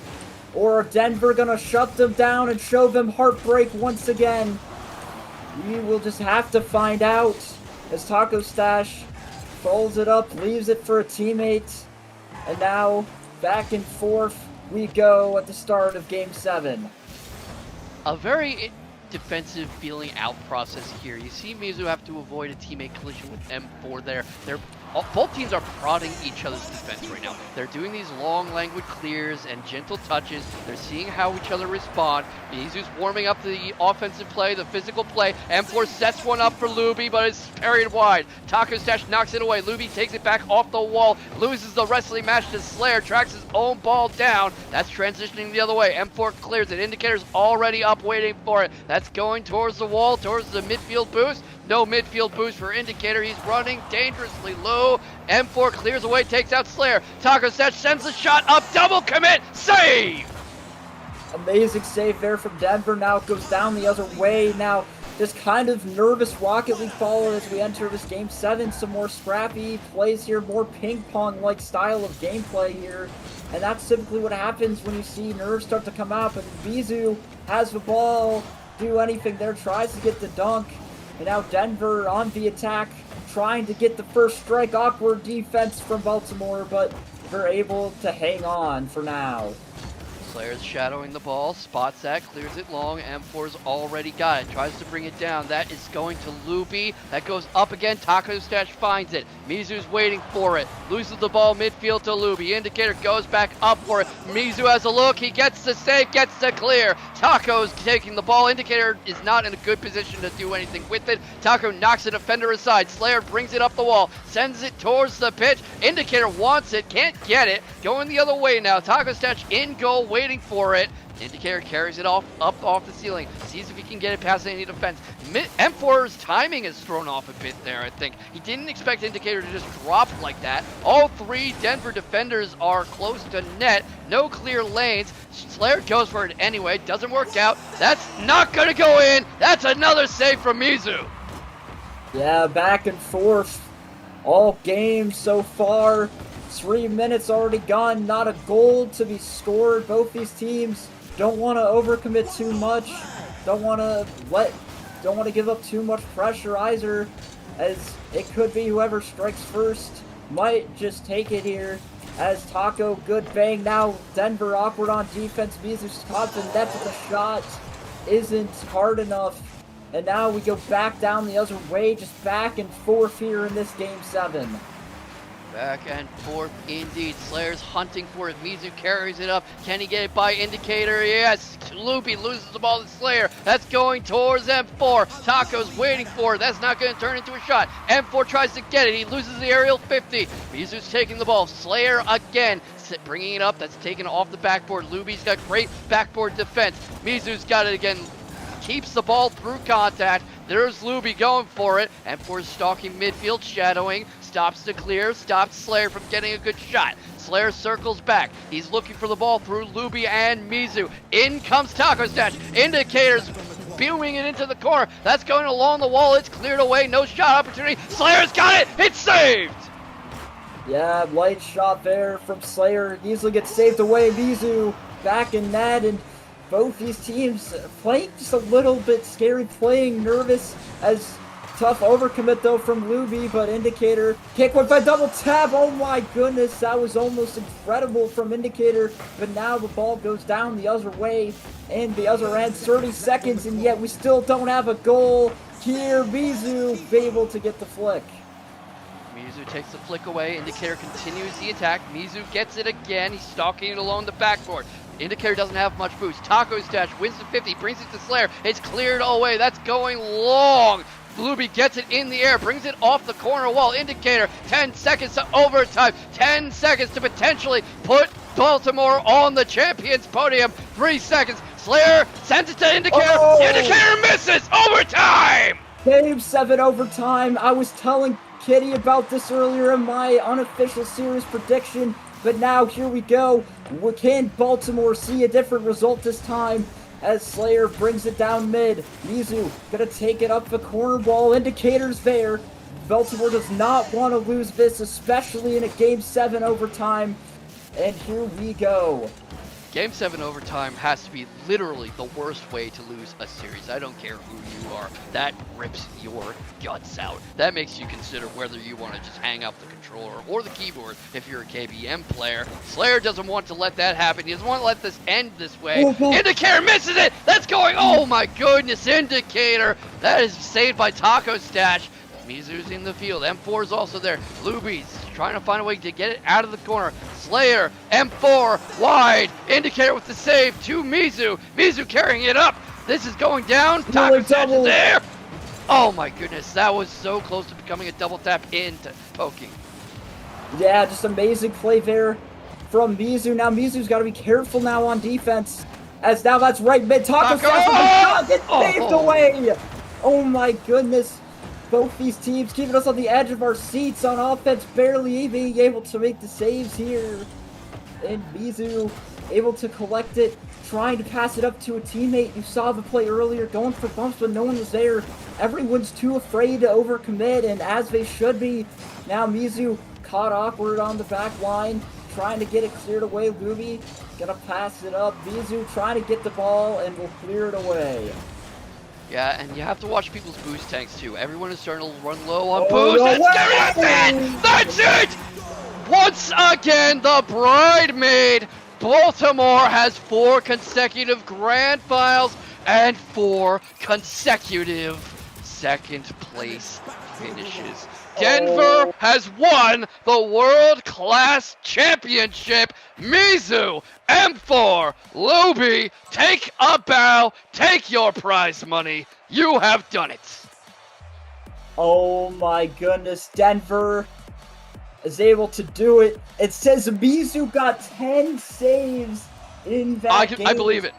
Or are Denver gonna shut them down and show them heartbreak once again? We will just have to find out as Taco Stash folds it up, leaves it for a teammate, and now back and forth we go at the start of Game 7. A very defensive feeling out process here. You see Mizu have to avoid a teammate collision with M4 there. Both teams are prodding each other's defense right now. They're doing these long languid clears and gentle touches. They're seeing how each other respond. Mizu's warming up the offensive play, the physical play. M4 sets one up for Luby, but it's parried wide. Taco Stash knocks it away. Luby takes it back off the wall, loses the wrestling match to Slayer, tracks his own ball down. That's transitioning the other way. M4 clears it. Indicator's already up waiting for it. That's going towards the wall, towards the midfield boost. No midfield boost for Indicator. He's running dangerously low. M4 clears away, takes out Slayer. Taco Stash sends the shot up. Double commit. Save! Amazing save there from Denver. Now it goes down the other way. Now just kind of nervous Rocket League follow as we enter this Game 7. Some more scrappy plays here. More ping pong-like style of gameplay here. And that's typically what happens when you see nerves start to come out. But Mizu has the ball. Do anything there. Tries to get the dunk. And now Denver on the attack, trying to get the first strike. Awkward defense from Baltimore, but they're able to hang on for now. Slayer's shadowing the ball, spots that, clears it long. M4's already got it, tries to bring it down. That is going to Luby. That goes up again. Taco Stash finds it. Mizu's waiting for it. Loses the ball midfield to Luby. Indicator goes back up for it. Mizu has a look. He gets the save, gets the clear. Taco's taking the ball. Indicator is not in a good position to do anything with it. Taco knocks the defender aside. Slayer brings it up the wall, sends it towards the pitch. Indicator wants it, can't get it. Going the other way now. Taco Stash in goal, waiting for it. Indicator carries it up off the ceiling, sees if he can get it past any defense. M4's timing is thrown off a bit there, I think. He didn't expect Indicator to just drop like that. All 3 Denver defenders are close to net. No clear lanes. Slayer goes for it anyway. Doesn't work out. That's not going to go in. That's another save from Mizu. Yeah, back and forth. All game so far. 3 minutes already gone. Not a goal to be scored. Both these teams don't want to overcommit too much. Don't want to give up too much pressure either, as it could be whoever strikes first might just take it here. As Taco, good bang. Now Denver awkward on defense. Mizu's caught the net, but the shot isn't hard enough. And now we go back down the other way, just back and forth here in this Game 7. Back and forth indeed. Slayer's hunting for it. Mizu carries it up. Can he get it by Indicator? Yes. Loopy loses the ball to Slayer. That's going towards M4. Taco's waiting for it. That's not going to turn into a shot. M4 tries to get it. He loses the aerial 50. Mizu's taking the ball. Slayer again. Bringing it up. That's taken off the backboard. Luby's got great backboard defense. Mizu's got it again. Keeps the ball through contact. There's Luby going for it. M4's stalking midfield, shadowing. Stops to clear. Stops Slayer from getting a good shot. Slayer circles back. He's looking for the ball through Luby and Mizu. In comes Taco Stash. Indicators spewing it into the corner. That's going along the wall. It's cleared away. No shot opportunity. Slayer's got it. It's saved. Yeah, light shot there from Slayer. Easily gets saved away. Mizu back in net, and both these teams playing just a little bit scary, playing nervous. As tough overcommit though from Luby, but Indicator kick with a double tap. Oh my goodness, that was almost incredible from Indicator. But now the ball goes down the other way, and the other end. 30 seconds, and yet we still don't have a goal here. Mizu able to get the flick. Mizu takes the flick away. Indicator continues the attack. Mizu gets it again. He's stalking it along the backboard. Indicator doesn't have much boost. Taco Stash wins the 50, brings it to Slayer. It's cleared away. That's going long. Luby gets it in the air, brings it off the corner wall. Indicator, 10 seconds to overtime. 10 seconds to potentially put Baltimore on the champions podium. 3 seconds. Slayer sends it to Indicator. Oh! Indicator misses. Overtime! Game 7 overtime. I was telling Kitty about this earlier in my unofficial series prediction, but now here we go. Can Baltimore see a different result this time? As Slayer brings it down mid. Mizu gonna take it up the corner wall. Indicators there. Baltimore does not want to lose this, especially in a Game 7 overtime. And here we go. Game 7 overtime has to be literally the worst way to lose a series. I don't care who you are. That rips your guts out. That makes you consider whether you want to just hang up the controller or the keyboard if you're a KBM player. Slayer doesn't want to let that happen. He doesn't want to let this end this way. Indicator misses it! That's going... Oh my goodness, Indicator! That is saved by Taco Stash. Mizu's in the field. M4 is also there. Luby's trying to find a way to get it out of the corner. Slayer, M4, wide. Indicator with the save to Mizu. Mizu carrying it up. This is going down. Taco Stash is there. Oh my goodness, that was so close to becoming a double tap into poking. Yeah, just amazing play there from Mizu. Now Mizu's got to be careful now on defense. As now that's right mid. Taco Stash gets saved away. Oh my goodness. Both these teams keeping us on the edge of our seats on offense, barely being able to make the saves here. And Mizu able to collect it, trying to pass it up to a teammate. You saw the play earlier, going for bumps, but no one was there. Everyone's too afraid to overcommit, and as they should be. Now Mizu caught awkward on the back line, trying to get it cleared away. Luby gonna pass it up. Mizu trying to get the ball, and will clear it away. Yeah, and you have to watch people's boost tanks too. Everyone is starting to run low on boost. That's it! Once again, the bridesmaid. Baltimore has 4 consecutive grand finals and 4 consecutive second place finishes. Denver has won the World Class Championship. Mizu, M4, Luby, take a bow, take your prize money. You have done it. Oh my goodness, Denver is able to do it. It says Mizu got 10 saves in that game. I believe it.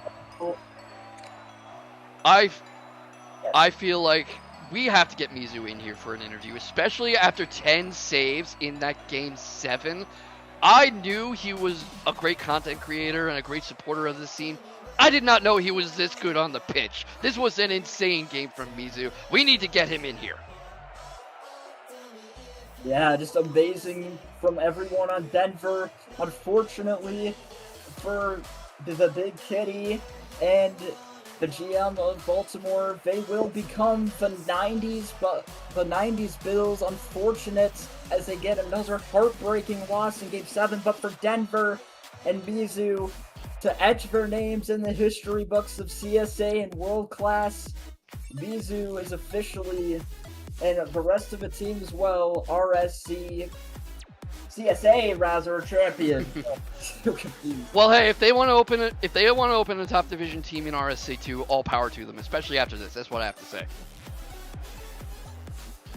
I feel like we have to get Mizu in here for an interview, especially after 10 saves in that Game 7. I knew he was a great content creator and a great supporter of the scene. I did not know he was this good on the pitch. This was an insane game from Mizu. We need to get him in here. Yeah, just amazing from everyone on Denver. Unfortunately for the Big Kitty and the GM of Baltimore, they will become the 90s, but the 90s Bills. Unfortunate as they get another heartbreaking loss in Game 7, but for Denver and Mizu to etch their names in the history books of CSA and World Class, Mizu is officially, and the rest of the team as well, CSA rather, champion. So confused. Well, hey, if they want to open a top division team in RSC2, all power to them, especially after this. That's what I have to say.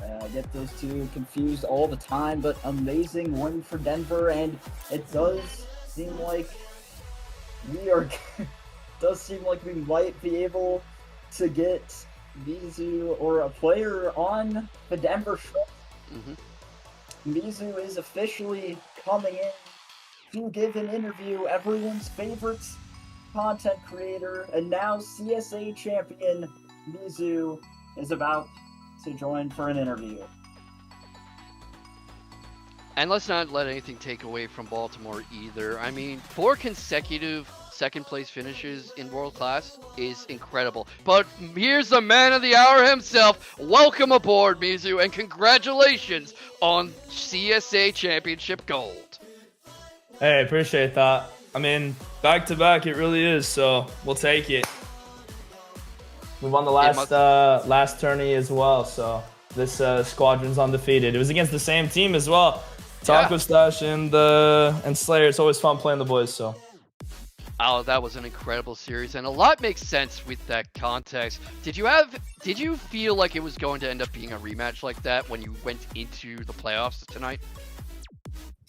I get those two confused all the time, but amazing win for Denver, and it does seem like we might be able to get Mizu or a player on the Denver show. Mizu is officially coming in to give an interview. Everyone's favorite content creator and now CSA champion Mizu is about to join for an interview. And let's not let anything take away from Baltimore either. I mean, 4 consecutive second place finishes in World Class is incredible. But here's the man of the hour himself. Welcome aboard, Mizu, and congratulations on CSA Championship Gold. Hey, appreciate that. I mean, back to back, it really is, so we'll take it. We won the last tourney as well, so this squadron's undefeated. It was against the same team as well. Taco Stash and Slayer. It's always fun playing the boys, so. Oh, that was an incredible series, and a lot makes sense with that context. Did you feel like it was going to end up being a rematch like that when you went into the playoffs tonight?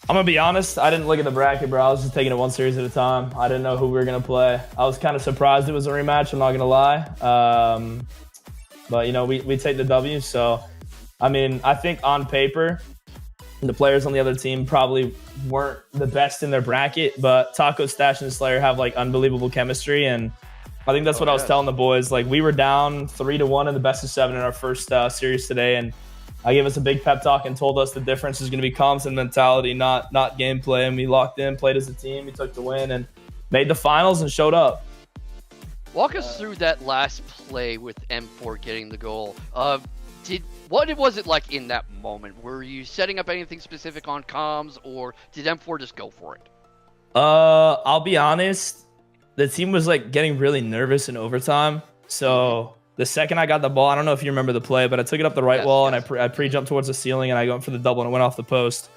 I'm gonna be honest, I didn't look at the bracket, bro. I was just taking it one series at a time. I didn't know who we were gonna play. I was kind of surprised it was a rematch, I'm not gonna lie. But you know, we take the W, so I mean, I think on paper, the players on the other team probably weren't the best in their bracket, but Taco, Stash, and Slayer have like unbelievable chemistry, and I think that's what I was telling the boys. Like, we were down 3-1 in the best of 7 in our first series today, and I gave us a big pep talk and told us the difference is going to be comms and mentality, not gameplay. And we locked in, played as a team, we took the win, and made the finals and showed up. Walk us through that last play with M4 getting the goal. What was it like in that moment? Were you setting up anything specific on comms, or did M4 just go for it? I'll be honest. The team was like getting really nervous in overtime. So the second I got the ball, I don't know if you remember the play, but I took it up the right wall and I pre-jumped towards the ceiling and I went for the double and it went off the post.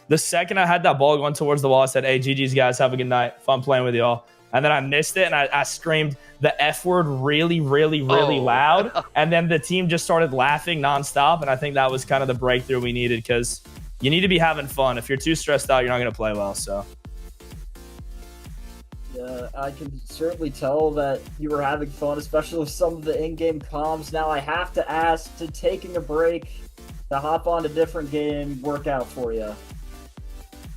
The second I had that ball going towards the wall, I said, "Hey, GG's guys, have a good night. Fun playing with y'all." And then I missed it, and I screamed the F word really, really, really loud. And then the team just started laughing nonstop, and I think that was kind of the breakthrough we needed, because you need to be having fun. If you're too stressed out, you're not going to play well. So. Yeah, I can certainly tell that you were having fun, especially with some of the in-game comms. Now I have to ask, did taking a break to hop on a different game work out for you?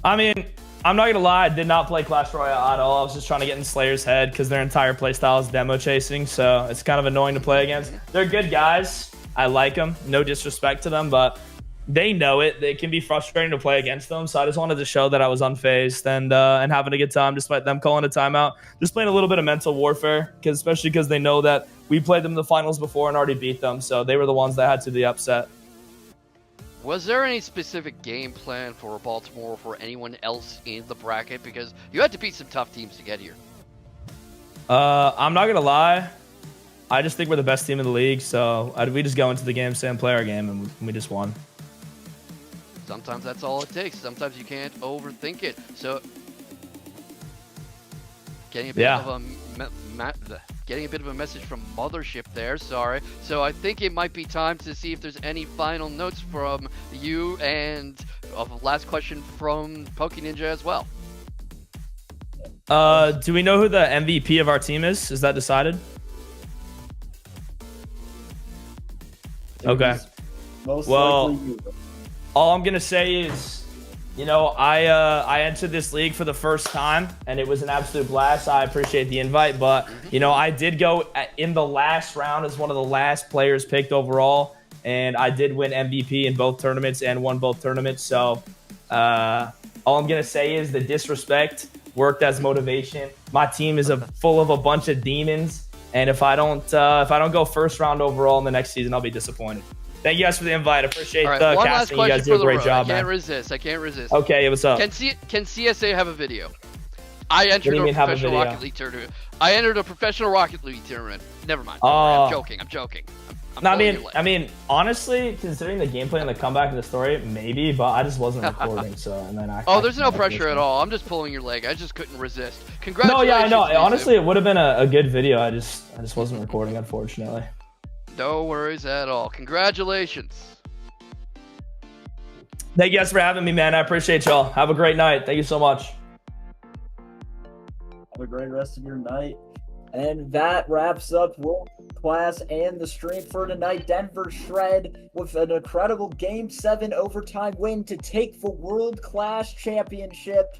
I mean, I'm not going to lie, I did not play Clash Royale at all. I was just trying to get in Slayer's head because their entire playstyle is demo chasing, so it's kind of annoying to play against. They're good guys. I like them. No disrespect to them, but they know it. It can be frustrating to play against them, so I just wanted to show that I was unfazed and having a good time despite them calling a timeout. Just playing a little bit of mental warfare, especially because they know that we played them in the finals before and already beat them, so they were the ones that had to be upset. Was there any specific game plan for Baltimore or for anyone else in the bracket? Because you had to beat some tough teams to get here. I'm not going to lie. I just think we're the best team in the league, so we just go into the game, say and play our game, and we just won. Sometimes that's all it takes. Sometimes you can't overthink it. So, getting a bit of a message from Mothership there. Sorry. So I think it might be time to see if there's any final notes from you, and a last question from Poke Ninja as well. Do we know who the MVP of our team is? Is that decided? Okay. Most likely you. All I'm gonna say is, you know, I entered this league for the first time, and it was an absolute blast. I appreciate the invite, but you know, I did go in the last round as one of the last players picked overall, and I did win MVP in both tournaments and won both tournaments. So all I'm gonna say is the disrespect worked as motivation. My team is full of a bunch of demons, and if I don't go first round overall in the next season, I'll be disappointed. Thank you guys for the invite. I appreciate the casting. You guys do a great job, man. I can't resist. Okay, what's up? Can CSA have a video? I entered a professional Rocket League tournament. Never mind. I'm joking. I mean, honestly, considering the gameplay and the comeback and the story, maybe, but I just wasn't recording, so and then there's no pressure at all. I'm just pulling your leg. I just couldn't resist. Congratulations. No, yeah, I know. Honestly, it would have been a good video. I just wasn't recording, unfortunately. No worries at all. Congratulations. Thank you guys for having me, man. I appreciate y'all. Have a great night. Thank you so much. Have a great rest of your night. And that wraps up World Class and the stream for tonight. Denver Shred with an incredible Game 7 overtime win to take the World Class Championship.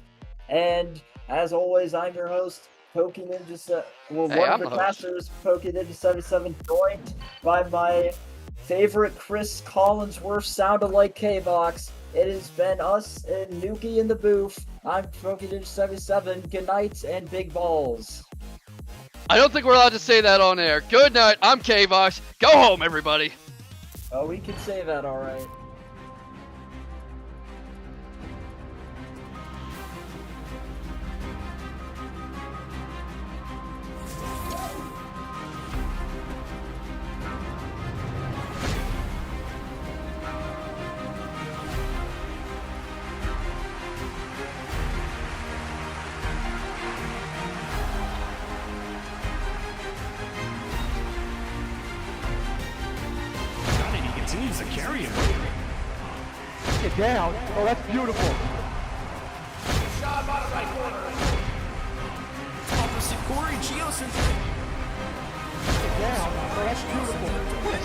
And as always, I'm your host, Poke Ninja. One of the casters, Poke Ninja 77, joined by my favorite Chris Collinsworth, sound-alike K-Box. It has been us and Nuki in the booth. I'm Poke Ninja 77. Good night and big balls. I don't think we're allowed to say that on air. Good night. I'm K-Box. Go home, everybody. Oh, we can say that, all right. down. Oh, that's beautiful. Shot bottom right corner. Opposite Corey, Geosynth. Down. Oh, that's beautiful.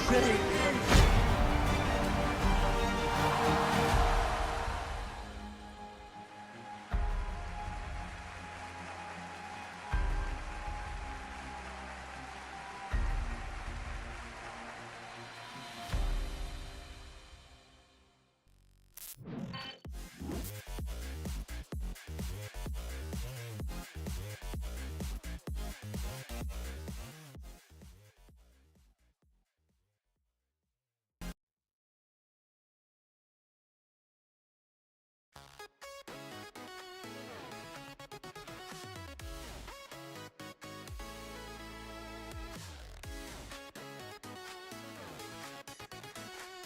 City.